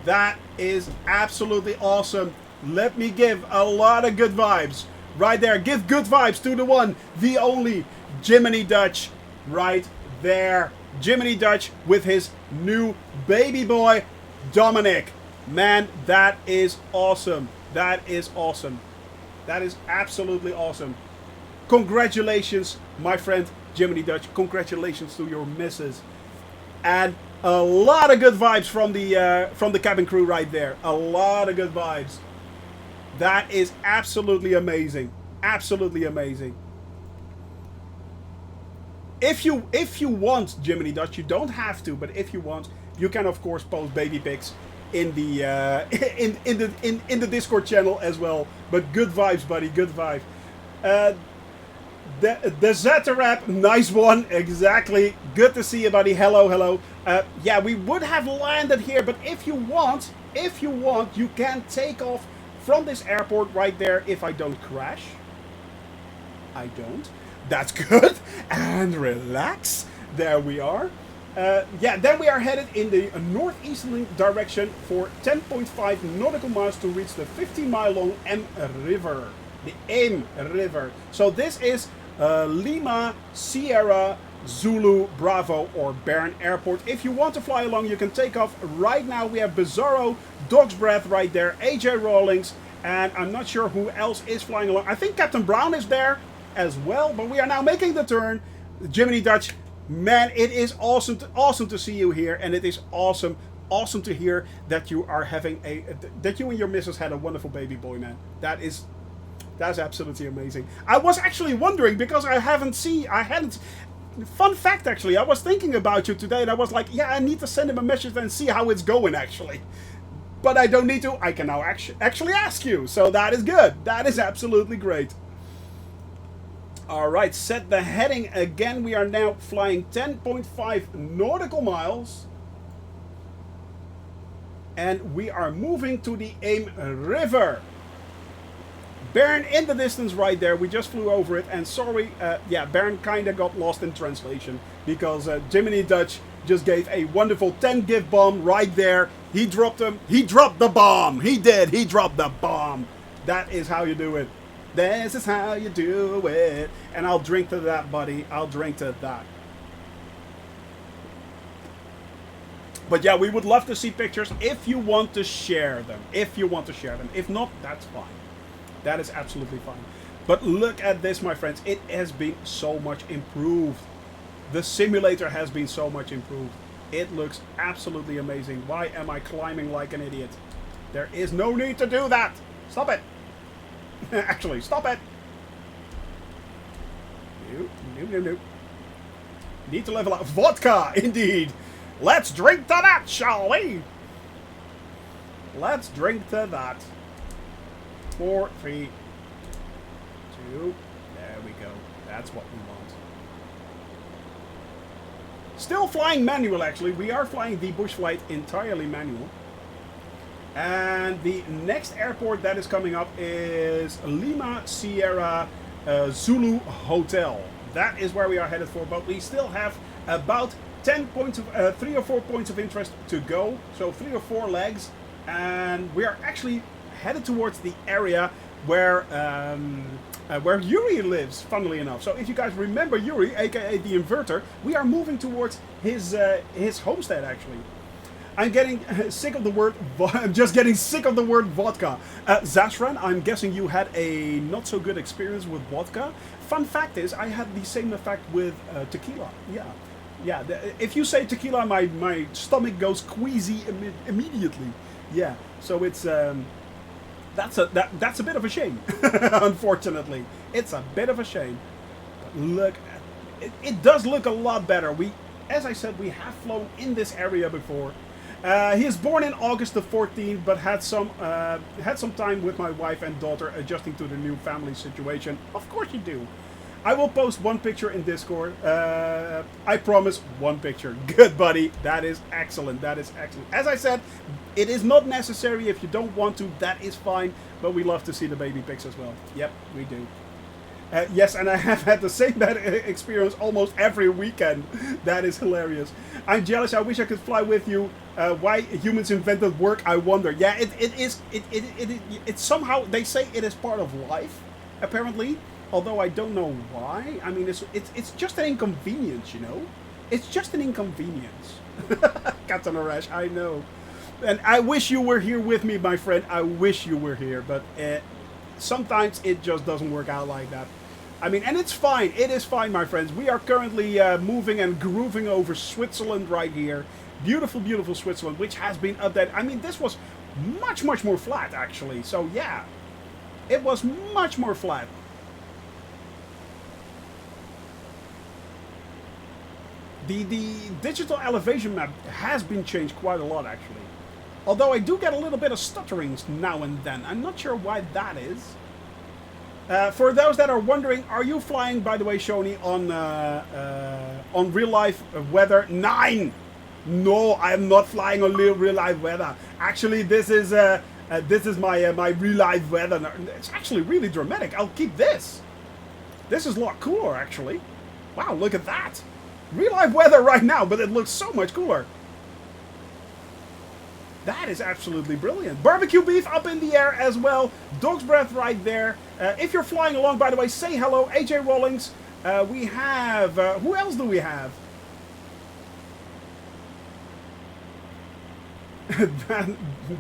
Speaker 1: that is absolutely awesome. Let me give a lot of good vibes right there. Give good vibes to the one, the only Jiminy Dutch right there. Jiminy Dutch with his new baby boy, Dominic. Man, that is awesome. That is awesome. That is absolutely awesome. Congratulations, my friend Jiminy Dutch. Congratulations to your missus. And a lot of good vibes from the cabin crew right there. A lot of good vibes. That is absolutely amazing. Absolutely amazing. If you want, Jiminy Dutch, you don't have to, but if you want, you can of course post baby pics in the in the Discord channel as well. But good vibes, buddy. Good vibe. The Zeta rap, nice one, exactly. Good to see you, buddy. Hello, hello. Yeah, we would have landed here, but if you want, if you want, you can take off from this airport right there if I don't crash. I don't. That's good. And relax. There we are. Yeah, then we are headed in the northeasterly direction for 10.5 nautical miles to reach the 15-mile long M River. The M River. So this is Lima, Sierra, Zulu, Bravo, or Bern Airport. If you want to fly along, you can take off right now. We have Bizarro, Dog's Breath right there, AJ Rawlings, and I'm not sure who else is flying along. I think Captain Brown is there as well, but we are now making the turn. Jiminy Dutch, man, it is awesome to see you here, and it is awesome to hear that you are having that you and your missus had a wonderful baby boy, man. That's absolutely amazing. I was actually wondering because I hadn't. Fun fact, actually, I was thinking about you today, and I was like, yeah, I need to send him a message and see how it's going, actually. But I don't need to. I can now actually ask you, so that is good. That is absolutely great. All right, set the heading again. We are now flying 10.5 nautical miles. And we are moving to the Aim River. Bern in the distance right there. We just flew over it. And sorry, yeah, Bern kind of got lost in translation. Because Jiminy Dutch just gave a wonderful 10-give bomb right there. He dropped him. He dropped the bomb. He did. He dropped the bomb. That is how you do it. This is how you do it. And I'll drink to that, buddy. I'll drink to that. But yeah, we would love to see pictures if you want to share them. If you want to share them. If not, that's fine. That is absolutely fine. But look at this, my friends. It has been so much improved. The simulator has been so much improved. It looks absolutely amazing. Why am I climbing like an idiot? There is no need to do that. Stop it. Actually, stop it. No. Need to level up. Vodka, indeed. Let's drink to that, shall we? Let's drink to that. 4, 3, 2. There we go. That's what we want. Still flying manual, actually. We are flying the bush flight entirely manual. And the next airport that is coming up is Lima Sierra Zulu Hotel. That is where we are headed for, but we still have about 10 points of 3 or 4 points of interest to go. So 3 or 4 legs, and we are actually headed towards the area where Yuri lives, funnily enough. So if you guys remember Yuri, aka the Inverter, we are moving towards his homestead, actually. I'm getting sick of the word. I'm just getting sick of the word vodka. Zashran, I'm guessing you had a not so good experience with vodka. Fun fact is, I had the same effect with tequila. Yeah. If you say tequila, my stomach goes queasy immediately. Yeah. So it's that's a bit of a shame. Unfortunately, it's a bit of a shame. But look, it does look a lot better. As I said, we have flown in this area before. He is born in August the 14th, but had some time with my wife and daughter adjusting to the new family situation. Of course you do. I will post one picture in Discord. I promise, one picture. Good, buddy. That is excellent. That is excellent. As I said, it is not necessary. If you don't want to, that is fine. But we love to see the baby pics as well. Yep, we do. Yes, and I have had the same bad experience almost every weekend. That is hilarious. I'm jealous. I wish I could fly with you. Why humans invented work, I wonder. Yeah, it's somehow, they say it is part of life, apparently. Although I don't know why. I mean, it's just an inconvenience, you know? It's just an inconvenience. Captain Arash, I know. And I wish you were here with me, my friend. I wish you were here, but sometimes it just doesn't work out like that. I mean, and it's fine. It is fine, my friends. We are currently moving and grooving over Switzerland right here. Beautiful, beautiful Switzerland, which has been updated. I mean, this was much, much more flat, actually. So, yeah. It was much more flat. The digital elevation map has been changed quite a lot, actually. Although I do get a little bit of stutterings now and then. I'm not sure why that is. For those that are wondering, are you flying, by the way, Shoni, on real life weather 9? No, I'm not flying on real life weather. Actually, this is my my real life weather. It's actually really dramatic. I'll keep this. This is a lot cooler, actually. Wow, look at that. Real life weather right now, but it looks so much cooler. That is absolutely brilliant. Barbecue beef up in the air as well. Dog's breath right there. If you're flying along, by the way, say hello. AJ Rawlings. We have... who else do we have?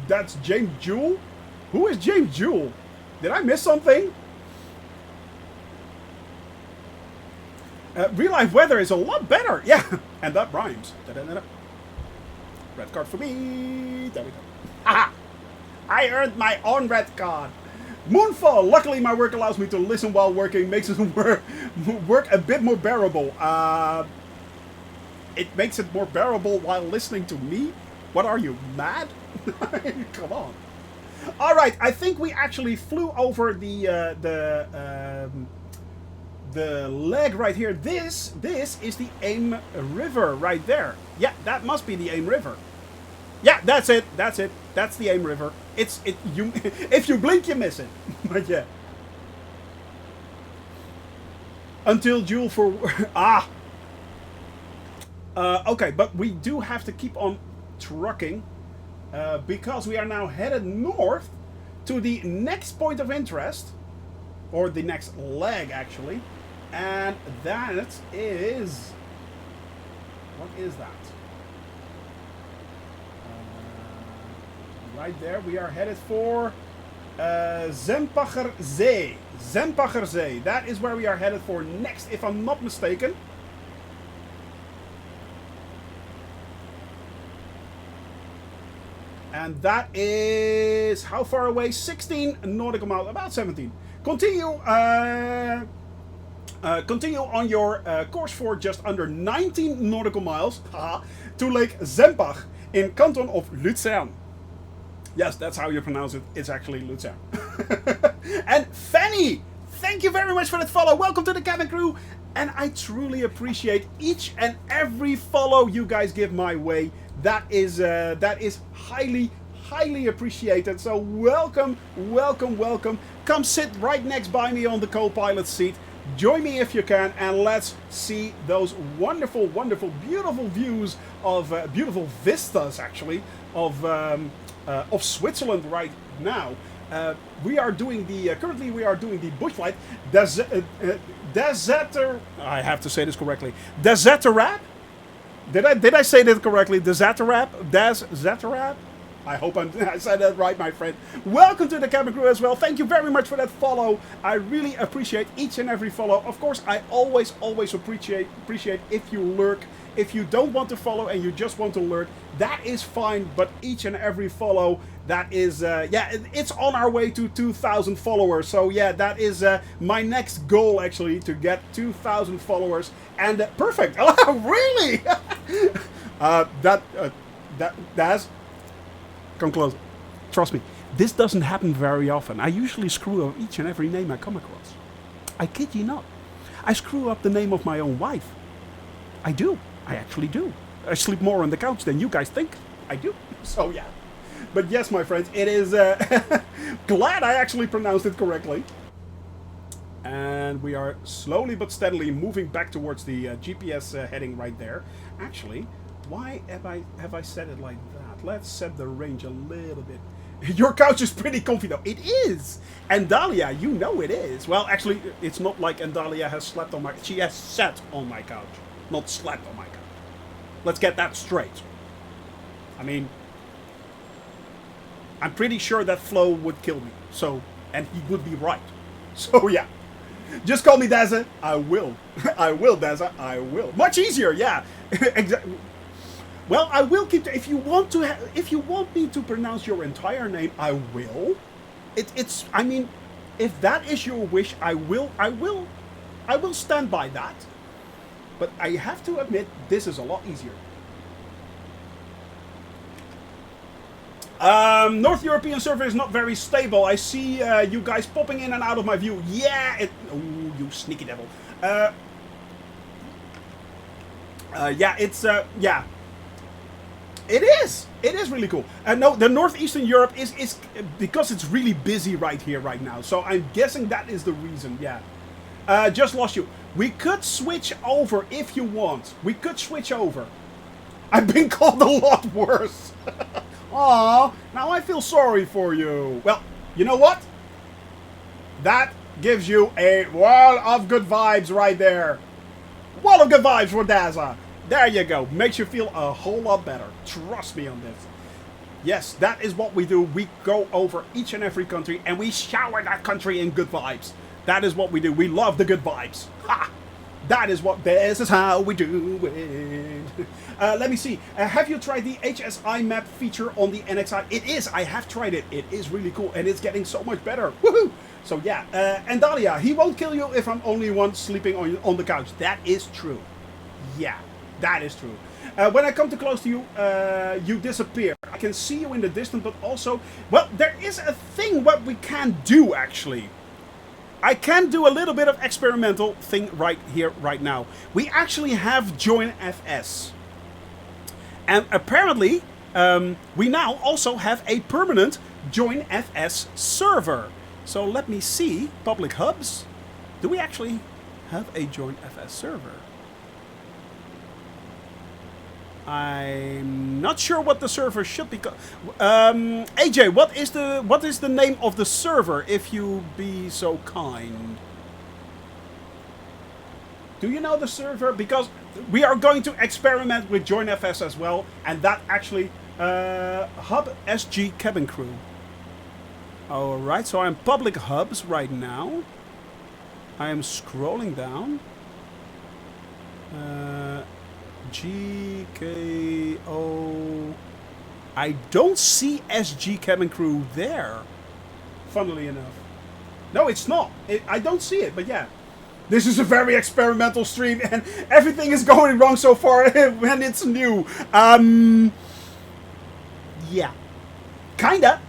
Speaker 1: That's James Jewell? Who is James Jewell? Did I miss something? Real life weather is a lot better. Yeah, and that rhymes. Da-da-da-da. Red card for me. There we go. Haha! I earned my own red card. Moonfall. Luckily, my work allows me to listen while working. Makes it work a bit more bearable. It makes it more bearable while listening to me? What are you, mad? Come on. All right, I think we actually flew over the leg right here. This is the Aim River right there. Yeah, that must be the Aim River. Yeah, that's it. That's it. That's the Aim River. You if you blink, you miss it. But yeah. Until Jewel for okay, but we do have to keep on trucking because we are now headed north to the next point of interest, or the next leg actually. And that is... what is that? Right there, we are headed for Zempacher Zee. Zempacher Zee. That is where we are headed for next, if I'm not mistaken. And that is... how far away? 16 nautical miles. About 17. Continue... continue on your course for just under 19 nautical miles to Lake Zempach in Canton of Luzern. Yes, that's how you pronounce it. It's actually Luzern. And Fanny, thank you very much for that follow. Welcome to the cabin crew. And I truly appreciate each and every follow you guys give my way. That is highly, highly appreciated. So welcome, welcome, welcome. Come sit right next by me on the co-pilot seat. Join me if you can, and let's see those wonderful, wonderful, beautiful views of beautiful vistas, actually, of Switzerland right now. We are doing the currently we are doing the bush flight. I have to say this correctly. Deserterab? Did I say that correctly? Deserterab? Deserterab? I hope I said that right, my friend. Welcome to the cabin crew as well. Thank you very much for that follow. I really appreciate each and every follow. Of course, I always appreciate if you lurk. If you don't want to follow and you just want to lurk, that is fine. But each and every follow, that is, yeah, it's on our way to 2,000 followers. So yeah, that is my next goal, actually, to get 2,000 followers. And perfect. Oh, really? That's... come close. Trust me, this doesn't happen very often. I usually screw up each and every name I come across. I kid you not. I screw up the name of my own wife. I do. I actually do. I sleep more on the couch than you guys think. I do. So yeah. But yes, my friends, it is... glad I actually pronounced it correctly. And we are slowly but steadily moving back towards the GPS heading right there. Actually, why have I said it like that? Let's set the range a little bit. Your couch is pretty comfy though. It is. And Dahlia, you know it is. Well, actually, it's not like Andalia has slept on my... she has sat on my couch, not slept on my couch. Let's get that straight. I mean, I'm pretty sure that Flo would kill me. So, and he would be right. So yeah. Just call me Dazza. I will. I will, Dazza. I will. Much easier, yeah. Exactly. Well, I will keep... if you want to... if you want me to pronounce your entire name, I will. It's... I mean, if that is your wish, I will stand by that. But I have to admit, this is a lot easier. North European server is not very stable. I see you guys popping in and out of my view. Yeah, ooh, you sneaky devil. Yeah, it's, yeah. It is. It is really cool. No, the northeastern Europe is because it's really busy right here, right now. So I'm guessing that is the reason. Yeah. Just lost you. We could switch over if you want. We could switch over. I've been called a lot worse. Aw, now I feel sorry for you. Well, you know what? That gives you a wall of good vibes right there. Wall of good vibes for Daza. There you go. Makes you feel a whole lot better. Trust me on this. Yes, that is what we do. We go over each and every country and we shower that country in good vibes. That is what we do. We love the good vibes. Ha! That is what, this is how we do it. Let me see. Have you tried the HSI map feature on the NXI? It is. I have tried it. It is really cool and it's getting so much better. Woohoo! So yeah. And Dahlia, he won't kill you if I'm only one sleeping on the couch. That is true. Yeah. That is true. When I come too close to you, you disappear. I can see you in the distance, but also... Well, there is a thing what we can do, actually. I can do a little bit of experimental thing right here, right now. We actually have Join FS. And apparently, we now also have a permanent Join FS server. So let me see. Public hubs. Do we actually have a Join FS server? I'm not sure what the server should be. AJ, what is the name of the server, if you be so kind? Do you know the server? Because we are going to experiment with JoinFS as well, and that actually Hub SG Cabin Crew. All right, so I'm public hubs right now. I am scrolling down. GKO. I don't see SG Cabin Crew there. Funnily enough. No, it's not. I don't see it, but yeah. This is a very experimental stream and everything is going wrong so far when it's new. Yeah. Kinda.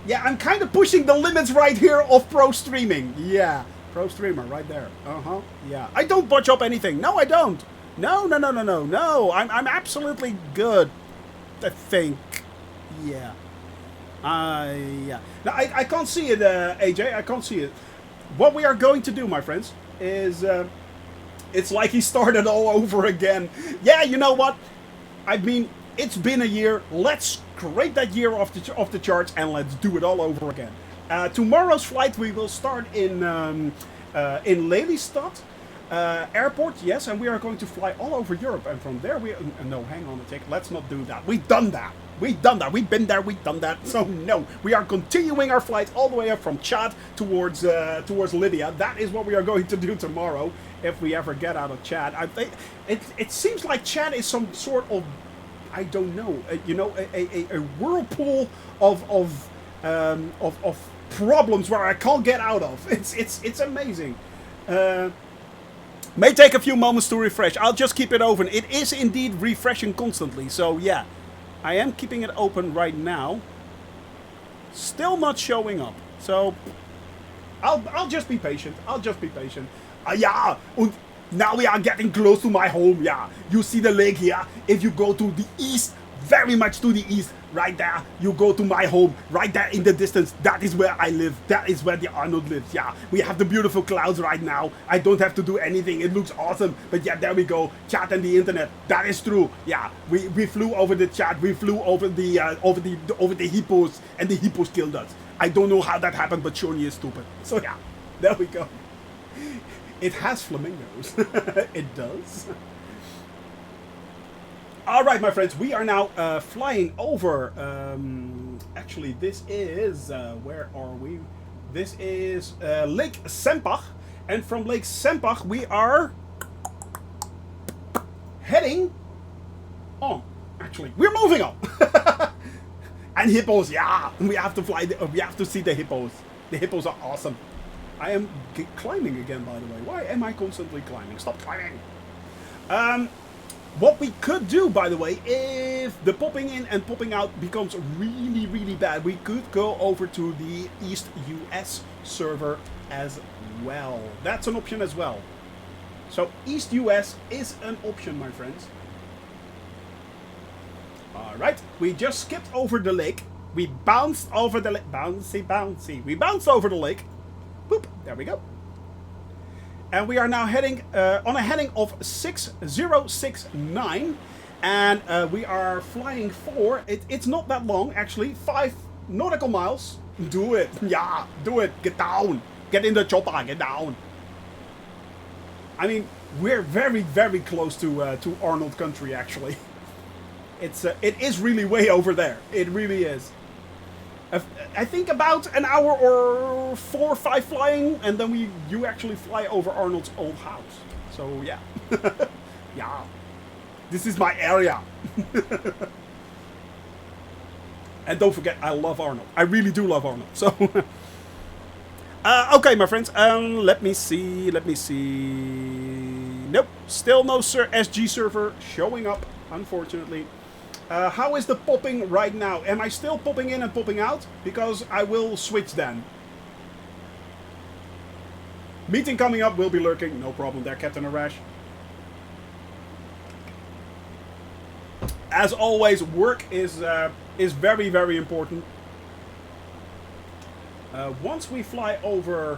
Speaker 1: Yeah, I'm kinda pushing the limits right here of pro streaming. Yeah. Pro streamer right there. Uh-huh. Yeah. I don't botch up anything. No, I don't. No. I'm absolutely good. I think. Yeah. Yeah. Now, I can't see it, AJ. I can't see it. What we are going to do, my friends, is... it's like he started all over again. Yeah, you know what? I mean, it's been a year. Let's scrape that year off the charts and let's do it all over again. Tomorrow's flight, we will start in Lelystad. Airport, yes, and we are going to fly all over Europe, and from there we... no, hang on a tick, let's not do that. We've done that. We've been there, we've done that. So no, we are continuing our flight all the way up from Chad towards Libya. That is what we are going to do tomorrow, if we ever get out of Chad. I think it seems like Chad is some sort of, I don't know, you know, a whirlpool of problems where I can't get out of. It's amazing. May take a few moments to refresh. I'll just keep it open. It is indeed refreshing constantly. So yeah, I am keeping it open right now. Still not showing up. So I'll just be patient. Yeah, and now we are getting close to my home. Yeah, you see the lake here. If you go to the east, very much to the east, right there, you go to my home, right there in the distance. That is where I live. That is where the Arnold lives. Yeah, we have the beautiful clouds right now. I don't have to do anything. It looks awesome. But yeah, there we go. Chat and the internet. That is true. Yeah, we flew over the chat. We flew over the hippos, and the hippos killed us. I don't know how that happened, but Shawnee is stupid. So yeah, there we go. It has flamingos. It does. All right, my friends, we are now flying over. Actually, this is where are we? This is Lake Sempach, and from Lake Sempach we are heading on. Actually, we're moving on. And hippos, yeah, we have to fly. We have to see the hippos. The hippos are awesome. I am climbing again, by the way. Why am I constantly climbing? Stop climbing. What we could do, by the way, if the popping in and popping out becomes really, really bad, we could go over to the East US server as well. That's an option as well. So East US is an option, my friends. Alright, we just skipped over the lake. We bounced over the lake. Bouncy, bouncy. We bounced over the lake. Boop, there we go. And we are now heading on a heading of 6069. And we are flying for, it's not that long actually, 5 nautical miles. Do it, yeah, do it, get down. Get in the chopper, get down. I mean, we're very, very close to Arnold country actually. It is really way over there. It really is. I think about an hour or 4 or 5 flying, and then you actually fly over Arnold's old house. So yeah, yeah, this is my area. And don't forget, I love Arnold. I really do love Arnold. So okay, my friends. Let me see. Nope, still no SG server showing up, unfortunately. How is the popping right now? Am I still popping in and popping out? Because I will switch then. Meeting coming up, will be lurking. No problem there, Captain Arash. As always, work is very, very important. Once we fly over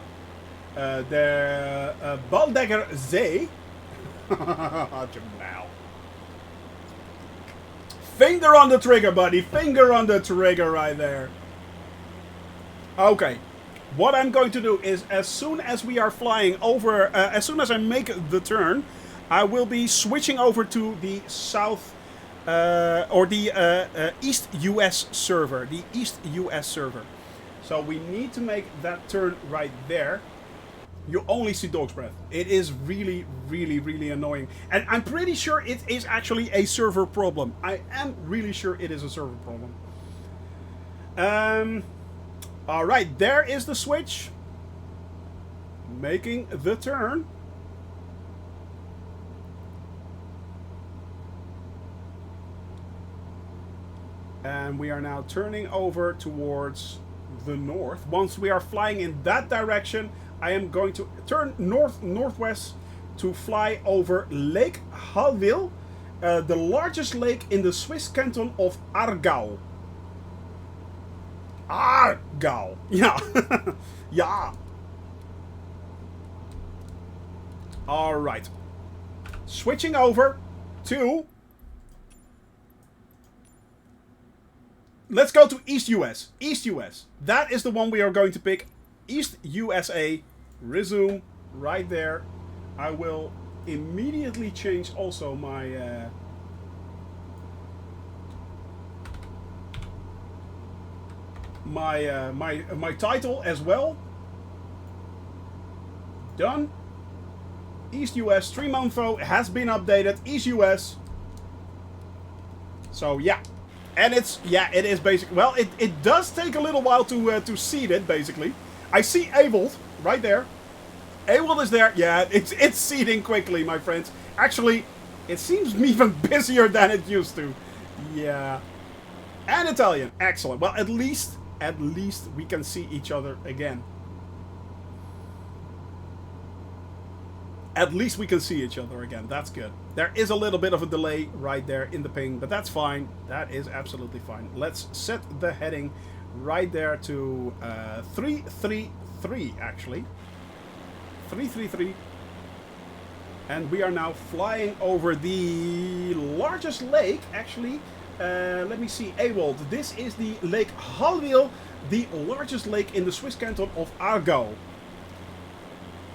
Speaker 1: the Baldegger Zee... now. Finger on the trigger, buddy. Finger on the trigger right there. Okay. What I'm going to do is, as soon as we are flying over, as soon as I make the turn, I will be switching over to the south, or the East US server. The East US server. So we need to make that turn right there. You only see dog's breath. It is really, really, really annoying. And I'm pretty sure it is actually a server problem. I am really sure it is a server problem. Alright, there is the switch. Making the turn. And we are now turning over towards the north. Once we are flying in that direction, I am going to turn northwest to fly over Lake Halville, the largest lake in the Swiss canton of Aargau. Aargau. Yeah. Yeah. Alright. Switching over to... Let's go to East US. East US. That is the one we are going to pick. East USA. Resume. Right there. I will immediately change also my... my title as well. Done. East US stream info has been updated. East US. So yeah. And it's, yeah, it is basic. Well, it does take a little while to seed it, basically. I see Avold right there. Avold is there. Yeah, it's seeding quickly, my friends. Actually, it seems even busier than it used to. Yeah. And Italian. Excellent. Well, at least we can see each other again. At least we can see each other again. That's good. There is a little bit of a delay right there in the ping, but that's fine. That is absolutely fine. Let's set the heading right there to 333, actually. 333. And we are now flying over the largest lake, actually. Let me see, Avold. This is the Lake Halville, the largest lake in the Swiss canton of Aargau.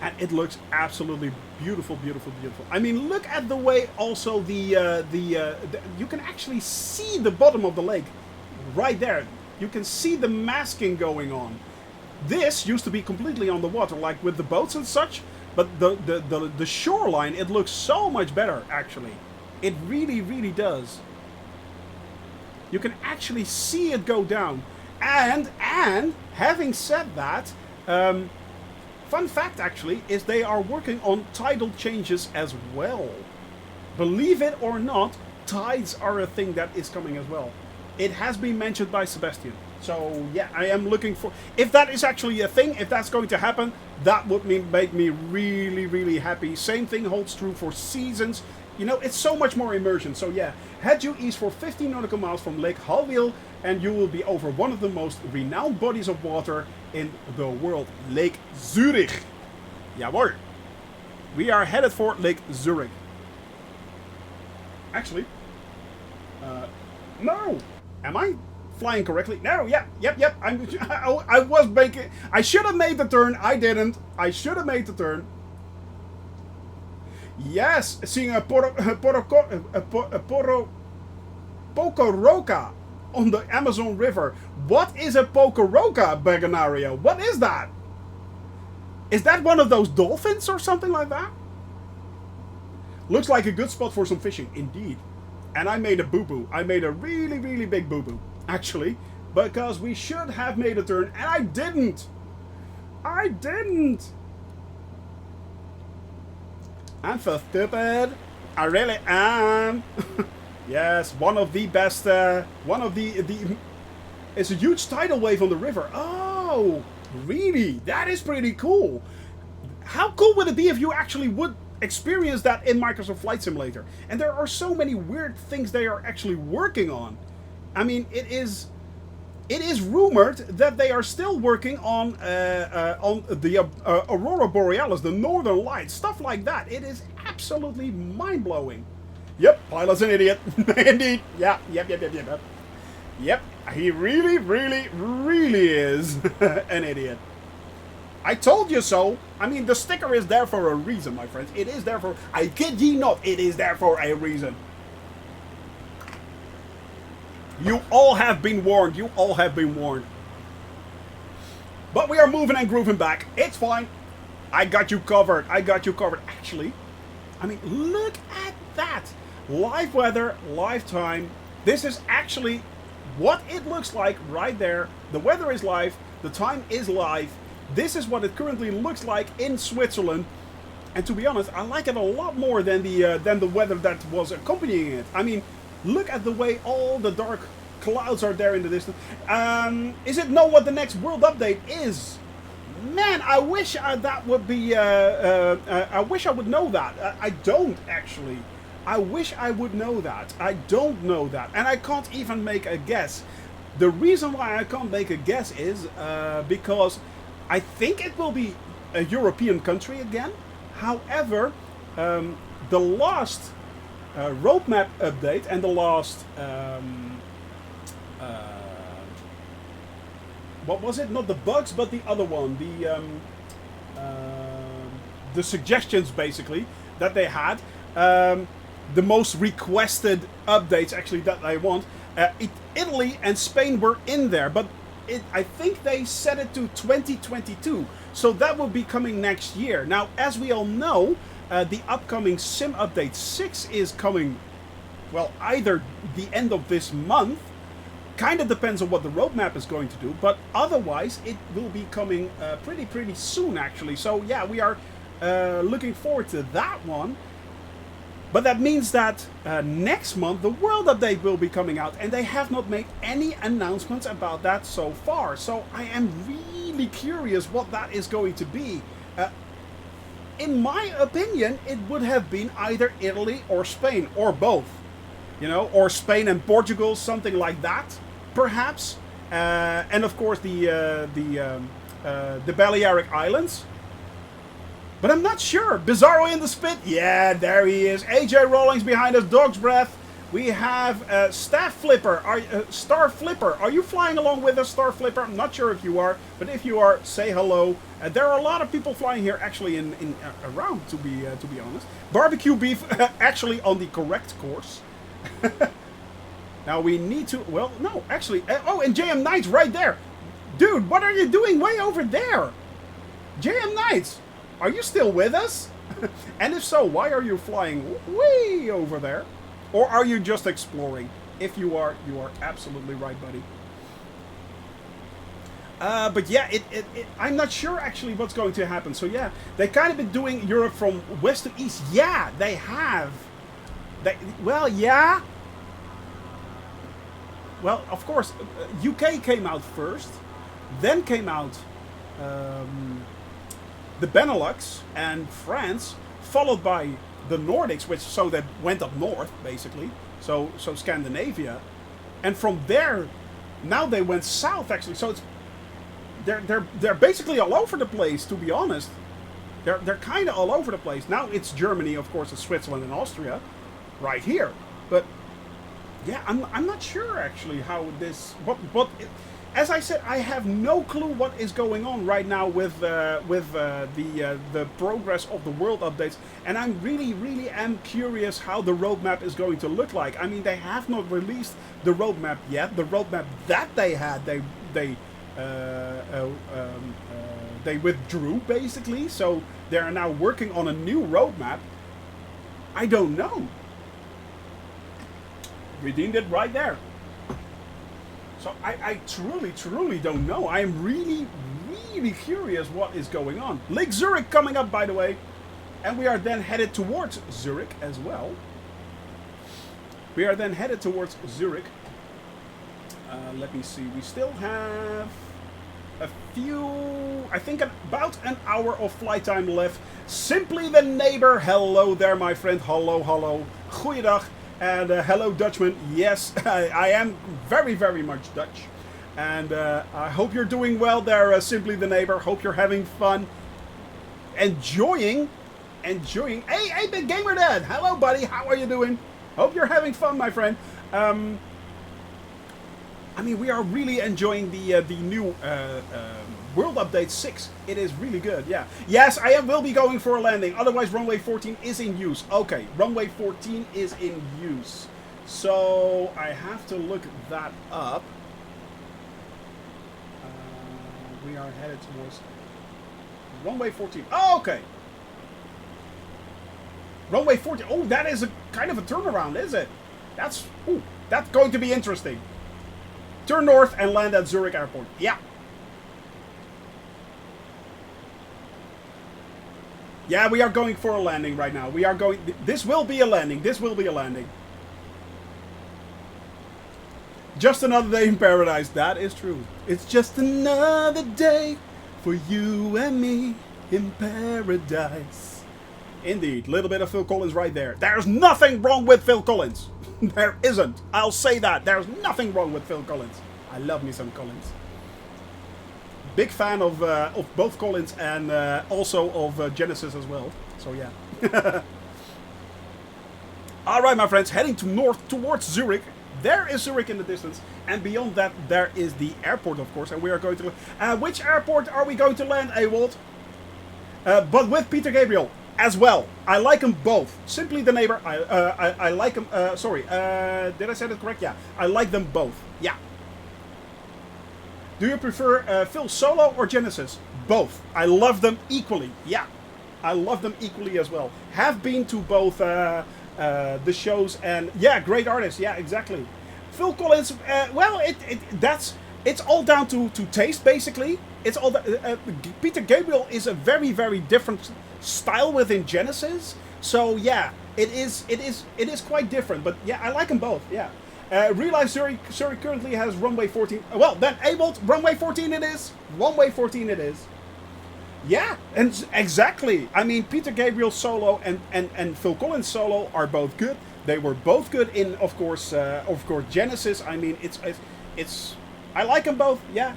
Speaker 1: And it looks absolutely beautiful, beautiful, beautiful. I mean, look at the way also you can actually see the bottom of the lake right there. You can see the masking going on. This used to be completely on the water, like with the boats and such. But the shoreline, it looks so much better, actually. It really, really does. You can actually see it go down. And having said that, fun fact, actually, is they are working on tidal changes as well. Believe it or not, tides are a thing that is coming as well. It has been mentioned by Sebastian. So, yeah, I am looking for... If that is actually a thing, if that's going to happen, that would make me really, really happy. Same thing holds true for seasons You know, it's so much more immersion. So yeah, head due east for 15 nautical miles from Lake Hallwyl, and you will be over one of the most renowned bodies of water in the world, Lake Zurich. Jawohl. We are headed for Lake Zurich. Actually, no. Am I flying correctly? No. Yep. I was making. I should have made the turn. I didn't. I should have made the turn. Yes, seeing a Pocoroca on the Amazon River. What is a Pocoroca, Baganaria? What is that? Is that one of those dolphins or something like that? Looks like a good spot for some fishing, indeed. And I made a boo-boo. I made a really, really big boo-boo, actually. Because we should have made a turn, and I didn't. I didn't. I'm so stupid. I really am. Yes, one of the best. One of the. It's a huge tidal wave on the river. Oh, really? That is pretty cool. How cool would it be if you actually would experience that in Microsoft Flight Simulator? And there are so many weird things they are actually working on. I mean, it is rumored that they are still working on the Aurora Borealis, the Northern Lights, stuff like that. It is absolutely mind-blowing. Yep, pilot's an idiot. Indeed. Yeah, yep. Yep, he really, really, really is an idiot. I told you so. I mean, the sticker is there for a reason, my friends. It is there for... I kid ye not, it is there for a reason. You all have been warned. You all have been warned. But we are moving and grooving back. It's fine. I got you covered. I got you covered. Actually, I mean, look at that. Live weather, live time. This is actually what it looks like right there. The weather is live. The time is live. This is what it currently looks like in Switzerland. And to be honest, I like it a lot more than the weather that was accompanying it. I mean, look at the way all the dark clouds are there in the distance. Is it know what the next world update is? Man, I wish that would be. I wish I would know that. I don't actually. I wish I would know that. I don't know that, and I can't even make a guess. The reason why I can't make a guess is because I think it will be a European country again. However, the last roadmap update and the last what was it? Not the bugs, but the other one. The suggestions basically that they had. The most requested updates actually that I want. Italy and Spain were in there, but I think they set it to 2022. So that will be coming next year. Now, as we all know, the upcoming Sim Update 6 is coming, well, either the end of this month, kind of depends on what the roadmap is going to do, but otherwise it will be coming pretty soon actually. So yeah, we are looking forward to that one. But that means that next month the World Update will be coming out, and they have not made any announcements about that so far. So I am really curious what that is going to be. In my opinion, it would have been either Italy or Spain, or both. You know, or Spain and Portugal, something like that, perhaps. And of course the Balearic Islands. But I'm not sure. Bizarro in the spit. Yeah, there he is. AJ Rawlings behind us. Dog's breath. We have Star Flipper. Are you flying along with us, Star Flipper? I'm not sure if you are, but if you are, say hello. There are a lot of people flying here, actually, around. To be honest, barbecue beef actually on the correct course. Now we need to. Well, no, actually. Oh, and JM Knights right there, dude. What are you doing way over there, JM Knights? Are you still with us? And if so, why are you flying way over there? Or are you just exploring? If you are absolutely right, buddy. But yeah, I'm not sure actually what's going to happen. So yeah, they kind of been doing Europe from west to east. Yeah, they have. Well, yeah. Well, of course, UK came out first. Then came out... the Benelux and France, followed by the Nordics, which so they went up north basically, so Scandinavia, and from there, now they went south actually. So it's they're basically all over the place, to be honest. They're kind of all over the place. Now it's Germany, of course, it's Switzerland and Austria, right here. But yeah, I'm not sure actually how this. But as I said, I have no clue what is going on right now with the progress of the world updates, and I'm really am curious how the roadmap is going to look like. I mean, they have not released the roadmap yet. The roadmap that they had, they withdrew basically, so they are now working on a new roadmap. I don't know. Redeemed it right there. So I truly don't know. I am really curious what is going on. Lake Zurich coming up, by the way, and we are then headed towards Zurich as well. We are then headed towards Zurich. Let me see. We still have a few, I think about an hour of flight time left. Simply the neighbor. Hello there, my friend. Hello. Goeiedag. And hello, Dutchman. Yes, I am very much Dutch. And I hope you're doing well there, Simply the neighbor. Hope you're having fun. Enjoying. Hey, Big Gamer Dad. Hello, buddy. How are you doing? Hope you're having fun, my friend. I mean, we are really enjoying the new World Update 6. It is really good, yeah. Yes, I will be going for a landing. Otherwise, runway 14 is in use. Okay, runway 14 is in use. So, I have to look that up. We are headed towards runway 14. Oh, okay. Runway 14. Oh, that is a kind of a turnaround, is it? That's going to be interesting. Turn north and land at Zurich Airport. Yeah. Yeah, we are going for a landing right now. We are going... This will be a landing. This will be a landing. Just another day in paradise. That is true. It's just another day for you and me in paradise. Indeed. Little bit of Phil Collins right there. There's nothing wrong with Phil Collins. There isn't. I'll say that. There's nothing wrong with Phil Collins. I love me some Collins. Big fan of both Collins and also of Genesis as well. So yeah. All right, my friends, heading to north towards Zurich. There is Zurich in the distance, and beyond that, there is the airport, of course. And we are going to. Which airport are we going to land, Ewald? But with Peter Gabriel as well. I like them both. Simply the neighbor. I like them. Sorry, did I say that correct? Yeah, I like them both. Yeah. Do you prefer Phil Solo or Genesis? Both. I love them equally. Yeah, I love them equally as well. Have been to both the shows, and yeah, great artists. Yeah, exactly. Phil Collins. Well, it's all down to taste, basically. It's all Peter Gabriel is a very different style within Genesis. So yeah, it is quite different. But yeah, I like them both. Yeah. Realize Zurich currently has runway 14. Well, then Ewald, runway 14 it is. Runway 14 it is. Yeah, and exactly. I mean, Peter Gabriel solo and Phil Collins solo are both good. They were both good in, of course, Genesis. I mean, it's. I like them both. Yeah,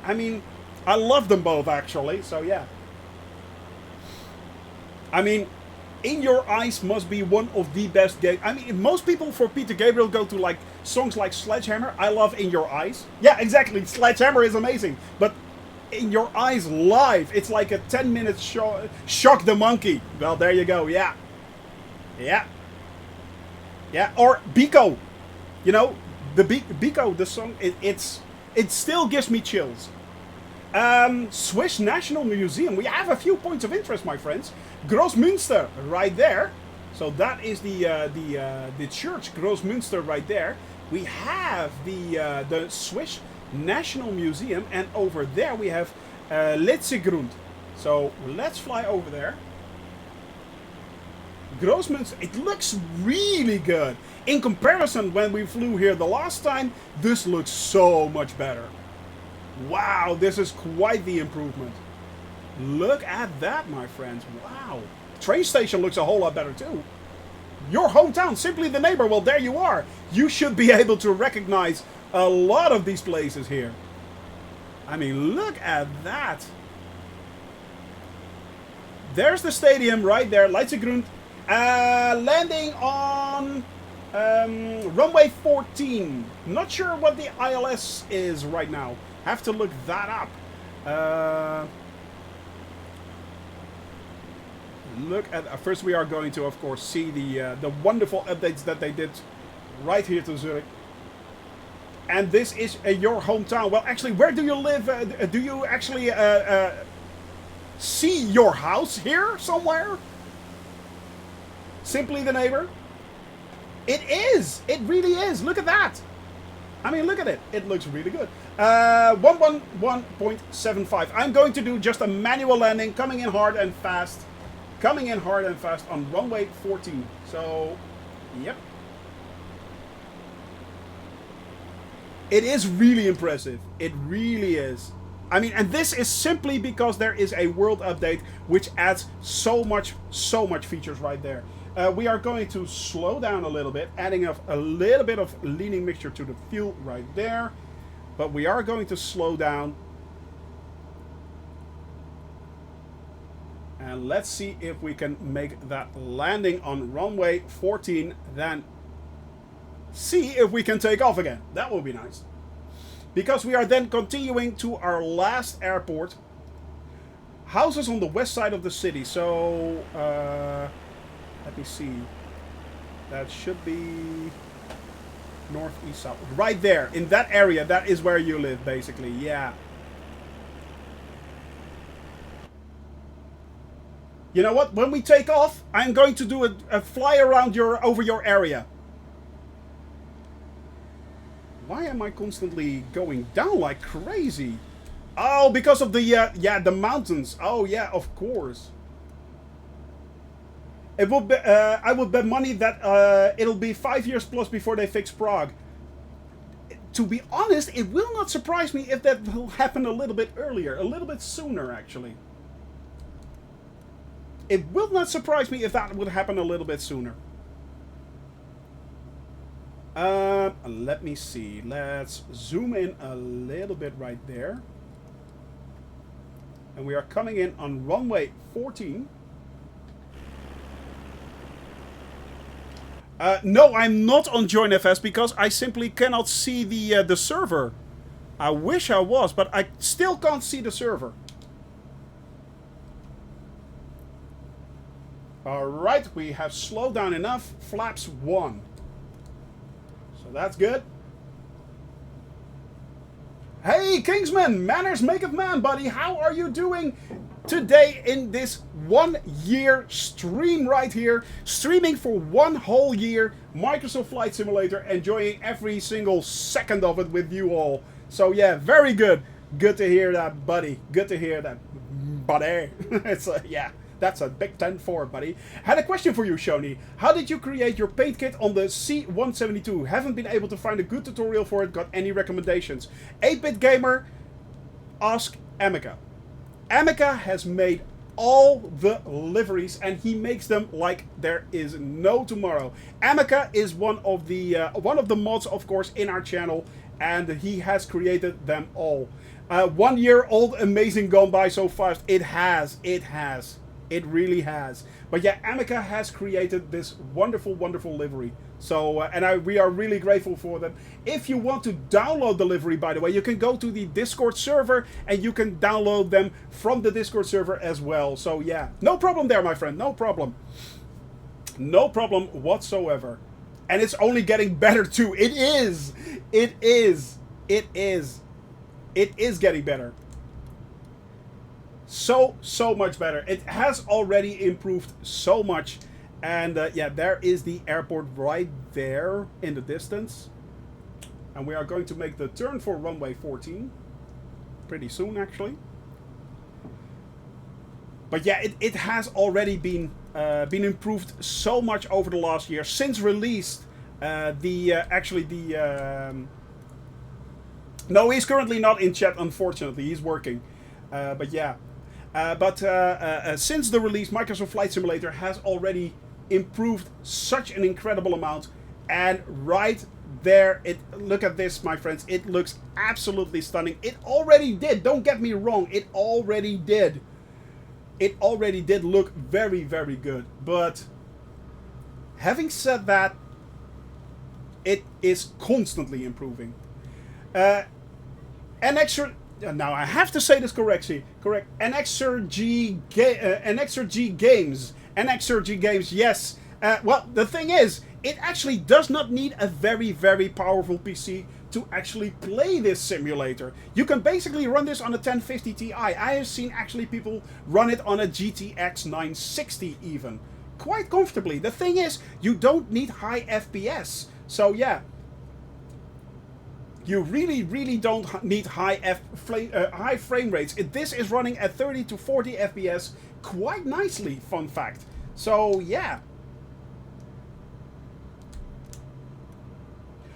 Speaker 1: I mean, I love them both actually. So yeah. I mean, In Your Eyes must be one of the best games. I mean, most people for Peter Gabriel go to like songs like Sledgehammer. I love In Your Eyes. Yeah, exactly. Sledgehammer is amazing. But In Your Eyes live, it's like a 10-minute Shock the Monkey. Well, there you go. Yeah. Yeah. Yeah. Or Biko. You know, the Biko, the song, it still gives me chills. Swiss National Museum. We have a few points of interest, my friends. Großmünster, right there. So that is the church, Großmünster, right there. We have the Swiss National Museum, and over there we have Letzigrund. So let's fly over there. Großmünster. It looks really good. In comparison, when we flew here the last time, this looks so much better. Wow, this is quite the improvement. Look at that, my friends. Wow. Train station looks a whole lot better too. Your hometown, Simply the Neighbor. Well, there you are. You should be able to recognize a lot of these places here. I mean, look at that. There's the stadium right there, Leidsegrund. Landing on runway 14. Not sure what the ILS is right now. Have to look that up. Look at first we are going to, of course, see the wonderful updates that they did right here to Zurich. And this is your hometown. Well, actually, where do you live? Do you actually see your house here somewhere? Simply the Neighbor. It is. It really is. Look at that. I mean, look at it. It looks really good. 111.75. I'm going to do just a manual landing, coming in hard and fast. Coming in hard and fast on runway 14. So, yep. It is really impressive. It really is. I mean, and this is simply because there is a world update which adds so much features right there. We are going to slow down a little bit, adding a little bit of leaning mixture to the fuel right there. But we are going to slow down. And let's see if we can make that landing on runway 14, then see if we can take off again. That will be nice. Because we are then continuing to our last airport. Houses on the west side of the city. So, let me see. That should be north, east, south. Right there, in that area, that is where you live, basically. Yeah. You know what? When we take off, I'm going to do a fly around over your area. Why am I constantly going down like crazy? Oh, because of the mountains. Oh yeah, of course. It will be. I would bet money that it'll be 5 years plus before they fix Prague. To be honest, it will not surprise me if that will happen a little bit earlier, a little bit sooner actually. It will not surprise me if that would happen a little bit sooner. Let me see. Let's zoom in a little bit right there. And we are coming in on runway 14. No, I'm not on JoinFS because I simply cannot see the server. I wish I was, but I still can't see the server. Alright, we have slowed down enough. Flaps 1. So that's good. Hey, Kingsman! Manners maketh man, buddy. How are you doing today in this 1 year stream right here? Streaming for 1 whole year. Microsoft Flight Simulator. Enjoying every single second of it with you all. So yeah, very good. Good to hear that, buddy. Good to hear that, buddy. It's yeah. That's a big 10-4, buddy. Had a question for you, Shoni. How did you create your paint kit on the C172? Haven't been able to find a good tutorial for it. Got any recommendations? 8-Bit Gamer, ask Amica. Amica has made all the liveries and he makes them like there is no tomorrow. Amica is one of the mods, of course, in our channel, and he has created them all. 1 year old, amazing, gone by so fast. It has. It really has. But yeah, Amica has created this wonderful, wonderful livery. So, we are really grateful for them. If you want to download the livery, by the way, you can go to the Discord server and you can download them from the Discord server as well. So yeah, no problem there, my friend. No problem. No problem whatsoever. And it's only getting better too. It is. It is. It is. It is getting better. So much better. It has already improved so much. And yeah, there is the airport right there in the distance. And we are going to make the turn for runway 14. Pretty soon, actually. But yeah, it has already been improved so much over the last year. Since released, no, he's currently not in chat, unfortunately. He's working. But yeah. Since the release, Microsoft Flight Simulator has already improved such an incredible amount. And right there, look at this, my friends. It looks absolutely stunning. It already did. Don't get me wrong. It already did. It already did look very, very good. But having said that, it is constantly improving. An extra... Now, I have to say this correctly. Correct. NXRG Games. NXRG Games, yes. Well, the thing is, it actually does not need a very, very powerful PC to actually play this simulator. You can basically run this on a 1050 Ti. I have seen actually people run it on a GTX 960 even. Quite comfortably. The thing is, you don't need high FPS. So yeah, you really, really don't need high frame rates. This is running at 30 to 40 FPS quite nicely, fun fact. So yeah.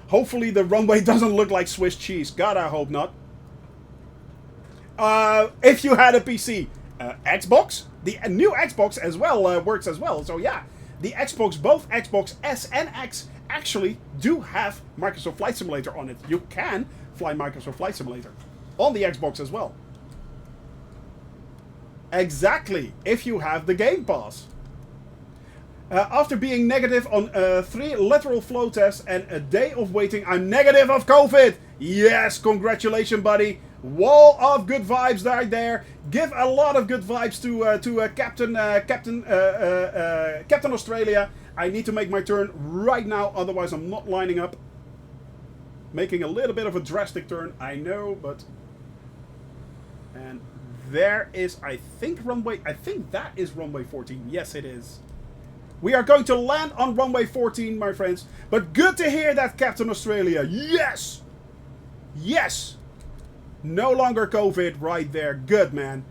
Speaker 1: Hopefully the runway doesn't look like Swiss cheese. God, I hope not. If you had a PC, Xbox, the new Xbox as well works as well. So yeah, the Xbox, both Xbox S and X actually do have Microsoft Flight Simulator on it. You can fly Microsoft Flight Simulator on the Xbox as well. Exactly, if you have the Game Pass. After being negative on 3 lateral flow tests and a day of waiting, I'm negative of COVID. Yes, congratulations, buddy. Wall of good vibes right there. Give a lot of good vibes to Captain Australia. I need to make my turn right now, otherwise I'm not lining up. Making a little bit of a drastic turn, I know, but... And there is, I think that is runway 14. Yes, it is. We are going to land on runway 14, my friends. But good to hear that, Captain Australia. Yes! Yes! No longer COVID right there. Good, man.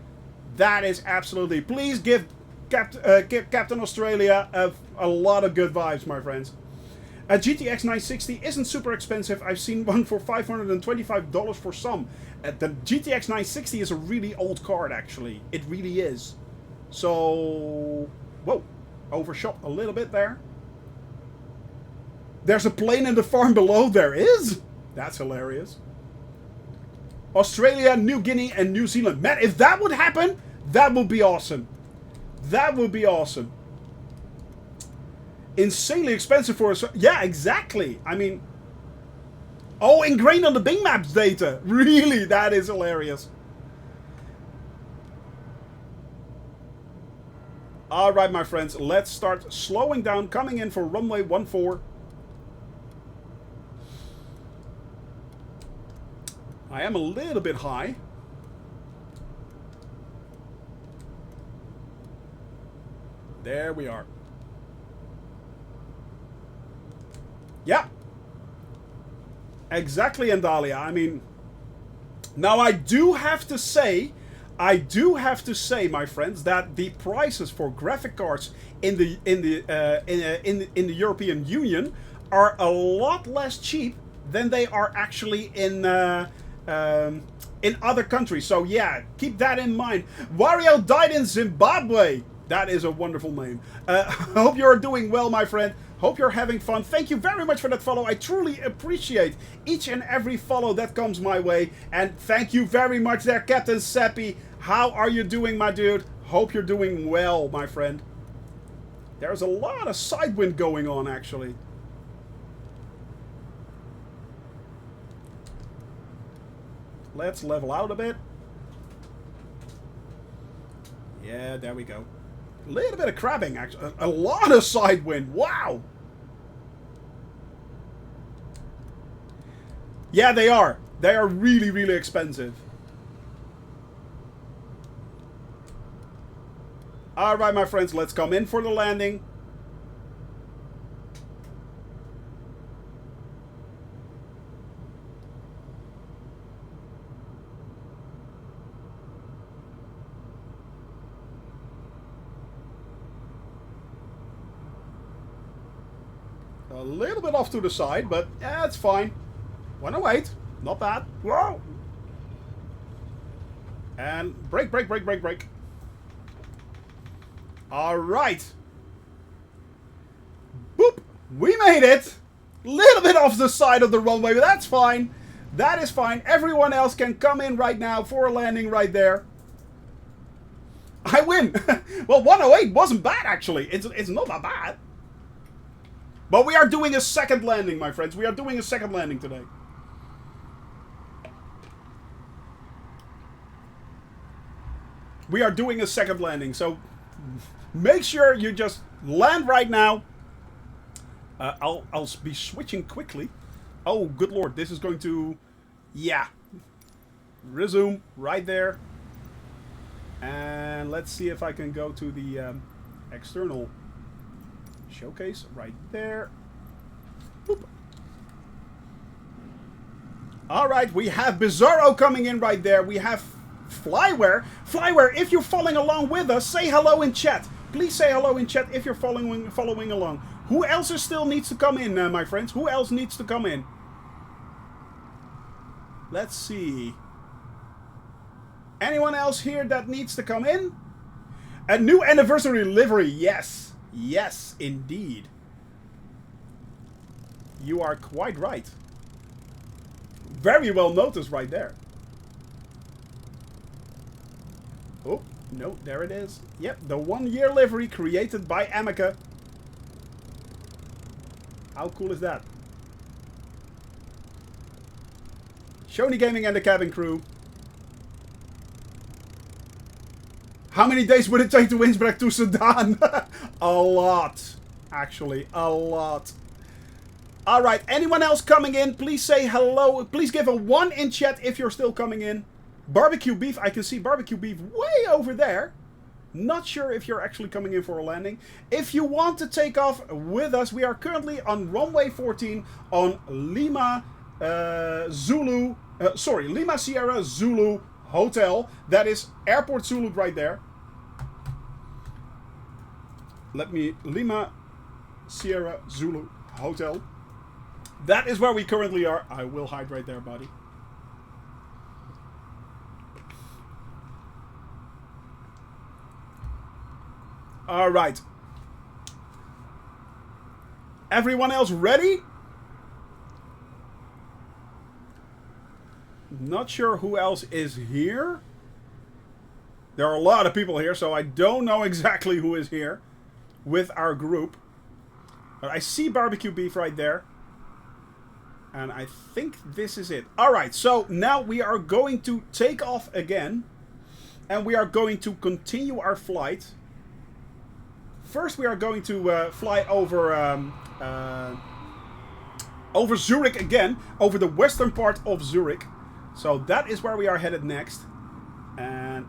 Speaker 1: That is absolutely... Please give Captain Australia a lot of good vibes, my friends. A GTX 960 isn't super expensive. I've seen one for $525 for some. The GTX 960 is a really old card, actually. It really is. So... Whoa. Overshot a little bit there. There's a plane in the farm below. There is? That's hilarious. Australia, New Guinea, and New Zealand. Man, if that would happen, that would be awesome. That would be awesome. Insanely expensive for us. Yeah, exactly. I mean... Oh, ingrained on the Bing Maps data. Really, that is hilarious. Alright, my friends, let's start slowing down, coming in for runway 14. I am a little bit high. There we are. Yeah. Exactly, Andalia. I mean, now I do have to say, my friends, that the prices for graphic cards in the European Union are a lot less cheap than they are actually in other countries. So yeah, keep that in mind. Wario died in Zimbabwe. That is a wonderful name. Hope you're doing well, my friend. Hope you're having fun. Thank you very much for that follow. I truly appreciate each and every follow that comes my way. And thank you very much there, Captain Seppi. How are you doing, my dude? Hope you're doing well, my friend. There's a lot of side wind going on, actually. Let's level out a bit. Yeah, there we go. A little bit of crabbing, actually. A lot of side wind. Wow. Yeah, they are. They are really, really expensive. Alright, my friends, let's come in for the landing. A little bit off to the side, but yeah, it's fine. 108. Not bad. Whoa! And brake, brake, brake, brake, brake. Alright. We made it! Little bit off the side of the runway, but that's fine. That is fine. Everyone else can come in right now for a landing right there. I win! Well, 108 wasn't bad, actually. It's not that bad. But we are doing a second landing, my friends. We are doing a second landing today. We are doing a second landing, so make sure you just land right now. I'll be switching quickly. Oh, good lord, this is going to... Yeah. Resume right there. And let's see if I can go to the external showcase right there. Boop. Alright, we have Bizarro coming in right there. We have Flyware. Flyware, if you're following along with us, say hello in chat. Please say hello in chat if you're following along. Who else still needs to come in, my friends? Who else needs to come in? Let's see. Anyone else here that needs to come in? A new anniversary livery. Yes. Yes, indeed. You are quite right. Very well noticed right there. Oh, no, there it is. Yep, the 1-year livery created by Amica. How cool is that? Shoney Gaming and the cabin crew. How many days would it take to Innsbruck to Sudan? A lot. Actually, a lot. Alright, anyone else coming in? Please say hello. Please give a 1 in chat if you're still coming in. Barbecue beef, I can see barbecue beef way over there. Not sure if you're actually coming in for a landing. If you want to take off with us, we are currently on runway 14 on Lima Lima Sierra Zulu Hotel. That is Airport Zulu right there. Lima Sierra Zulu Hotel. That is where we currently are. I will hide right there, buddy. Alright. Everyone else ready? Not sure who else is here. There are a lot of people here, so I don't know exactly who is here with our group. But I see barbecue beef right there. And I think this is it. Alright, so now we are going to take off again. And we are going to continue our flight. First, we are going to fly over over Zurich again, over the western part of Zurich. So that is where we are headed next. And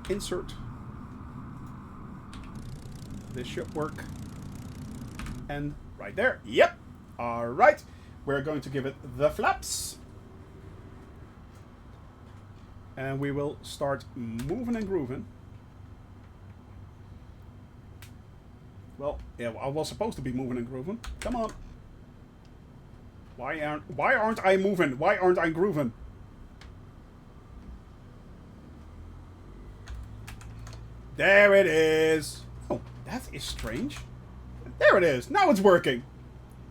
Speaker 1: insert. This should work. And right there. Yep. All right. We're going to give it the flaps. And we will start moving and grooving. Well, yeah, I was supposed to be moving and grooving. Come on. Why aren't I moving? Why aren't I grooving? There it is. Oh, that is strange. There it is. Now it's working.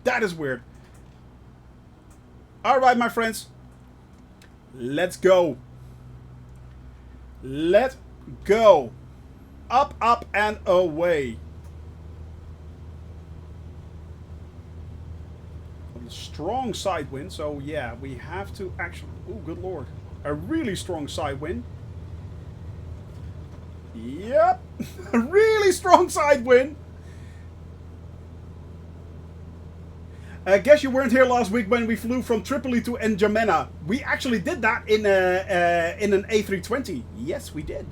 Speaker 1: That is weird. Alright, my friends. Let's go. Let's go. Up, up, and away. A strong side wind, so yeah, we have to actually... Oh, good lord. A really strong side wind. Yep. A really strong side wind. I guess you weren't here last week when we flew from Tripoli to N'Djamena. We actually did that in an A320. Yes, we did.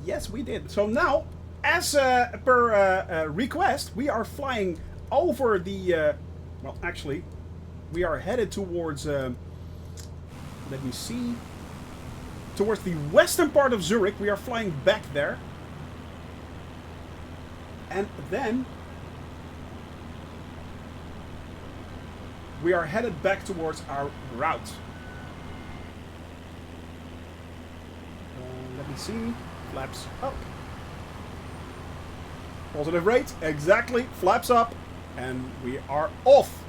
Speaker 1: Yes, we did. So now, as per request, we are flying over the... well, actually, we are headed towards... let me see. Towards the western part of Zurich. We are flying back there. And then... we are headed back towards our route. Let me see. Flaps up. Positive rate, exactly. Flaps up, and we are off.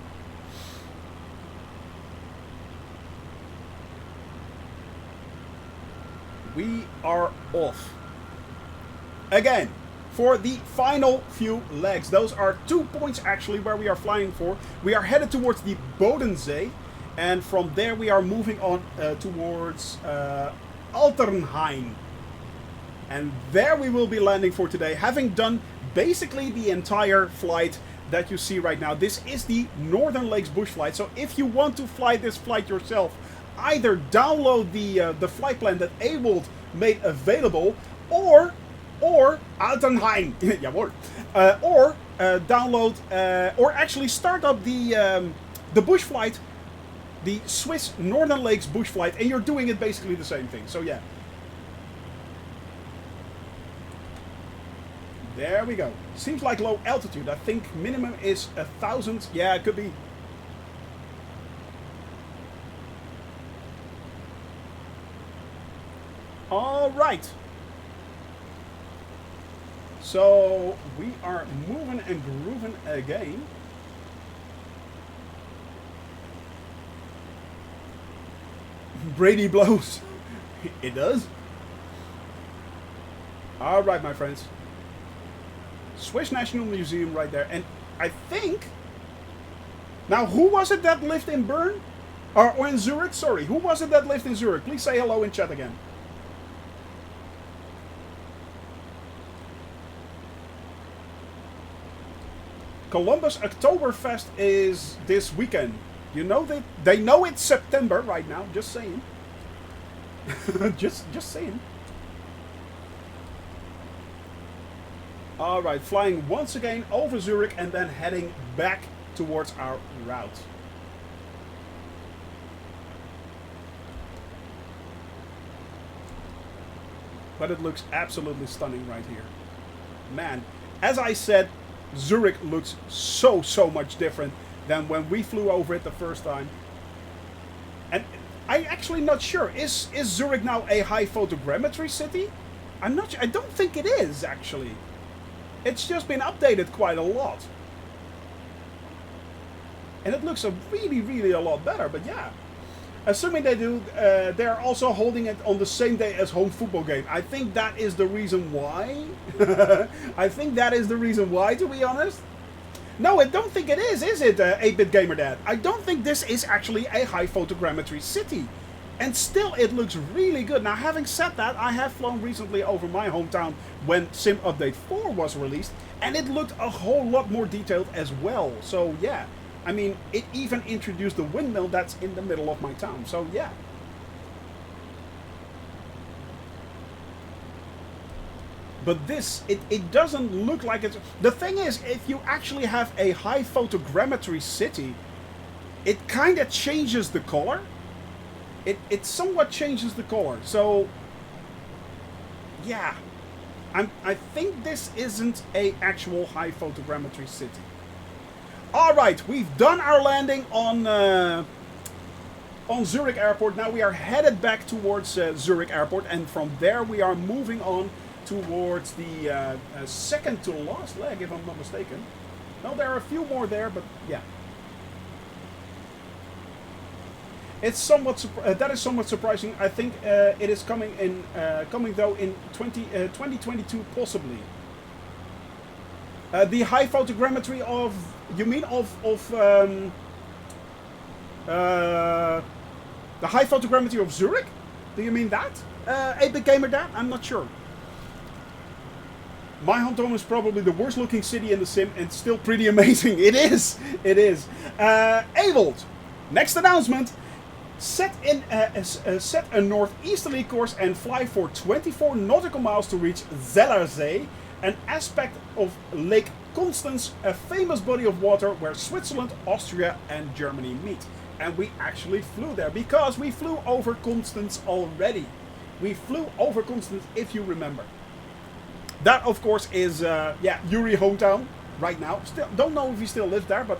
Speaker 1: We are off. Again, for the final few legs. Those are 2 points actually where we are flying for. We are headed towards the Bodensee. And from there we are moving on towards Alternheim. And there we will be landing for today, having done basically the entire flight that you see right now. This is the Northern Lakes bush flight. So if you want to fly this flight yourself, either download the flight plan that Awold made available, or Altenheim, jawohl, or download, or actually start up the bush flight, the Swiss Northern Lakes bush flight, and you're doing it basically the same thing. So yeah. There we go. Seems like low altitude. I think minimum is 1,000. Yeah, it could be. All right. So we are moving and grooving again. Brady blows. It does. All right, my friends. Swiss National Museum right there. And I think... Now, who was it that lived in Bern? Or in Zurich? Sorry. Who was it that lived in Zurich? Please say hello in chat again. Columbus Oktoberfest is this weekend. You know that they know it's September right now. Just saying. just saying. All right, flying once again over Zurich and then heading back towards our route. But it looks absolutely stunning right here. Man, as I said, Zurich looks so much different than when we flew over it the first time. And I'm actually not sure. Is Zurich now a high photogrammetry city? I'm not sure. I don't think it is, actually. It's just been updated quite a lot. And it looks really a lot better, but yeah. Assuming they do, they're also holding it on the same day as home football game. I think that is the reason why. I think that is the reason why, to be honest. No, I don't think it is it, 8-Bit Gamer Dad? I don't think this is actually a high photogrammetry city. And still, it looks really good. Now, having said that, I have flown recently over my hometown when Sim Update 4 was released, and it looked a whole lot more detailed as well. So, yeah. I mean, it even introduced the windmill that's in the middle of my town. So, yeah. But this, it doesn't look like it's... The thing is, if you actually have a high photogrammetry city, it kind of changes the color. It somewhat changes the color. So, yeah. I think this isn't a actual high photogrammetry city. Alright, we've done our landing on Zurich Airport. Now we are headed back towards Zurich Airport, and from there we are moving on towards the second to last leg, if I'm not mistaken. No, there are a few more there, but yeah. It's somewhat that is somewhat surprising. I think it is coming though in 2022 possibly. The high photogrammetry of, you mean the high photogrammetry of Zurich? Do you mean that? 8-Bit Gamer Dad? I'm not sure. My hometown is probably the worst looking city in the sim, and still pretty amazing. It is. It is. Awold, next announcement. Set a northeasterly course and fly for 24 nautical miles to reach Zellersee, an aspect of Lake Constance, a famous body of water where Switzerland, Austria and Germany meet. And we actually flew there, because we flew over Constance already. We flew over Constance, if you remember. That, of course, is, yeah, Yuri hometown right now. Still, don't know if he still lives there, but...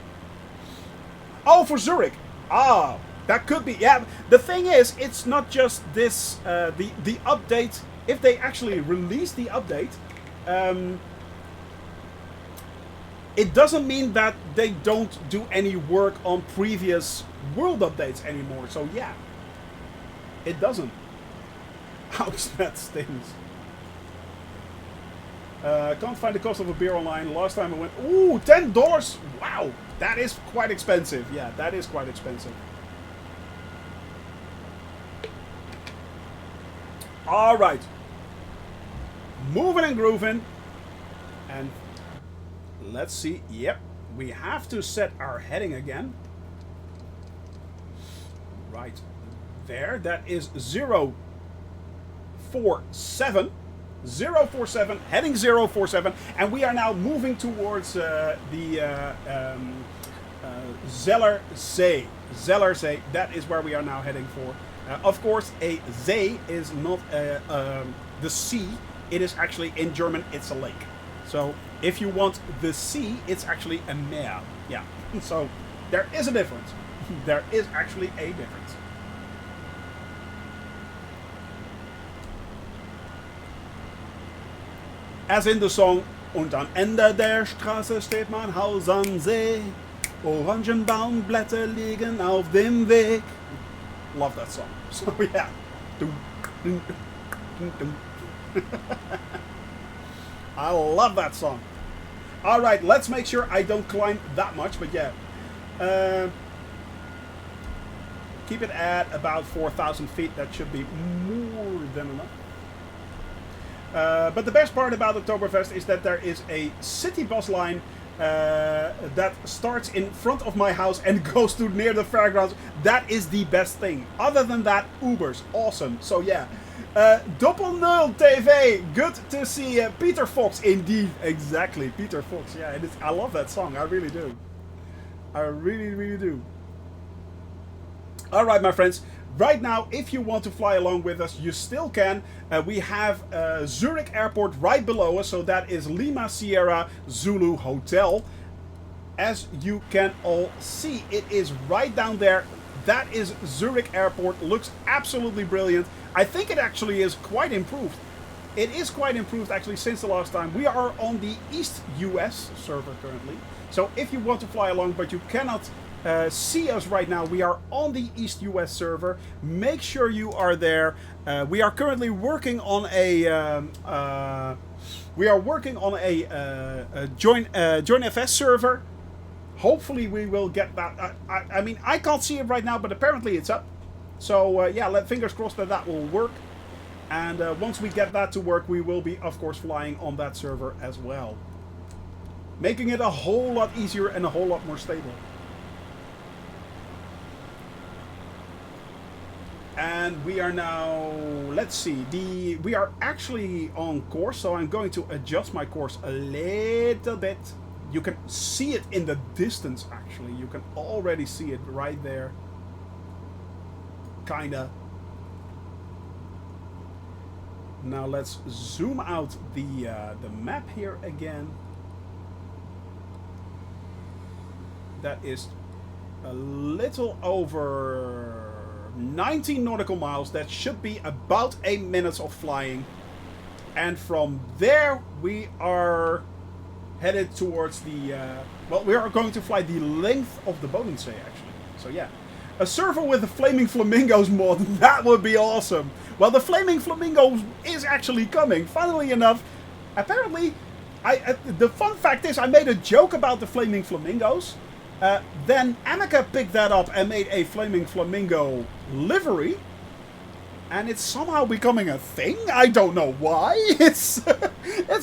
Speaker 1: Oh, for Zurich! Ah, that could be, yeah. The thing is, it's not just this, the update. If they actually release the update, It doesn't mean that they don't do any work on previous world updates anymore. So yeah, it doesn't. Ouch, that stings. Can't find the cost of a beer online. Last time I went, ooh, $10. Wow, that is quite expensive. Yeah, that is quite expensive. All right, moving and grooving, and let's see. Yep, we have to set our heading again. Right there, that is 047. 047, heading 047, and we are now moving towards the Zellerzee. Zellerzee, that is where we are now heading for. Of course, a zee is not the sea. It is actually, in German, it's a lake. So if you want the sea, it's actually a meer. Yeah, so there is a difference. There is actually a difference. As in the song, und am Ende der Straße steht mein Haus am See. Orangenbaumblätter liegen auf dem Weg. Love that song. So yeah. I love that song. Alright, let's make sure I don't climb that much, but yeah. Keep it at about 4,000 feet. That should be more than enough. But the best part about Oktoberfest is that there is a city bus line that starts in front of my house and goes to near the fairgrounds. That is the best thing. Other than that, Ubers. Awesome. So yeah. Doppel0 TV. Good to see Peter Fox. Indeed. Exactly. Peter Fox. Yeah, I love that song. I really do. I really, really do. Alright, my friends. Right now, if you want to fly along with us, you still can. We have Zurich Airport right below us, so that is Lima Sierra Zulu Hotel. As you can all see, it is right down there. That is Zurich Airport. Looks absolutely brilliant. I think it actually is quite improved. It is quite improved actually since the last time. We are on the East US server currently. So if you want to fly along but you cannot see us right now, we are on the East US server. Make sure you are there. We are currently working on a join FS server. Hopefully we will get that. I mean, I can't see it right now, but apparently it's up. So yeah, fingers crossed that that will work. And once we get that to work, we will be, of course, flying on that server as well, making it a whole lot easier and a whole lot more stable. And we are now, let's see, we are actually on course, so I'm going to adjust my course a little bit. You can see it in the distance, actually. You can already see it right there. Kinda. Now let's zoom out the map here again. That is a little over 19 nautical miles. That should be about 8 minutes of flying. And from there we are headed towards the... well, we are going to fly the length of the Bodensee, actually. So yeah. A server with the Flaming Flamingos mod. That would be awesome. Well, the Flaming Flamingos is actually coming. Funnily enough, apparently, the fun fact is I made a joke about the Flaming Flamingos. Then Amica picked that up and made a Flaming Flamingo livery. And it's somehow becoming a thing. I don't know why. It's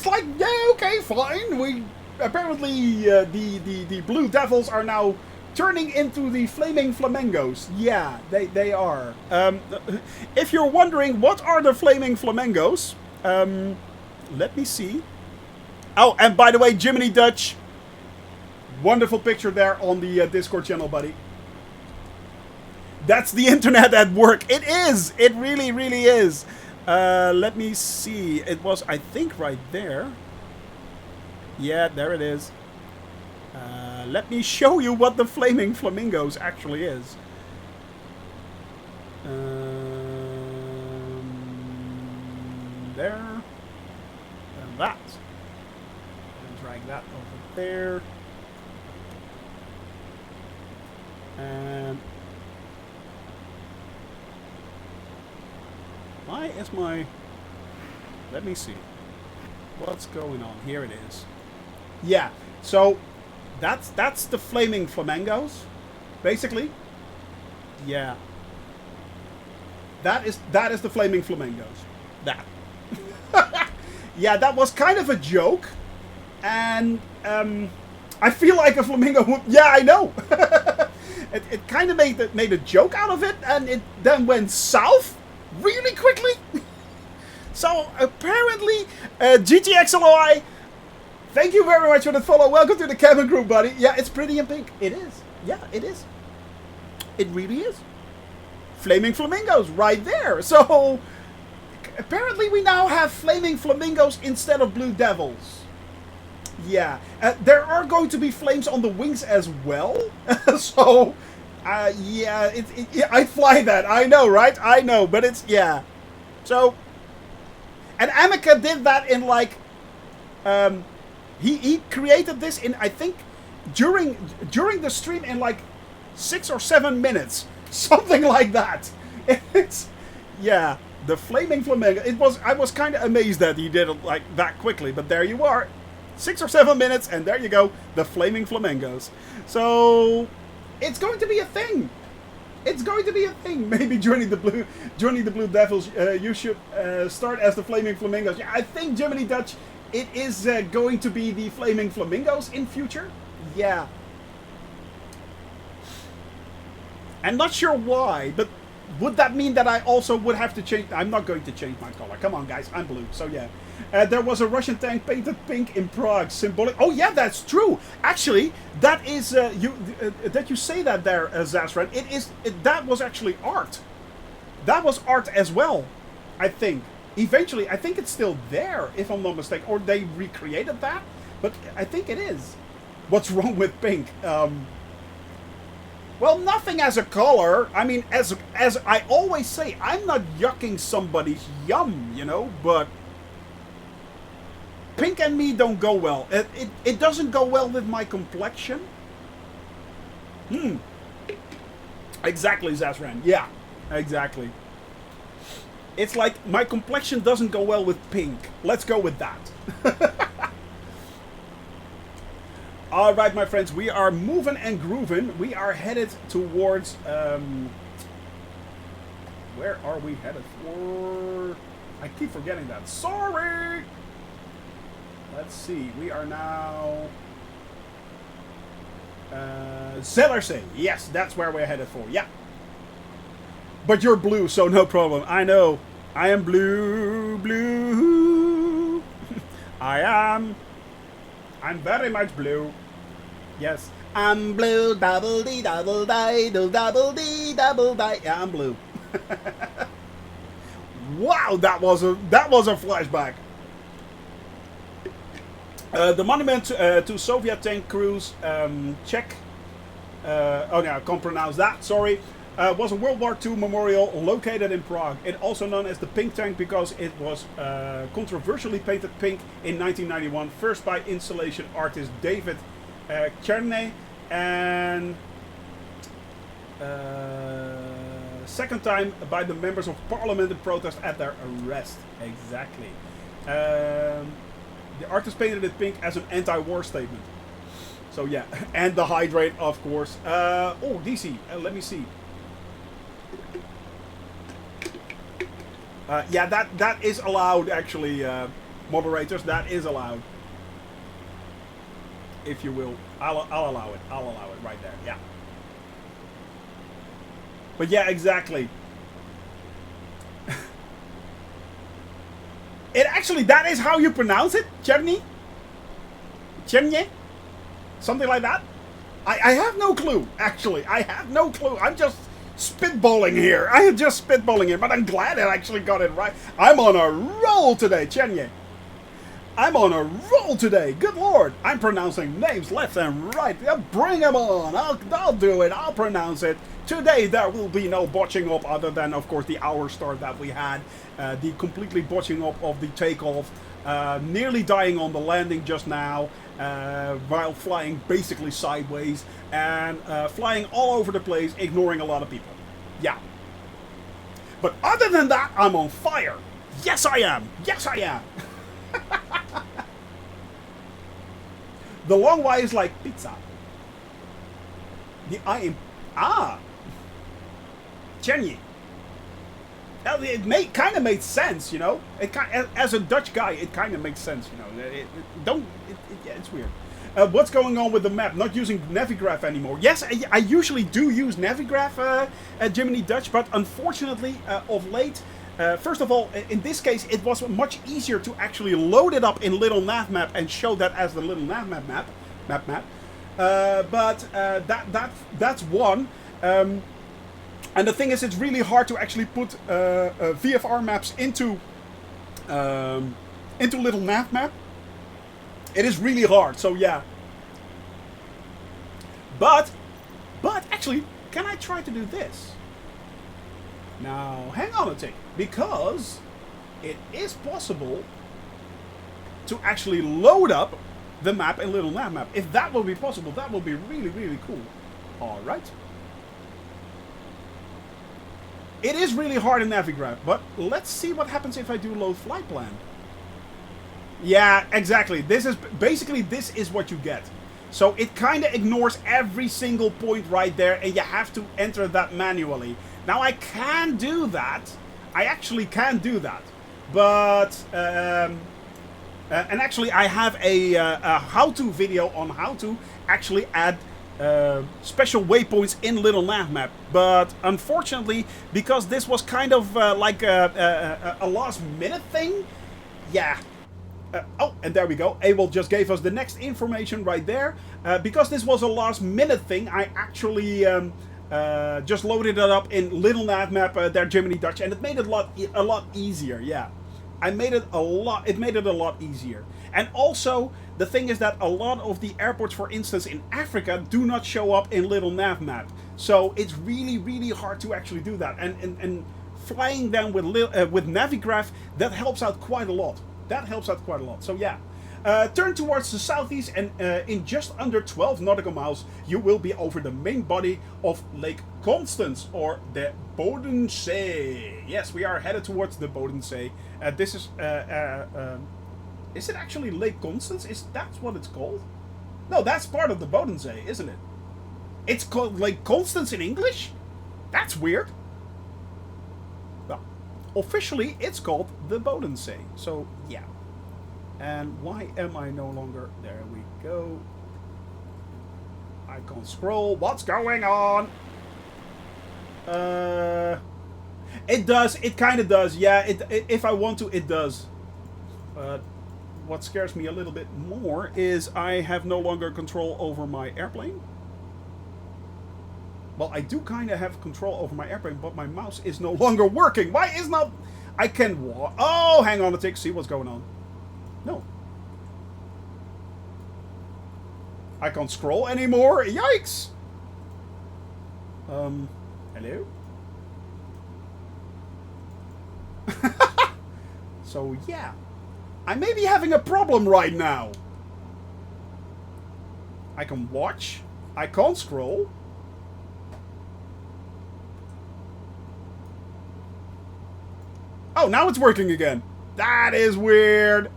Speaker 1: like, yeah, okay, fine. We apparently the Blue Devils are now turning into the Flaming Flamingos. Yeah, they are. If you're wondering what are the Flaming Flamingos, let me see. Oh, and by the way, Jiminy Dutch, wonderful picture there on the Discord channel, buddy. That's the internet at work. It is. It really, really is. Let me see. It was, I think, right there. Yeah, there it is. Let me show you what the Flaming Flamingos actually is. There. And that. And drag that over there. And why is my... Let me see. What's going on? Here it is. Yeah, so that's the flaming flamingos, basically. Yeah. That is the flaming flamingos. That. Yeah, that was kind of a joke. And I feel like a flamingo would... Yeah, I know. It kind of made a joke out of it, and it then went south really quickly. So apparently, GTXLOI, thank you very much for the follow. Welcome to the cabin group, buddy. Yeah, it's pretty in pink. It is. Yeah, it is. It really is. Flaming flamingos right there. So apparently we now have flaming flamingos instead of blue devils. Yeah, there are going to be flames on the wings as well. So, yeah, I fly that. I know, right? I know, but it's, yeah. So, and Amica did that in like, he created this in, I think, during the stream in like 6 or 7 minutes. Something like that. It's, yeah, the flaming flamingo. I was kind of amazed that he did it like that quickly, but there you are. 6 or 7 minutes, and there you go, the flaming flamingos. So it's going to be a thing. It's going to be a thing. Maybe joining the Blue Devils, you should start as the flaming flamingos. Yeah, I think Germany Dutch, it is going to be the flaming flamingos in future. Yeah. I'm not sure why, but would that mean that I also would have to change? I'm not going to change my color. Come on, guys, I'm blue. So yeah. There was a Russian tank painted pink in Prague, symbolic. Oh yeah, that's true. Actually, that is that you say that there, Zazran. That was actually art. That was art as well, I think. Eventually, I think it's still there, if I'm not mistaken, or they recreated that. But I think it is. What's wrong with pink? Well, nothing as a color. I mean, as I always say, I'm not yucking somebody's yum, you know, but pink and me don't go well. It doesn't go well with my complexion. Exactly, Zazran. Yeah, exactly. It's like my complexion doesn't go well with pink. Let's go with that. All right, my friends, we are moving and grooving. We are headed towards... where are we headed for? I keep forgetting that. Sorry! Let's see. We are now... Zellersee. Yes, that's where we're headed for. Yeah. But you're blue, so no problem. I know. I am blue, blue. I'm very much blue. Yes. I'm blue, double D, double die, double D, double die. Yeah, I'm blue. Wow, that was a flashback. The monument to Soviet tank crews, Czech. Oh no, I can't pronounce that. Sorry. Was a World War II memorial located in Prague. It also known as the Pink Tank because it was controversially painted pink in 1991, first by installation artist David Cherney, and second time by the members of parliament in protest at their arrest. Exactly. The artist painted it pink as an anti-war statement. So yeah, and the hydrate, of course. Oh, DC, let me see. Yeah, that is allowed, actually, moderators. That is allowed, if you will. I'll allow it. I'll allow it right there. Yeah. But yeah, exactly. It actually, that is how you pronounce it, Cherny? Chernye? Something like that? I have no clue, actually. I have no clue. I'm just spitballing here. I am just spitballing here, but I'm glad I actually got it right. I'm on a roll today, Chenye. I'm on a roll today. Good Lord. I'm pronouncing names left and right. Yeah, bring them on. I'll do it. I'll pronounce it. Today there will be no botching up other than, of course, the hour start that we had. The completely botching up of the takeoff. Nearly dying on the landing just now. While flying basically sideways. And flying all over the place, ignoring a lot of people. Yeah. But other than that, I'm on fire. Yes, I am. Yes, I am. The long Y is like pizza. The I am... Ah. Chenye. It kind of made sense, you know. As a Dutch guy, it kind of makes sense, you know. Yeah, it's weird. What's going on with the map? Not using Navigraph anymore. Yes, I usually do use Navigraph at Jiminy Dutch, but unfortunately, of late, first of all, in this case, it was much easier to actually load it up in Little Navmap and show that as the Little Navmap map. But that's one. And the thing is, it's really hard to actually put VFR maps into Little Navmap. It is really hard, so yeah. But actually, can I try to do this? Now, hang on a tick, because it is possible to actually load up the map in Little Navmap. If that will be possible, that will be really, really cool. All right. It is really hard in Navigraph, but let's see what happens if I do load flight plan. Yeah, exactly. This is what you get. So it kind of ignores every single point right there, and you have to enter that manually. Now I can do that. I actually can do that, but and actually I have a how-to video on how to actually add special waypoints in Little Navmap, but unfortunately, because this was kind of like a last-minute thing, yeah. Oh, and there we go. Abel just gave us the next information right there. Because this was a last-minute thing, I actually just loaded it up in Little Navmap, there, Jiminy Dutch, and it made it a lot easier. Yeah, It made it a lot easier. And also, the thing is that a lot of the airports, for instance, in Africa, do not show up in Little Navmap. So it's really, really hard to actually do that. And flying them with Navigraph, that helps out quite a lot. So yeah. Turn towards the southeast, and in just under 12 nautical miles, you will be over the main body of Lake Constance, or the Bodensee. Yes, we are headed towards the Bodensee. This is it actually Lake Constance? Is that what it's called? No, that's part of the Bodensee, isn't it? It's called Lake Constance in English? That's weird. Well, officially, it's called the Bodensee. So, yeah. And why am I no longer... There we go. I can't scroll. What's going on? It does. It kind of does. Yeah, if I want to, it does. But what scares me a little bit more is I have no longer control over my airplane. Well, I do kind of have control over my airplane, but my mouse is no longer working. Why is not... I can walk... Oh, hang on a tick. See what's going on. No. I can't scroll anymore. Yikes! Hello? So, yeah. I may be having a problem right now. I can watch. I can't scroll. Oh, now it's working again. That is weird.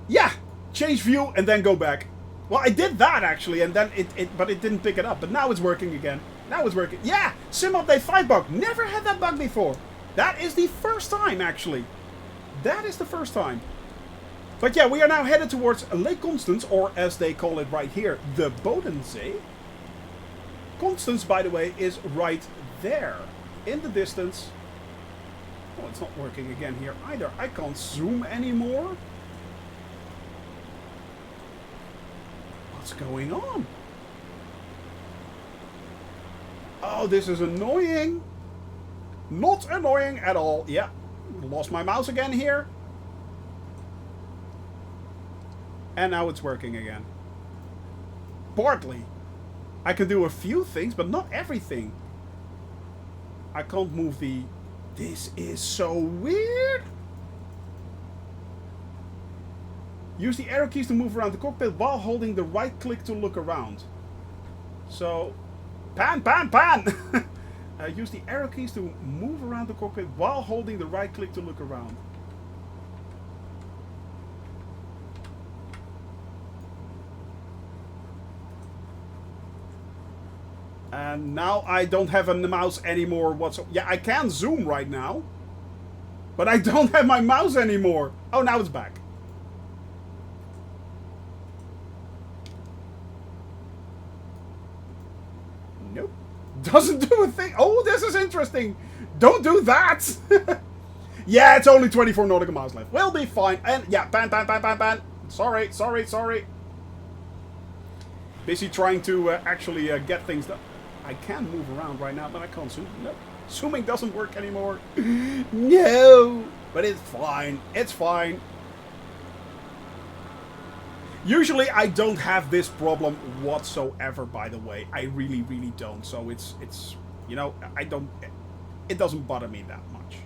Speaker 1: Yeah, change view and then go back. Well, I did that actually, and then but it didn't pick it up. But now it's working again. Now it's working. Yeah, Sim Update 5 bug. Never had that bug before. That is the first time, actually. That is the first time. But yeah, we are now headed towards Lake Constance, or as they call it right here, the Bodensee. Constance, by the way, is right there in the distance. Oh, it's not working again here either. I can't zoom anymore. What's going on? Oh, this is annoying. Not annoying at all. Yeah, lost my mouse again here. And now it's working again. Partly. I can do a few things, but not everything. I can't move the... This is so weird. Use the arrow keys to move around the cockpit while holding the right click to look around. So, pan! Use the arrow keys to move around the cockpit while holding the right click to look around. And now I don't have a mouse anymore whatsoever. Yeah, I can zoom right now. But I don't have my mouse anymore. Oh, now it's back. Nope. Doesn't do a thing. Oh, this is interesting. Don't do that. Yeah, it's only 24 nautical miles left. We'll be fine. And yeah, pan. Sorry. Busy trying to actually get things done. I can move around right now, but I can't zoom. No. Zooming doesn't work anymore. No. But it's fine. It's fine. Usually I don't have this problem whatsoever, by the way. I really don't. So it's you know, it doesn't bother me that much.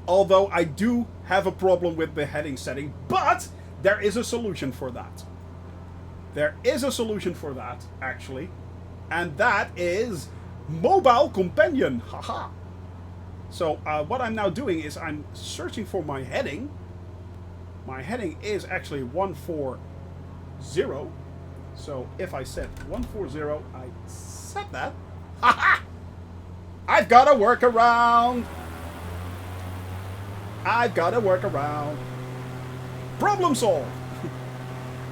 Speaker 1: Although I do have a problem with the heading setting, but there is a solution for that. There is a solution for that, actually. And that is Mobile Companion. Haha. So what I'm now doing is I'm searching for my heading. My heading is actually 140. So if I set 140, I set that. Haha! I've got a workaround. Problem solved.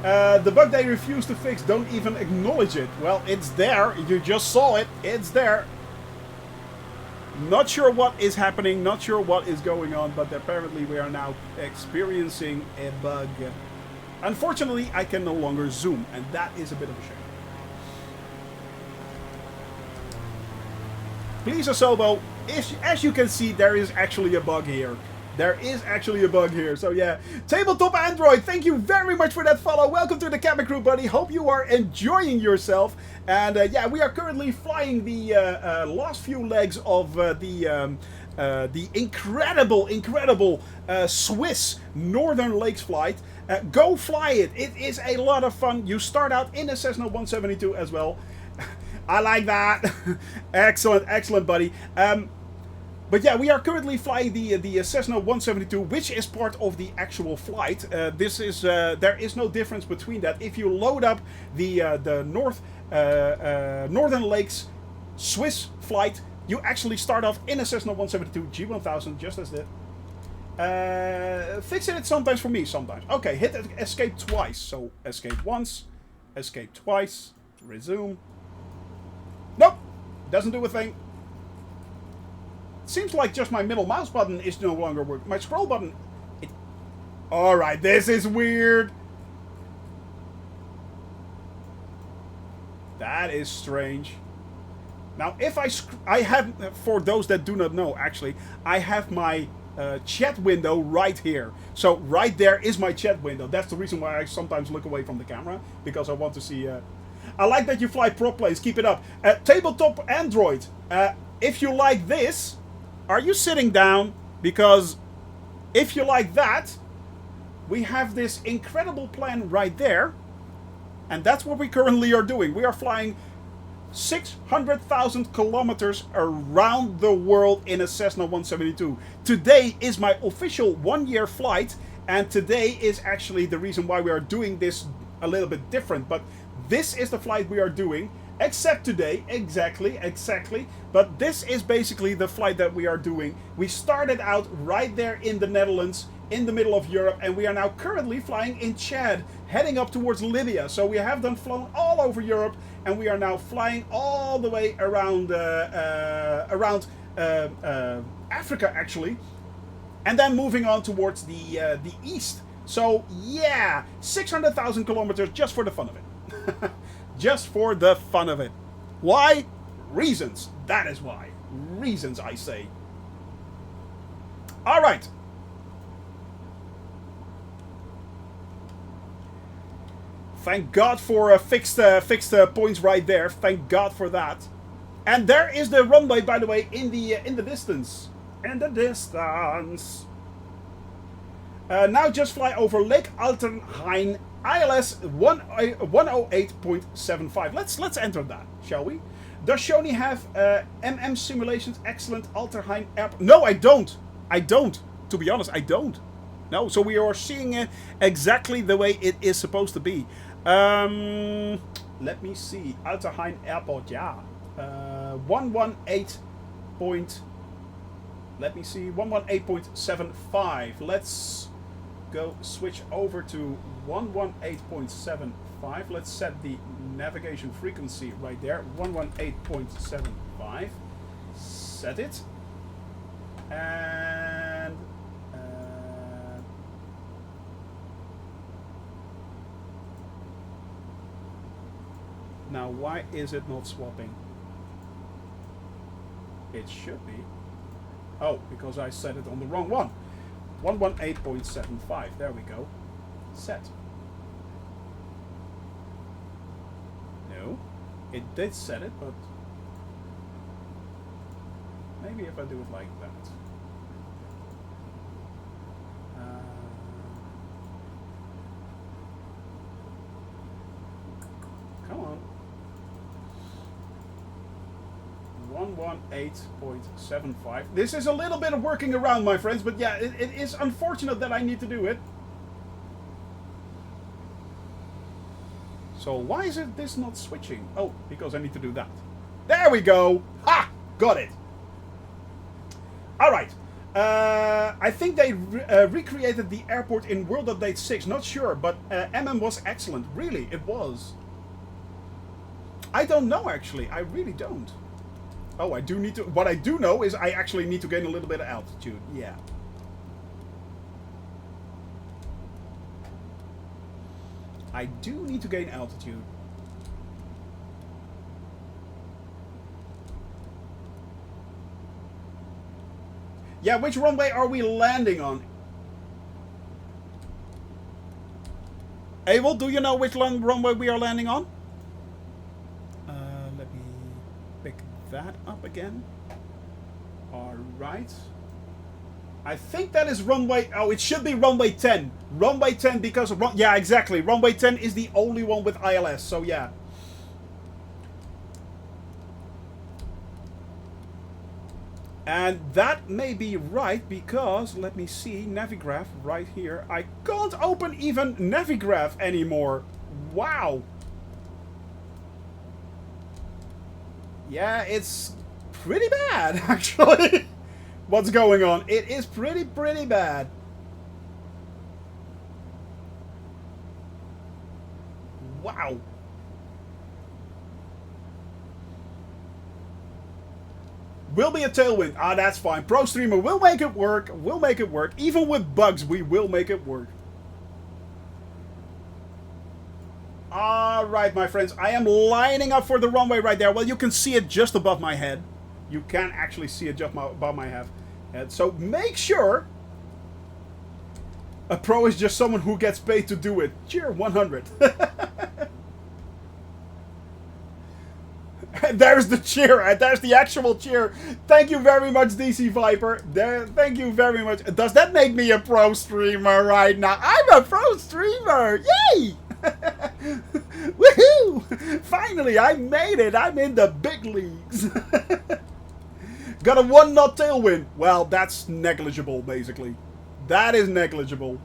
Speaker 1: The bug they refuse to fix, don't even acknowledge it. Well, it's there. You just saw it. It's there. Not sure what is happening. Not sure what is going on. But apparently we are now experiencing a bug. Unfortunately, I can no longer zoom. And that is a bit of a shame. Please, Asobo, as you can see, there is actually a bug here. There is actually a bug here, so yeah. Tabletop Android, thank you very much for that follow. Welcome to the cabin crew, buddy. Hope you are enjoying yourself. And yeah, we are currently flying the last few legs of the incredible Swiss Northern Lakes flight. Go fly it. It is a lot of fun. You start out in a Cessna 172 as well. I like that. Excellent, buddy. But yeah, we are currently flying the Cessna 172, which is part of the actual flight. There is no difference between that. If you load up the Northern Lakes Swiss flight, you actually start off in a Cessna 172 G1000, just as did. Fixing it sometimes for me, sometimes. Okay, hit escape twice. So escape once, escape twice, resume. Nope, doesn't do a thing. Seems like just my middle mouse button is no longer working. My scroll button... Alright, this is weird. That is strange. Now, if I have... For those that do not know, actually, I have my chat window right here. So, right there is my chat window. That's the reason why I sometimes look away from the camera. Because I want to see... I like that you fly prop planes. Keep it up. Tabletop Android. If you like this... Are you sitting down? Because if you like that, we have this incredible plan right there. And that's what we currently are doing. We are flying 600,000 kilometers around the world in a Cessna 172. Today is my official 1-year flight. And today is actually the reason why we are doing this a little bit different. But this is the flight we are doing. Except today, exactly. But this is basically the flight that we are doing. We started out right there in the Netherlands, in the middle of Europe, and we are now currently flying in Chad, heading up towards Libya. So we have done flown all over Europe, and we are now flying all the way around Africa, actually, and then moving on towards the east. So yeah, 600,000 kilometers just for the fun of it. Just for the fun of it. Why? Reasons. That is why. Reasons, I say. Alright. Thank God for fixed points right there. Thank God for that. And there is the runway, by the way, in the distance. In the distance. Now just fly over Lake Altenhain, ILS 108.75. Let's enter that, shall we? Does Shoni have MM simulations? Excellent Altenhain Airport. No, I don't. I don't. To be honest, I don't. No, so we are seeing it exactly the way it is supposed to be. Let me see. Altenhain Airport, yeah. 118. Let me see. 118.75. Let's go switch over to 118.75. Let's set the navigation frequency right there. 118.75. Set it. And now why is it not swapping? It should be. Oh, because I set it on the wrong one. 118.75. There we go. Set. No. It did set it, but maybe if I do it like that. Come on. 118.75. This is a little bit of working around, my friends, but yeah, it is unfortunate that I need to do it. So why is this not switching? Oh, because I need to do that. There we go. Ha! Got it. All right. I think they recreated the airport in World Update 6. Not sure, but MM was excellent. Really, it was. I don't know, actually. I really don't. Oh, I do need to... What I do know is I actually need to gain a little bit of altitude. Yeah. I do need to gain altitude. Yeah, which runway are we landing on? Abel, do you know which runway we are landing on? Let me pick that up again. Alright. I think that is runway... Oh, it should be runway 10. Runway 10 because of... Yeah, exactly. Runway 10 is the only one with ILS, so yeah. And that may be right because, let me see, Navigraph right here. I can't open even Navigraph anymore. Wow. Yeah, it's pretty bad, actually. What's going on? It is pretty bad. Wow. Will be a tailwind. Ah, that's fine. Pro Streamer will make it work. We'll make it work. Even with bugs, we will make it work. Alright, my friends. I am lining up for the runway right there. Well, you can see it just above my head. You can actually see it just above my head. So make sure a pro is just someone who gets paid to do it. Cheer 100. There's the cheer. There's the actual cheer. Thank you very much, DC Viper. Thank you very much. Does that make me a pro streamer right now? I'm a pro streamer. Yay! Woohoo! Finally, I made it. I'm in the big leagues. Got a 1-knot tailwind. Well, that's negligible, basically. That is negligible.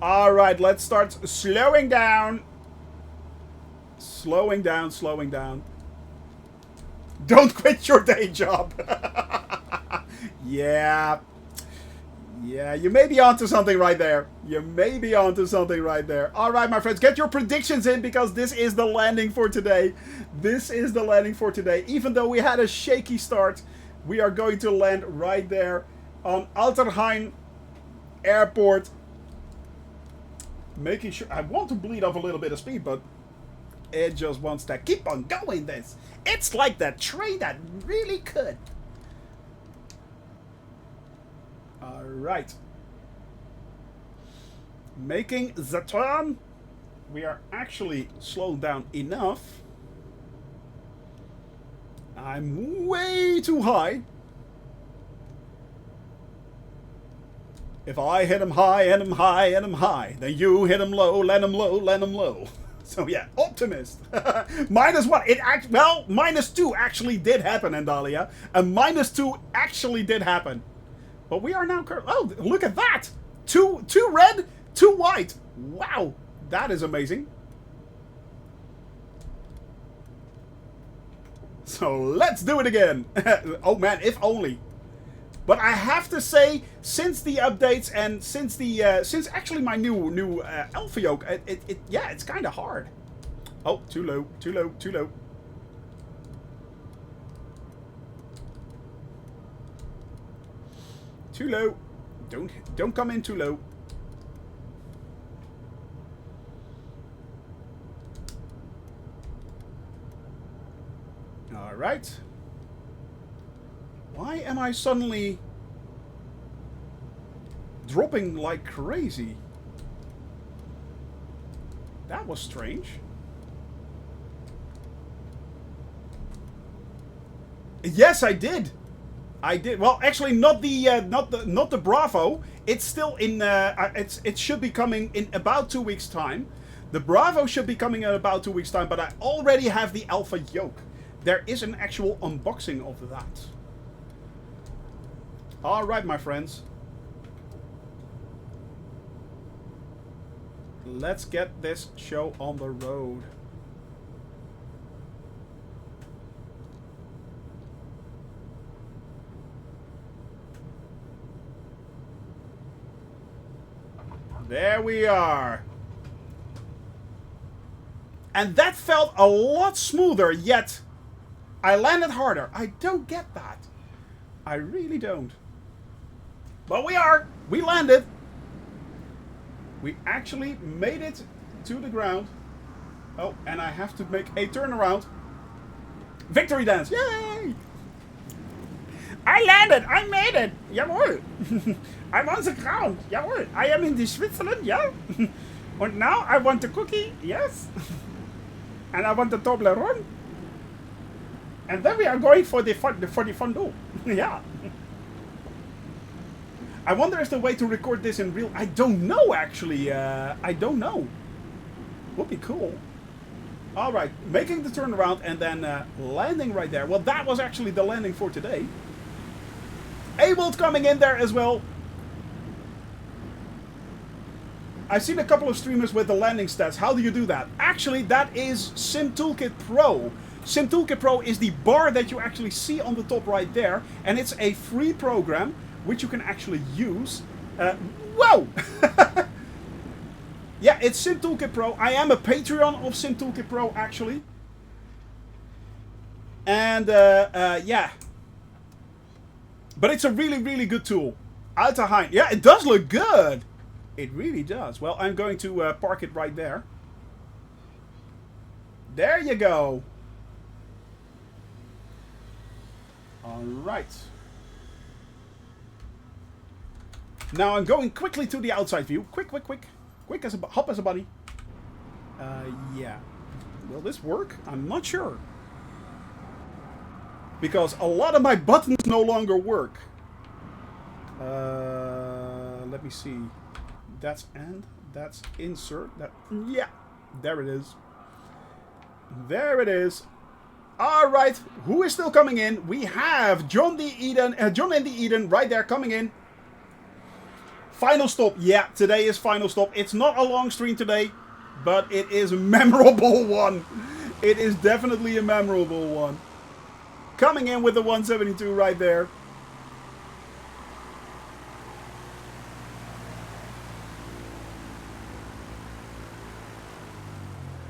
Speaker 1: Alright, let's start slowing down. Slowing down, slowing down. Don't quit your day job. Yeah. Yeah, you may be onto something right there. You may be onto something right there. Alright, my friends, get your predictions in because this is the landing for today. This is the landing for today. Even though we had a shaky start, we are going to land right there on Altenhain Airport. Making sure... I want to bleed off a little bit of speed, but it just wants to keep on going this. It's like that train that really could. Alright. Making the turn. We are actually slowed down enough. I'm way too high. If I hit him high, hit him high, hit him high, then you hit him low, let him low, let him low. So yeah, optimist. Minus what? Well, -2 actually did happen, Andalia. And -2 actually did happen. But we are now... Oh, look at that! Two red, 2 white. Wow, that is amazing. So let's do it again. Oh man, if only. But I have to say, since the updates and since actually my new alpha yoke, yeah, it's kind of hard. Oh, too low, too low, too low. Too low. Don't come in too low. All right. Why am I suddenly dropping like crazy? That was strange. Yes, I did. I did. Well, actually, not the Bravo. It's still in. It should be coming in about 2 weeks' time. The Bravo should be coming in about 2 weeks' time, but I already have the Alpha yoke. There is an actual unboxing of that. All right, my friends. Let's get this show on the road. There we are. And that felt a lot smoother, yet I landed harder. I don't get that. I really don't. But we landed. We actually made it to the ground. Oh, and I have to make a turnaround. Victory dance, yay! I landed, I made it, jawohl. I'm on the ground, jawohl. I am in the Switzerland, yeah. And now I want a cookie, yes. And I want the Toblerone. And then we are going for the fondue, yeah. I wonder if the way to record this in real... I don't know, actually. I don't know. Would be cool. All right, making the turnaround and then landing right there. Well, that was actually the landing for today. Abelt coming in there as well. I've seen a couple of streamers with the landing stats. How do you do that? Actually, that is Sim Toolkit Pro. Sim Toolkit Pro is the bar that you actually see on the top right there. And it's a free program which you can actually use. Whoa! Yeah, it's Sim Toolkit Pro. I am a Patreon of Sim Toolkit Pro, actually. And, yeah. But it's a really, really good tool. Alta Hein. Yeah, it does look good. It really does. Well, I'm going to park it right there. There you go. All right. Now I'm going quickly to the outside view. Quick, quick, quick. Quick as a hop as a bunny. Yeah. Will this work? I'm not sure. Because a lot of my buttons no longer work. Let me see. That's end. That's insert. That, yeah. There it is. There it is. All right. Who is still coming in? We have John D. Eden. John and D. Eden right there coming in. Final stop. Yeah, today is final stop. It's not a long stream today, but it is a memorable one. It is definitely a memorable one. Coming in with the 172 right there.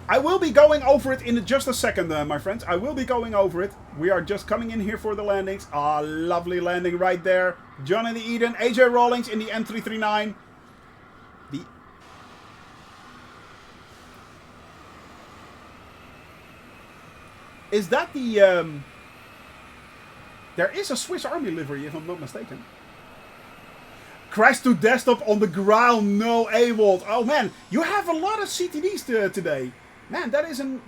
Speaker 1: I will be going over it in just a second, my friends. I will be going over it. We are just coming in here for the landings. Ah, lovely landing right there. John and the Eden, AJ Rawlings in the M339. Is that the... There is a Swiss Army livery, if I'm not mistaken. Crash to desktop on the ground. No AWOLD. Oh man, you have a lot of CTDs today. Man, that isn't...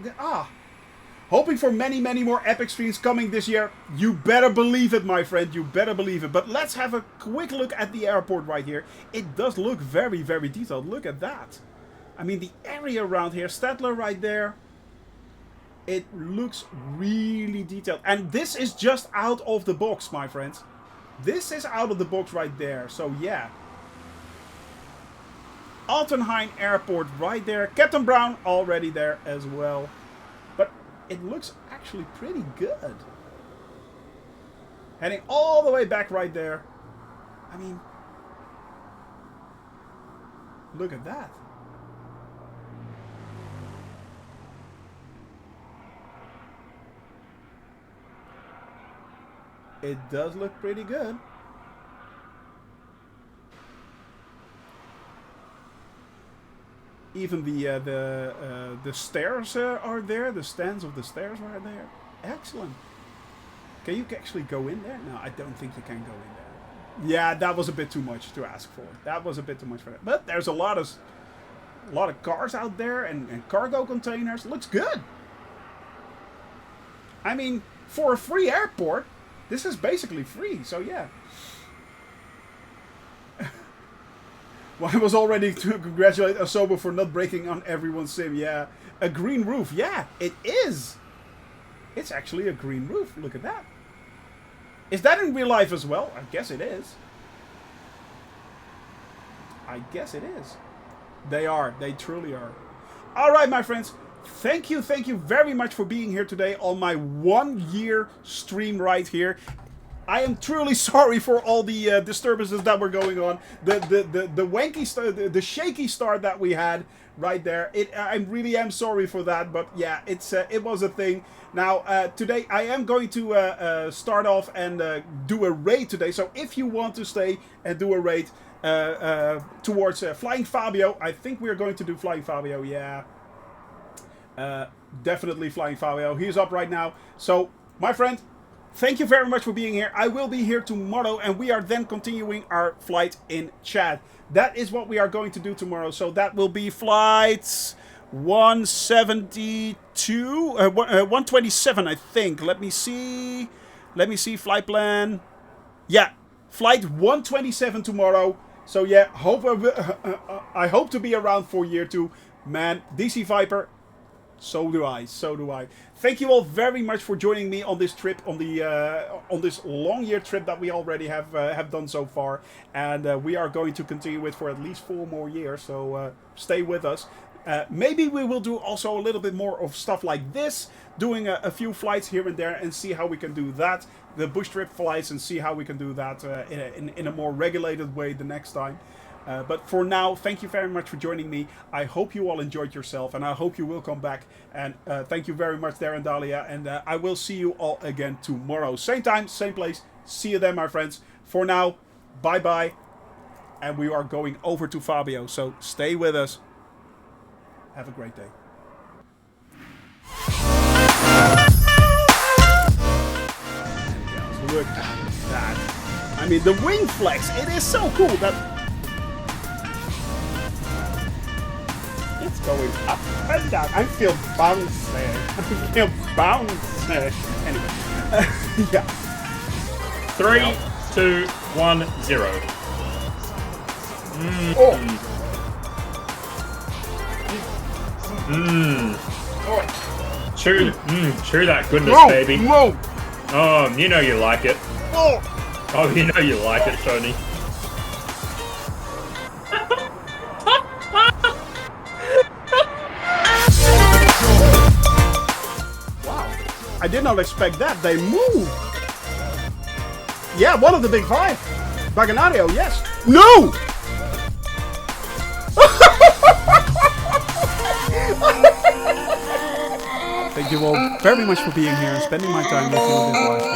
Speaker 1: Hoping for many, many more epic streams coming this year. You better believe it, my friend. You better believe it. But let's have a quick look at the airport right here. It does look very, very detailed. Look at that. I mean, the area around here. Stadler right there. It looks really detailed. And this is just out of the box, my friends. This is out of the box right there. So, yeah. Altenheim Airport right there. Captain Brown already there as well. But it looks actually pretty good. Heading all the way back right there. I mean, look at that. It does look pretty good. Even the stairs are there. The stands of the stairs are there. Excellent. Can you actually go in there? No, I don't think you can go in there. Yeah, that was a bit too much to ask for. That was a bit too much for that. But there's a lot of cars out there and cargo containers. Looks good. I mean, for a free airport, this is basically free. So yeah. Well, I was already to congratulate Asobo for not breaking on everyone's sim. Yeah, a green roof. Yeah, it is. It's actually a green roof. Look at that. Is that in real life as well? I guess it is. I guess it is. They are. They truly are. All right, my friends. Thank you very much for being here today on my 1 year stream right here. I am truly sorry for all the disturbances that were going on. The wanky start, the shaky start that we had right there. I really am sorry for that, but yeah, it was a thing. Now today I am going to start off and do a raid today. So if you want to stay and do a raid towards Flying Fabio, I think we're going to do Flying Fabio. Yeah, definitely Flying Fabio. He's up right now. So my friend, thank you very much for being here. I will be here tomorrow, and we are then continuing our flight in Chad. That is what we are going to do tomorrow. So that will be flight 172, 127, I think. Let me see. Flight plan. Yeah, flight 127 tomorrow. So yeah, I hope to be around for year 2. Man, DC Viper. So do I. Thank you all very much for joining me on this trip, on this long year trip that we already have done so far, and we are going to continue it for at least 4 more years. So stay with us. Maybe we will do also a little bit more of stuff like this, doing a few flights here and there, and see how we can do that. The bush trip flights, and see how we can do that in a more regulated way the next time. But for now, thank you very much for joining me. I hope you all enjoyed yourself, and I hope you will come back. And thank you very much, Darren Dahlia. And I will see you all again tomorrow. Same time, same place. See you then, my friends. For now, bye-bye. And we are going over to Fabio, so stay with us. Have a great day. Look at that. I mean, the wing flex, it is so cool that... It's going up and down. I feel bouncy. Anyway. Yeah.
Speaker 2: 3, 2, 1, 0.
Speaker 1: Oh.
Speaker 2: Chew that goodness,
Speaker 1: Whoa,
Speaker 2: baby.
Speaker 1: Whoa.
Speaker 2: Oh, you know you like it.
Speaker 1: Oh.
Speaker 2: Oh, you know you like it, Tony.
Speaker 1: I did not expect that. They moved. Yeah, one of the big 5. Baganario, yes. No! Thank you all very much for being here and spending my time with you in this live